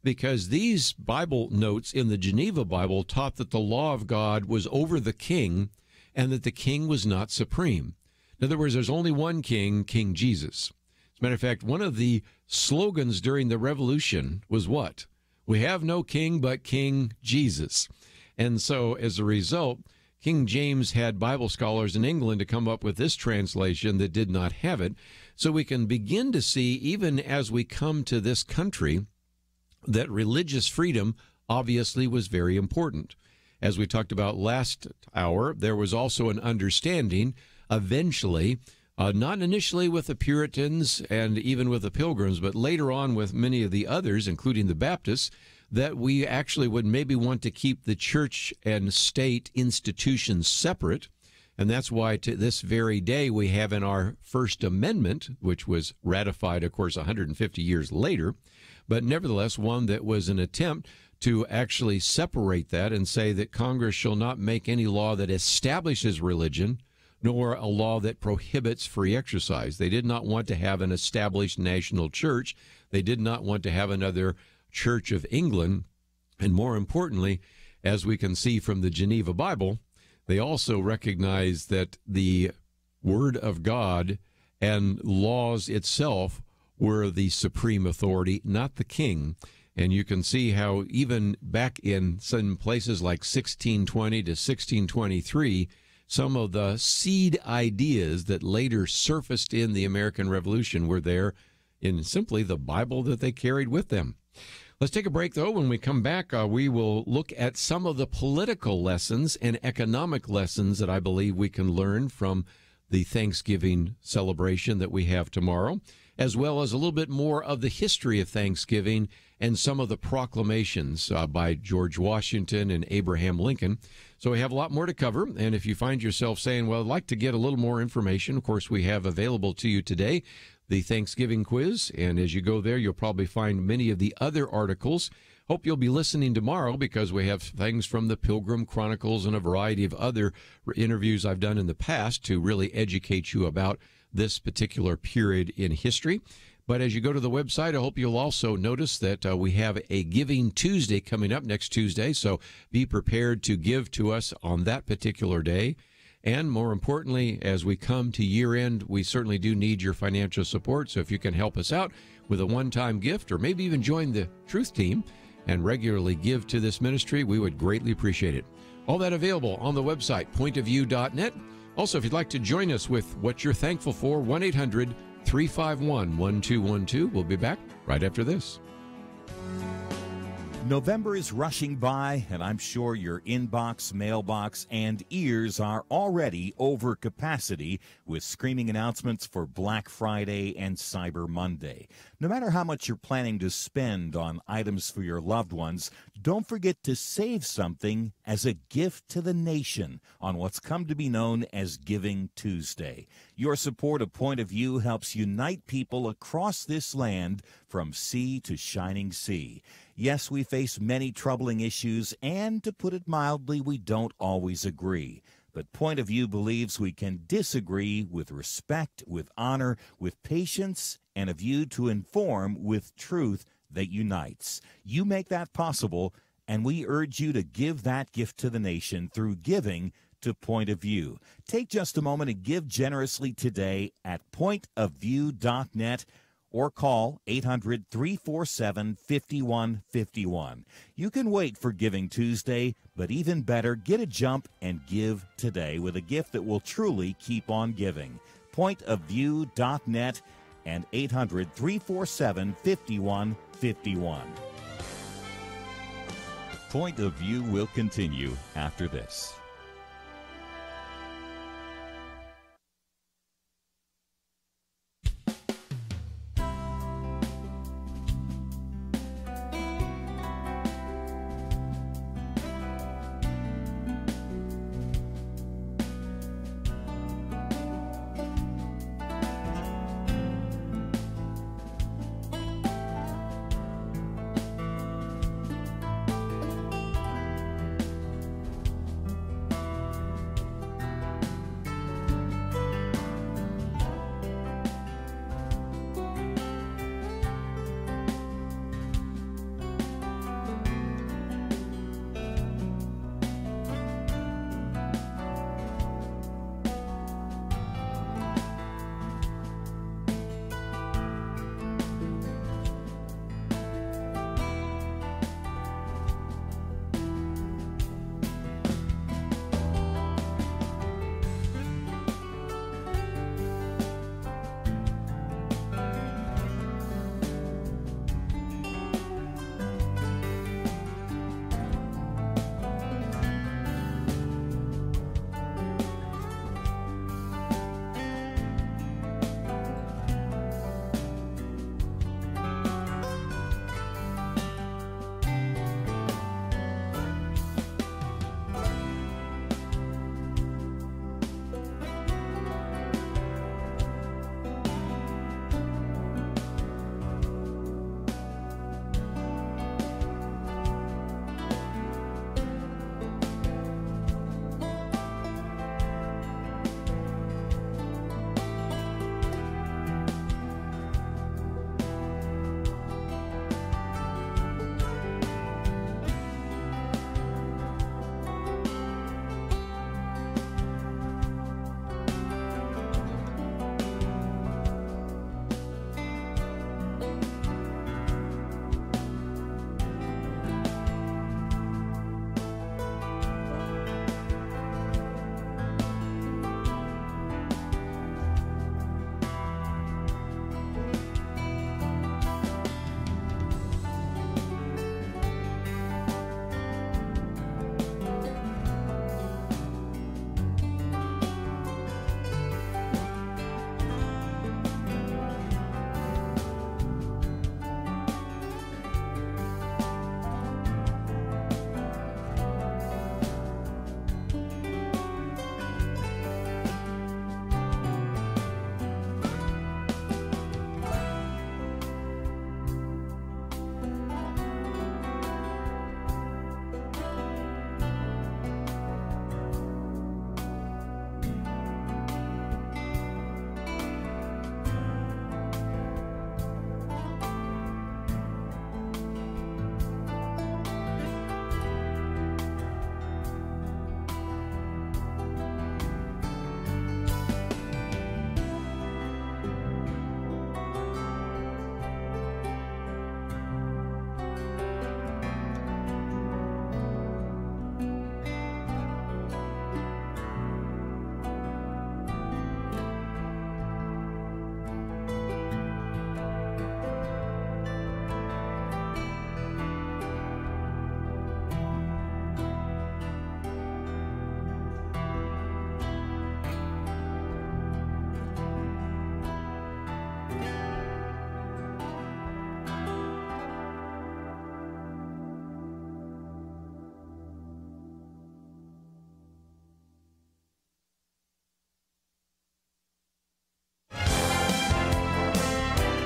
because these Bible notes in the Geneva Bible taught that the law of God was over the king and that the king was not supreme. In other words, there's only one king, King Jesus. As a matter of fact, one of the slogans during the Revolution was what? We have no king but King Jesus. And so as a result, King James had Bible scholars in England to come up with this translation that did not have it. So we can begin to see, even as we come to this country, that religious freedom obviously was very important. As we talked about last hour, there was also an understanding eventually, not initially with the Puritans and even with the Pilgrims, but later on with many of the others, including the Baptists, that we actually would maybe want to keep the church and state institutions separate. And that's why to this very day we have in our First Amendment, which was ratified, of course, 150 years later, but nevertheless one that was an attempt to actually separate that and say that Congress shall not make any law that establishes religion, nor a law that prohibits free exercise. They did not want to have an established national church. They did not want to have another Church of England. And more importantly, as we can see from the Geneva Bible, they also recognize that the Word of God and laws itself were the supreme authority, not the king. And you can see how even back in some places like 1620 to 1623, some of the seed ideas that later surfaced in the American Revolution were there in simply the Bible that they carried with them. Let's take a break, though. When we come back, we will look at some of the political lessons and economic lessons that I believe we can learn from the Thanksgiving celebration that we have tomorrow, as well as a little bit more of the history of Thanksgiving and some of the proclamations by George Washington and Abraham Lincoln. So we have a lot more to cover, and if you find yourself saying, well, I'd like to get a little more information, of course, we have available to you today the Thanksgiving quiz, and as you go there, you'll probably find many of the other articles. Hope you'll be listening tomorrow, because we have things from the Pilgrim Chronicles and a variety of other interviews I've done in the past to really educate you about this particular period in history. But as you go to the website, I hope you'll also notice that we have a Giving Tuesday coming up next Tuesday, so be prepared to give to us on that particular day. And more importantly, as we come to year end, we certainly do need your financial support. So if you can help us out with a one-time gift, or maybe even join the Truth Team and regularly give to this ministry, we would greatly appreciate it. All that available on the website, pointofview.net. Also, if you'd like to join us with what you're thankful for, 1-800-351-1212. We'll be back right after this. November is rushing by, and I'm sure your inbox, mailbox, and ears are already over capacity with screaming announcements for Black Friday and Cyber Monday. No matter how much you're planning to spend on items for your loved ones, don't forget to save something as a gift to the nation on what's come to be known as Giving Tuesday. Your support of Point of View helps unite people across this land from sea to shining sea. Yes, we face many troubling issues, and to put it mildly, we don't always agree. But Point of View believes we can disagree with respect, with honor, with patience, and a view to inform with truth that unites. You make that possible, and we urge you to give that gift to the nation through giving to Point of View. Take just a moment and give generously today at pointofview.net. or call 800-347-5151. You can wait for Giving Tuesday, but even better, get a jump and give today with a gift that will truly keep on giving. Pointofview.net and 800-347-5151. Point of View will continue after this.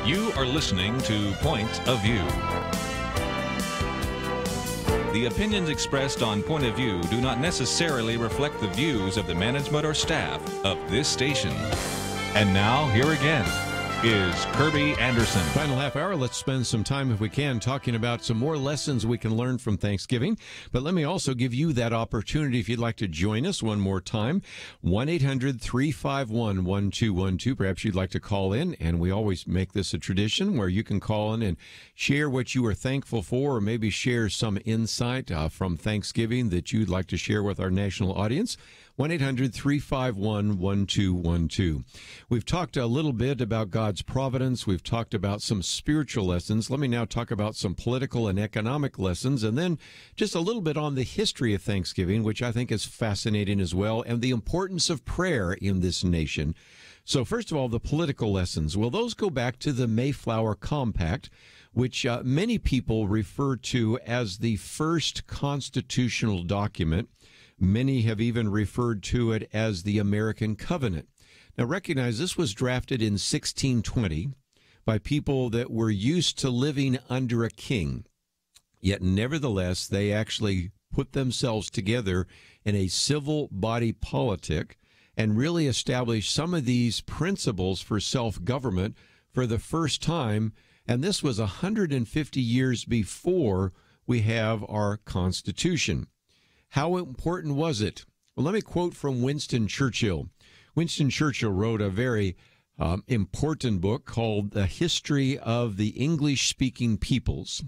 You are listening to Point of View. The opinions expressed on Point of View do not necessarily reflect the views of the management or staff of this station. And now, here again is Kerby Anderson. Final half hour, let's spend some time, if we can, talking about some more lessons we can learn from Thanksgiving. But let me also give you that opportunity if you'd like to join us one more time. 1-800-351-1212. Perhaps you'd like to call in, and we always make this a tradition where you can call in and share what you are thankful for, or maybe share some insight from Thanksgiving that you'd like to share with our national audience. 1-800-351-1212. We've talked a little bit about God's providence. We've talked about some spiritual lessons. Let me now talk about some political and economic lessons, and then just a little bit on the history of Thanksgiving, which I think is fascinating as well, and the importance of prayer in this nation. So first of all, the political lessons. Well, those go back to the Mayflower Compact, which many people refer to as the first constitutional document. Many have even referred to it as the American Covenant. Now, recognize this was drafted in 1620 by people that were used to living under a king. Yet, nevertheless, they actually put themselves together in a civil body politic and really establish some of these principles for self-government for the first time. And this was 150 years before we have our Constitution. How important was it? Well, let me quote from Winston Churchill. Winston Churchill wrote a very important book called The History of the English-Speaking Peoples.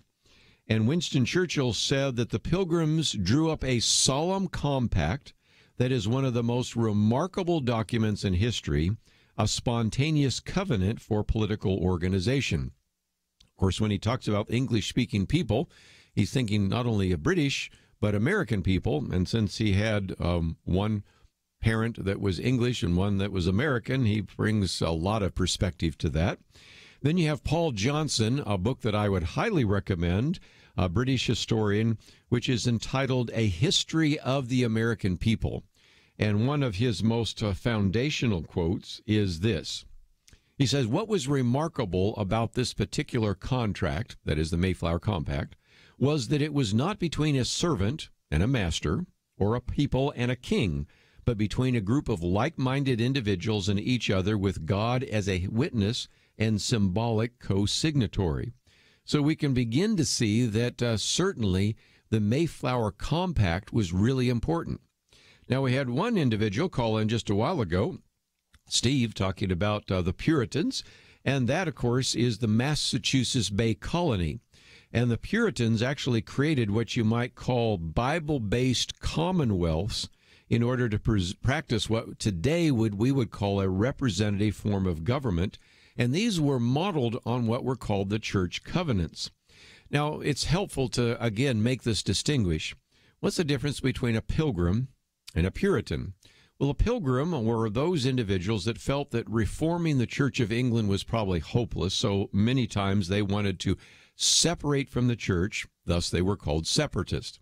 And Winston Churchill said that the Pilgrims drew up a solemn compact that is one of the most remarkable documents in history, a spontaneous covenant for political organization. Of course, when he talks about English-speaking people, he's thinking not only of British, but American people. And since he had one parent that was English and one that was American, he brings a lot of perspective to that. Then you have Paul Johnson, a book that I would highly recommend, a British historian, which is entitled A History of the American People. And one of his most foundational quotes is this. He says, what was remarkable about this particular contract, that is the Mayflower Compact, was that it was not between a servant and a master, or a people and a king, but between a group of like-minded individuals and each other, with God as a witness and symbolic co-signatory. So we can begin to see that certainly the Mayflower Compact was really important. Now, we had one individual call in just a while ago, Steve, talking about the Puritans, and that, of course, is the Massachusetts Bay Colony. And the Puritans actually created what you might call Bible-based commonwealths in order to practice what today we would call a representative form of government. And these were modeled on what were called the church covenants. Now, it's helpful to, again, make this distinguish. What's the difference between a pilgrim and a Puritan? Well, a pilgrim were those individuals that felt that reforming the Church of England was probably hopeless, so many times they wanted to separate from the church, thus they were called separatists.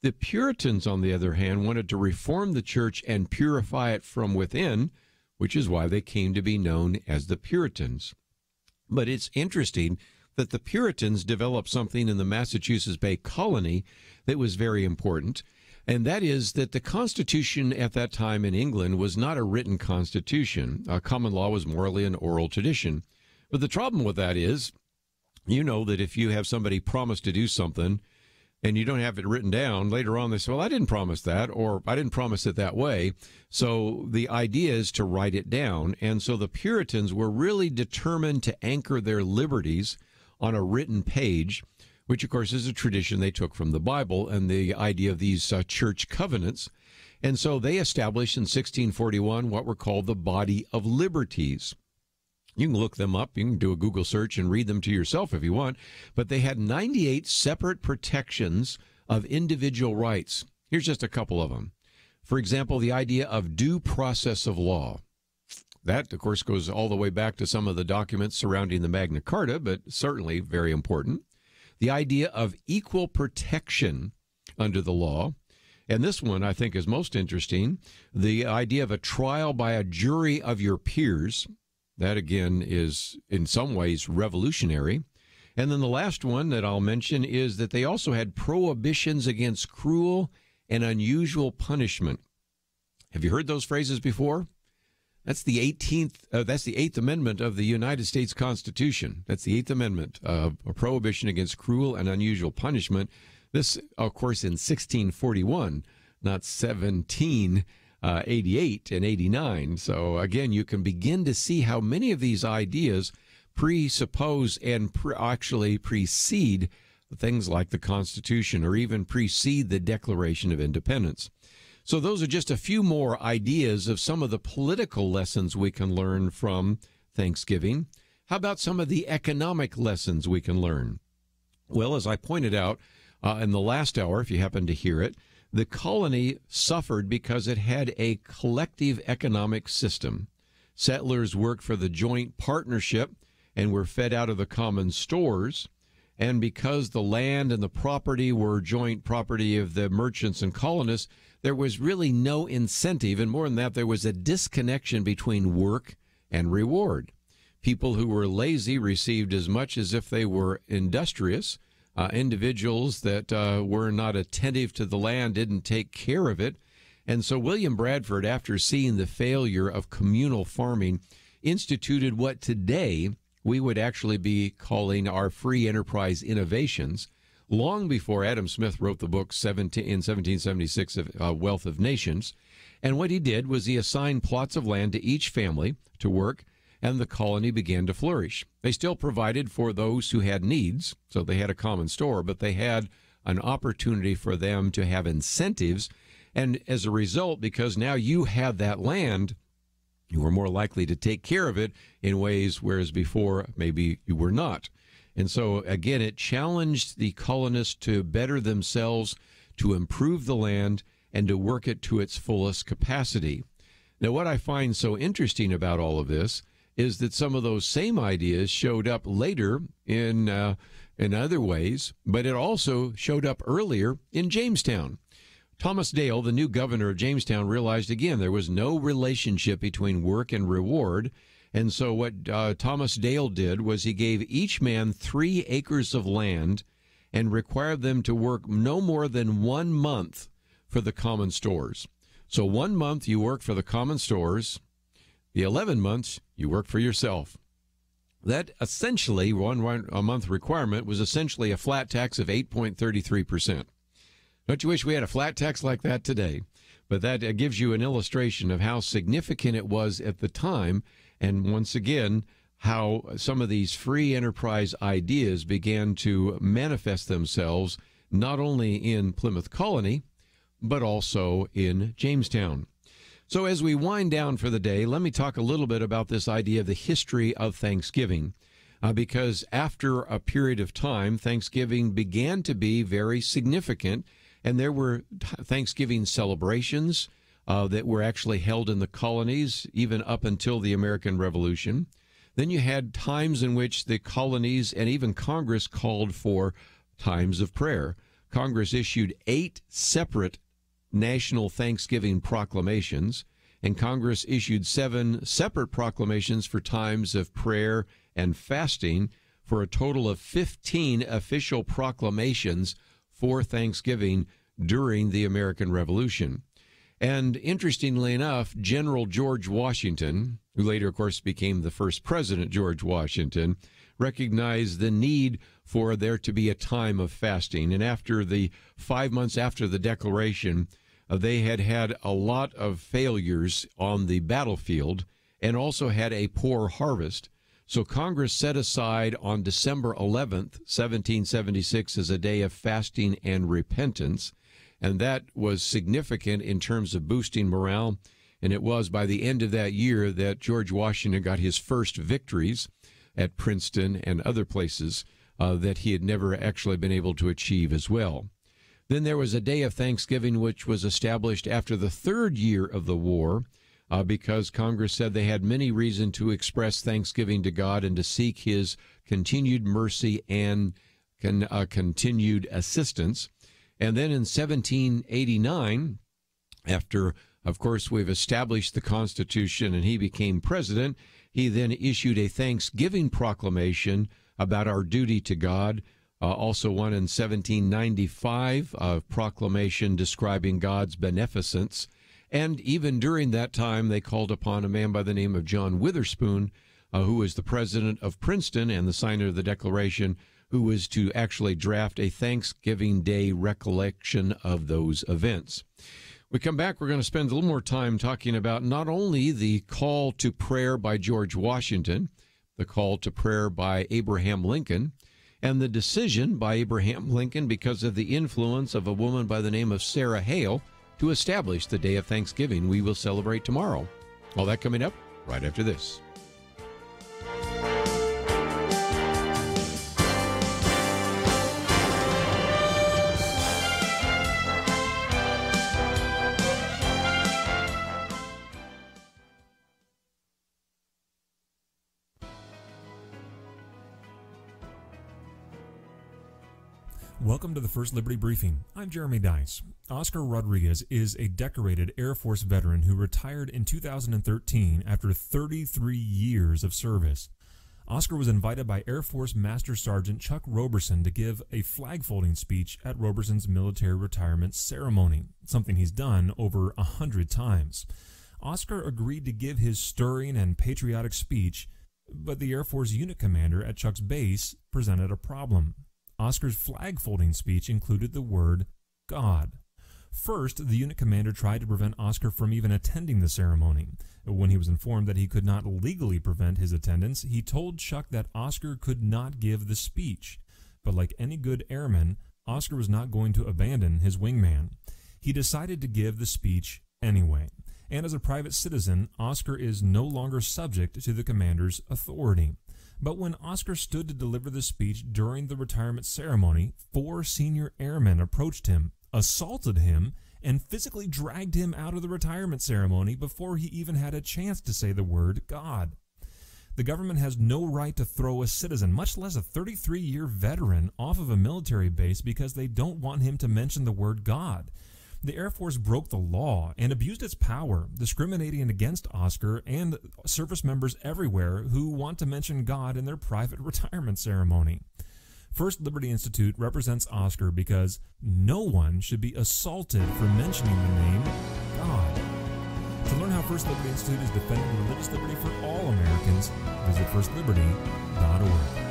The Puritans, on the other hand, wanted to reform the church and purify it from within, which is why they came to be known as the Puritans. But it's interesting that the Puritans developed something in the Massachusetts Bay Colony that was very important, and that is that the Constitution at that time in England was not a written constitution. Common law was morally an oral tradition. But the problem with that is, you know that if you have somebody promise to do something and you don't have it written down, later on they say, well, I didn't promise that, or I didn't promise it that way. So the idea is to write it down. And so the Puritans were really determined to anchor their liberties on a written page, which, of course, is a tradition they took from the Bible and the idea of these church covenants. And so they established in 1641 what were called the Body of Liberties. You can look them up. You can do a Google search and read them to yourself if you want. But they had 98 separate protections of individual rights. Here's just a couple of them. For example, the idea of due process of law. That, of course, goes all the way back to some of the documents surrounding the Magna Carta, but certainly very important. The idea of equal protection under the law. And this one, I think, is most interesting. The idea of a trial by a jury of your peers. That, again, is in some ways revolutionary. And then the last one that I'll mention is that they also had prohibitions against cruel and unusual punishment. Have you heard those phrases before? That's the 8th Amendment of the United States Constitution. That's the 8th Amendment, a prohibition against cruel and unusual punishment. This, of course, in 1641, not 1788 and 89. So, again, you can begin to see how many of these ideas presuppose and actually precede things like the Constitution, or even precede the Declaration of Independence. So those are just a few more ideas of some of the political lessons we can learn from Thanksgiving. How about some of the economic lessons we can learn? Well, as I pointed out in the last hour, if you happen to hear it, the colony suffered because it had a collective economic system. Settlers worked for the joint partnership and were fed out of the common stores. And because the land and the property were joint property of the merchants and colonists, there was really no incentive. And more than that, there was a disconnection between work and reward. People who were lazy received as much as if they were industrious. Individuals that were not attentive to the land didn't take care of it. And so William Bradford, after seeing the failure of communal farming, instituted what today we would actually be calling our free enterprise innovations, long before Adam Smith wrote the book in 1776 of Wealth of Nations. And what he did was he assigned plots of land to each family to work, and the colony began to flourish. They still provided for those who had needs, so they had a common store, but they had an opportunity for them to have incentives. And as a result, because now you had that land, you were more likely to take care of it in ways whereas before maybe you were not. And so, again, it challenged the colonists to better themselves, to improve the land, and to work it to its fullest capacity. Now, what I find so interesting about all of this is that some of those same ideas showed up later in other ways, but it also showed up earlier in Jamestown. Thomas Dale, the new governor of Jamestown, realized again there was no relationship between work and reward. And so what Thomas Dale did was he gave each man 3 acres of land and required them to work no more than 1 month for the common stores. So 1 month you work for the common stores, the 11 months you work for yourself. That essentially, a month requirement was essentially a flat tax of 8.33%. Don't you wish we had a flat tax like that today? But that gives you an illustration of how significant it was at the time, and once again, how some of these free enterprise ideas began to manifest themselves not only in Plymouth Colony, but also in Jamestown. So as we wind down for the day, let me talk a little bit about this idea of the history of Thanksgiving, because after a period of time, Thanksgiving began to be very significant, and there were Thanksgiving celebrations that were actually held in the colonies, even up until the American Revolution. Then you had times in which the colonies and even Congress called for times of prayer. Congress issued 8 separate national Thanksgiving proclamations, and Congress issued 7 separate proclamations for times of prayer and fasting, for a total of 15 official proclamations for Thanksgiving during the American Revolution. And interestingly enough, General George Washington, who later, of course, became the first president, George Washington, recognized the need for there to be a time of fasting. And after the 5 months after the Declaration, they had a lot of failures on the battlefield and also had a poor harvest. So Congress set aside on December 11th, 1776, as a day of fasting and repentance. And that was significant in terms of boosting morale. And it was by the end of that year that George Washington got his first victories at Princeton and other places that he had never actually been able to achieve as well. Then there was a day of Thanksgiving which was established after the 3rd year of the war because Congress said they had many reasons to express thanksgiving to God and to seek his continued mercy and continued assistance. And then in 1789, after, of course, we've established the Constitution and he became president, he then issued a Thanksgiving proclamation about our duty to God. Also one in 1795, a proclamation describing God's beneficence. And even during that time, they called upon a man by the name of John Witherspoon, who was the president of Princeton and the signer of the Declaration, who was to actually draft a Thanksgiving Day recollection of those events. We come back, we're going to spend a little more time talking about not only the call to prayer by George Washington, the call to prayer by Abraham Lincoln, and the decision by Abraham Lincoln because of the influence of a woman by the name of Sarah Hale to establish the day of Thanksgiving we will celebrate tomorrow. All that coming up right after this. Welcome to the First Liberty Briefing. I'm Jeremy Dice. Oscar Rodriguez is a decorated Air Force veteran who retired in 2013 after 33 years of service. Oscar was invited by Air Force Master Sergeant Chuck Roberson to give a flag-folding speech at Roberson's military retirement ceremony, something he's done over 100 times. Oscar agreed to give his stirring and patriotic speech, but the Air Force unit commander at Chuck's base presented a problem. Oscar's flag-folding speech included the word God. First, the unit commander tried to prevent Oscar from even attending the ceremony. When he was informed that he could not legally prevent his attendance, he told Chuck that Oscar could not give the speech. But like any good airman, Oscar was not going to abandon his wingman. He decided to give the speech anyway. And as a private citizen, Oscar is no longer subject to the commander's authority. But when Oscar stood to deliver the speech during the retirement ceremony, 4 senior airmen approached him, assaulted him, and physically dragged him out of the retirement ceremony before he even had a chance to say the word God. The government has no right to throw a citizen, much less a 33-year veteran, off of a military base because they don't want him to mention the word God. The Air Force broke the law and abused its power, discriminating against Oscar and service members everywhere who want to mention God in their private retirement ceremony. First Liberty Institute represents Oscar because no one should be assaulted for mentioning the name God. To learn how First Liberty Institute is defending religious liberty for all Americans, visit firstliberty.org.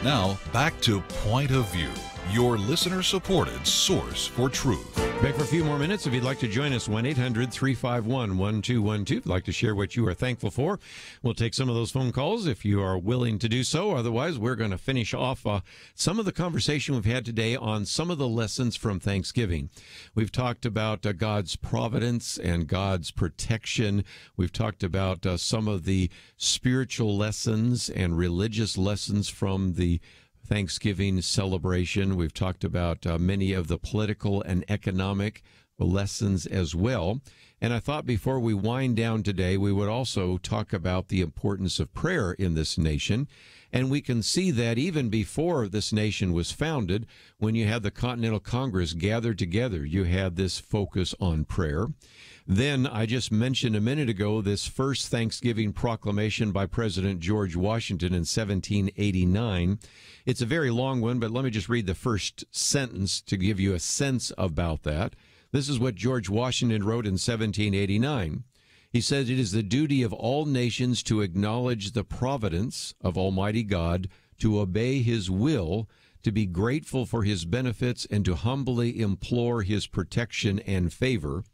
Now, back to Point of View, your listener-supported source for truth. Back for a few more minutes. If you'd like to join us, 1-800-351-1212. If you'd like to share what you are thankful for, we'll take some of those phone calls if you are willing to do so. Otherwise, we're going to finish off some of the conversation we've had today on some of the lessons from Thanksgiving. We've talked about God's providence and God's protection. We've talked about some of the spiritual lessons and religious lessons from the Thanksgiving celebration. We've talked about many of the political and economic lessons as well. And I thought before we wind down today, we would also talk about the importance of prayer in this nation. And we can see that even before this nation was founded, when you had the Continental Congress gathered together, you had this focus on prayer. Then I just mentioned a minute ago this first Thanksgiving proclamation by President George Washington in 1789. It's a very long one, but let me just read the first sentence to give you a sense about that. This is what George Washington wrote in 1789. He says, "It is the duty of all nations to acknowledge the providence of Almighty God, to obey His will, to be grateful for His benefits, and to humbly implore His protection and favor."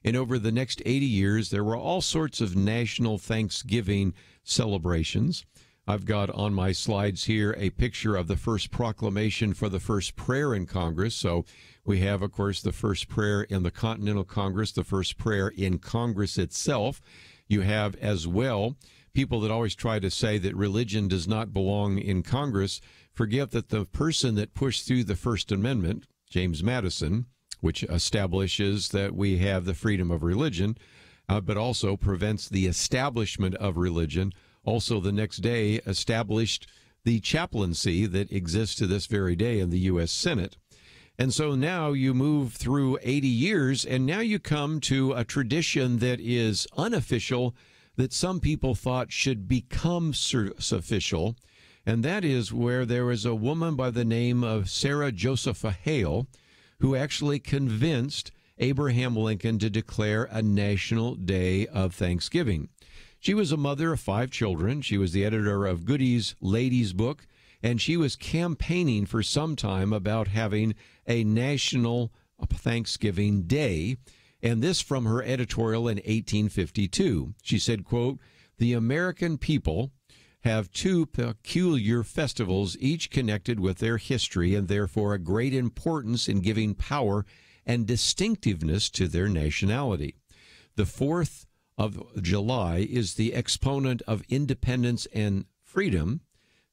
And over the next 80 years, there were all sorts of national Thanksgiving celebrations. I've got on my slides here a picture of the first proclamation for the first prayer in Congress. So we have, of course, the first prayer in the Continental Congress, the first prayer in Congress itself. You have as well people that always try to say that religion does not belong in Congress. Forget that the person that pushed through the First Amendment, James Madison, which establishes that we have the freedom of religion, but also prevents the establishment of religion, also the next day established the chaplaincy that exists to this very day in the U.S. Senate. And so now you move through 80 years, and now you come to a tradition that is unofficial that some people thought should become official, and that is where there was a woman by the name of Sarah Josepha Hale who actually convinced Abraham Lincoln to declare a national day of Thanksgiving. She was a mother of 5 children. She was the editor of Goody's Ladies Book, and she was campaigning for some time about having a national Thanksgiving Day, and this from her editorial in 1852. She said, quote, "The American people have 2 peculiar festivals, each connected with their history and therefore a great importance in giving power and distinctiveness to their nationality. The 4th of July is the exponent of independence and freedom.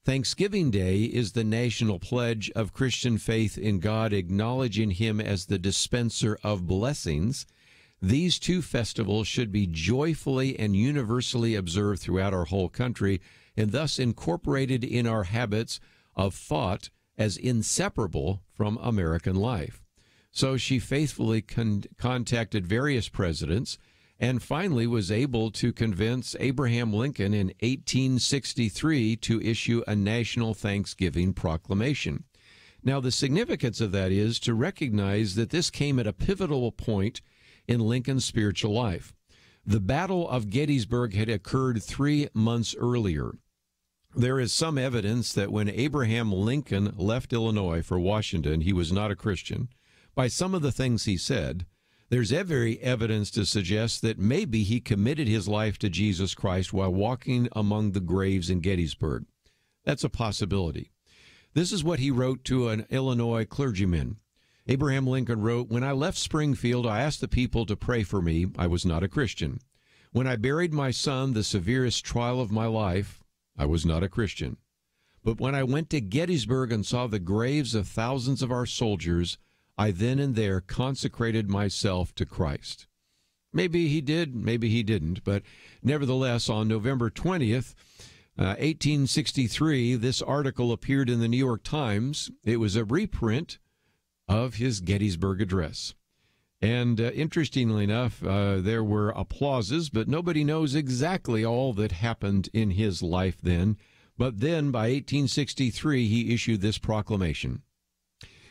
Thanksgiving Day is the national pledge of Christian faith in God, acknowledging Him as the dispenser of blessings. These 2 festivals should be joyfully and universally observed throughout our whole country and thus incorporated in our habits of thought as inseparable from American life." So she faithfully contacted various presidents and finally was able to convince Abraham Lincoln in 1863 to issue a national Thanksgiving proclamation. Now, the significance of that is to recognize that this came at a pivotal point in Lincoln's spiritual life. The Battle of Gettysburg had occurred 3 months earlier. There is some evidence that when Abraham Lincoln left Illinois for Washington, he was not a Christian. By some of the things he said, there's every evidence to suggest that maybe he committed his life to Jesus Christ while walking among the graves in Gettysburg. That's a possibility. This is what he wrote to an Illinois clergyman. Abraham Lincoln wrote, "When I left Springfield, I asked the people to pray for me. I was not a Christian. When I buried my son, the severest trial of my life, I was not a Christian. But when I went to Gettysburg and saw the graves of thousands of our soldiers, I then and there consecrated myself to Christ." Maybe he did, maybe he didn't, but nevertheless, on November 20th, 1863, this article appeared in the New York Times. It was a reprint of his Gettysburg Address. And interestingly enough, there were applauses, but nobody knows exactly all that happened in his life then. But then, by 1863, he issued this proclamation.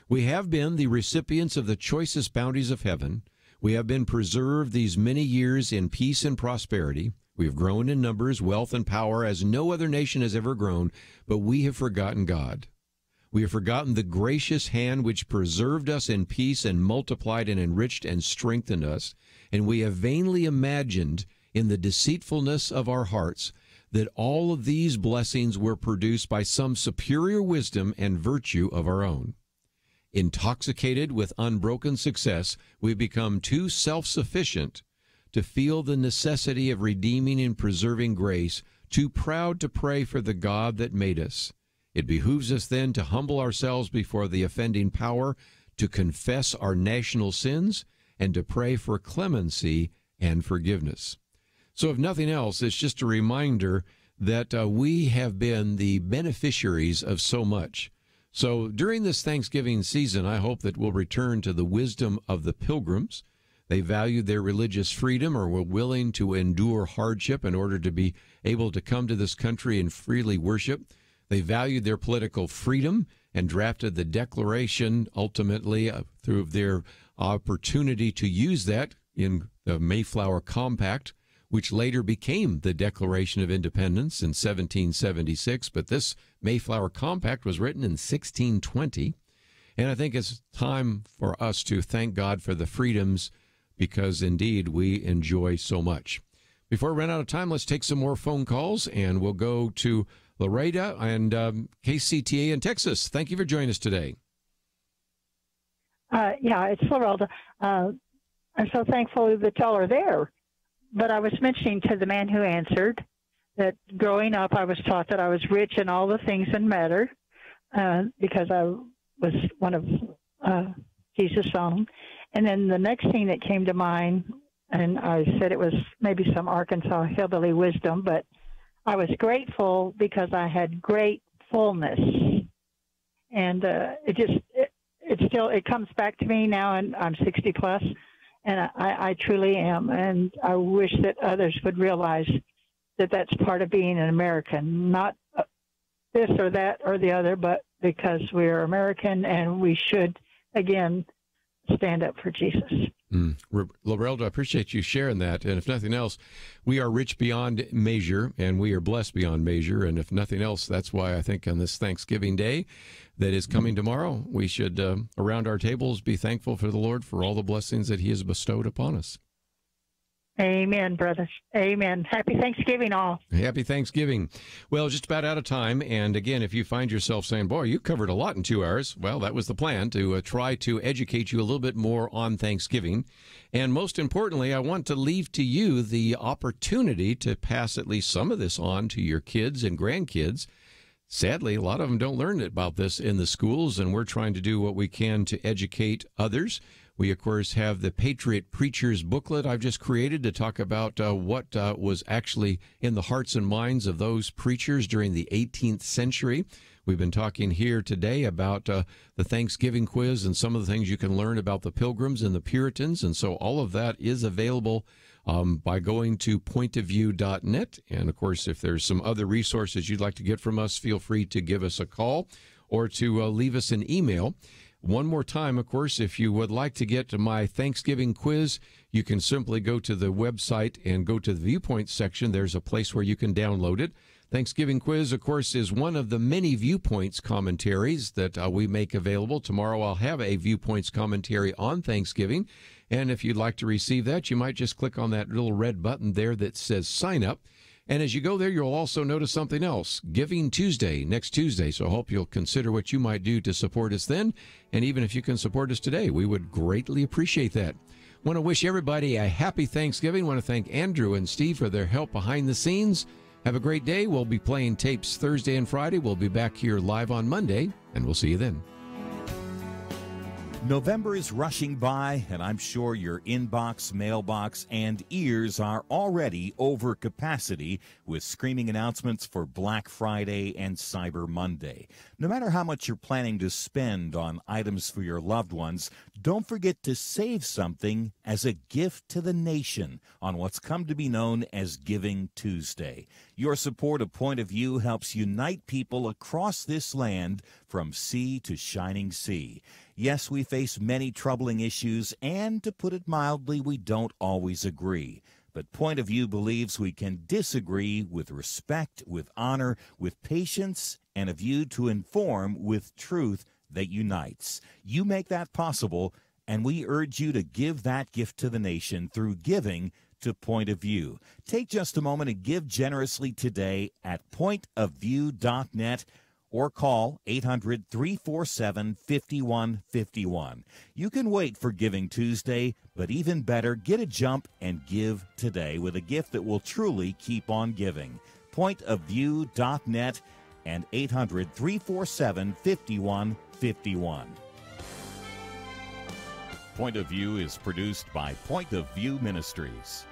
"We have been the recipients of the choicest bounties of heaven. We have been preserved these many years in peace and prosperity. We have grown in numbers, wealth, and power as no other nation has ever grown, but we have forgotten God. We have forgotten the gracious hand which preserved us in peace and multiplied and enriched and strengthened us, and we have vainly imagined in the deceitfulness of our hearts that all of these blessings were produced by some superior wisdom and virtue of our own. Intoxicated with unbroken success, we become too self-sufficient to feel the necessity of redeeming and preserving grace, too proud to pray for the God that made us. It behooves us then to humble ourselves before the offending power, to confess our national sins, and to pray for clemency and forgiveness." So if nothing else, it's just a reminder that we have been the beneficiaries of so much. So during this Thanksgiving season, I hope that we'll return to the wisdom of the Pilgrims. They valued their religious freedom or were willing to endure hardship in order to be able to come to this country and freely worship. They valued their political freedom and drafted the Declaration ultimately through their opportunity to use that in the Mayflower Compact, which later became the Declaration of Independence in 1776. But this Mayflower Compact was written in 1620. And I think it's time for us to thank God for the freedoms, because indeed we enjoy so much. Before we run out of time, let's take some more phone calls, and we'll go to Loretta and KCTA in Texas. Thank you for joining us today. Yeah, it's Loretta. I'm so thankful that y'all are there. But I was mentioning to the man who answered that growing up, I was taught that I was rich in all the things that matter because I was one of Jesus' own. And then the next thing that came to mind, and I said it was maybe some Arkansas hillbilly wisdom, but I was grateful because I had great fullness. And it comes back to me now, and I'm 60 plus, and I truly am. And I wish that others would realize that that's part of being an American, not this or that or the other, but because we're American and we should, again, stand up for Jesus. Lorelda, I appreciate you sharing that. And if nothing else, we are rich beyond measure and we are blessed beyond measure. And if nothing else, that's why I think on this Thanksgiving Day that is coming tomorrow, we should, around our tables, be thankful for the Lord for all the blessings that he has bestowed upon us. Amen, brothers. Amen. Happy Thanksgiving, all. Happy Thanksgiving. Well, just about out of time. And again, if you find yourself saying, boy, you covered a lot in 2 hours, well, that was the plan, to try to educate you a little bit more on Thanksgiving. And most importantly, I want to leave to you the opportunity to pass at least some of this on to your kids and grandkids. Sadly, a lot of them don't learn about this in the schools, and we're trying to do what we can to educate others. We, of course, have the Patriot Preachers booklet I've just created to talk about what was actually in the hearts and minds of those preachers during the 18th century. We've been talking here today about the Thanksgiving quiz and some of the things you can learn about the Pilgrims and the Puritans. And so all of that is available by going to pointofview.net. And, of course, if there's some other resources you'd like to get from us, feel free to give us a call or to leave us an email. One more time, of course, if you would like to get to my Thanksgiving quiz, you can simply go to the website and go to the Viewpoints section. There's a place where you can download it. Thanksgiving quiz, of course, is one of the many Viewpoints commentaries that we make available. Tomorrow I'll have a Viewpoints commentary on Thanksgiving. And if you'd like to receive that, you might just click on that little red button there that says sign up. And as you go there, you'll also notice something else, Giving Tuesday, next Tuesday. So I hope you'll consider what you might do to support us then. And even if you can support us today, we would greatly appreciate that. Want to wish everybody a happy Thanksgiving. Want to thank Andrew and Steve for their help behind the scenes. Have a great day. We'll be playing tapes Thursday and Friday. We'll be back here live on Monday, and we'll see you then. November is rushing by, and I'm sure your inbox, mailbox, and ears are already over capacity with screaming announcements for Black Friday and Cyber Monday. No matter how much you're planning to spend on items for your loved ones, don't forget to save something as a gift to the nation on what's come to be known as Giving Tuesday. Your support of Point of View helps unite people across this land from sea to shining sea. Yes, we face many troubling issues, and to put it mildly, we don't always agree. But Point of View believes we can disagree with respect, with honor, with patience, and a view to inform with truth that unites. You make that possible, and we urge you to give that gift to the nation through giving to Point of View. Take just a moment and give generously today at pointofview.net. or call 800-347-5151. You can wait for Giving Tuesday, but even better, get a jump and give today with a gift that will truly keep on giving. Pointofview.net and 800-347-5151. Point of View is produced by Point of View Ministries.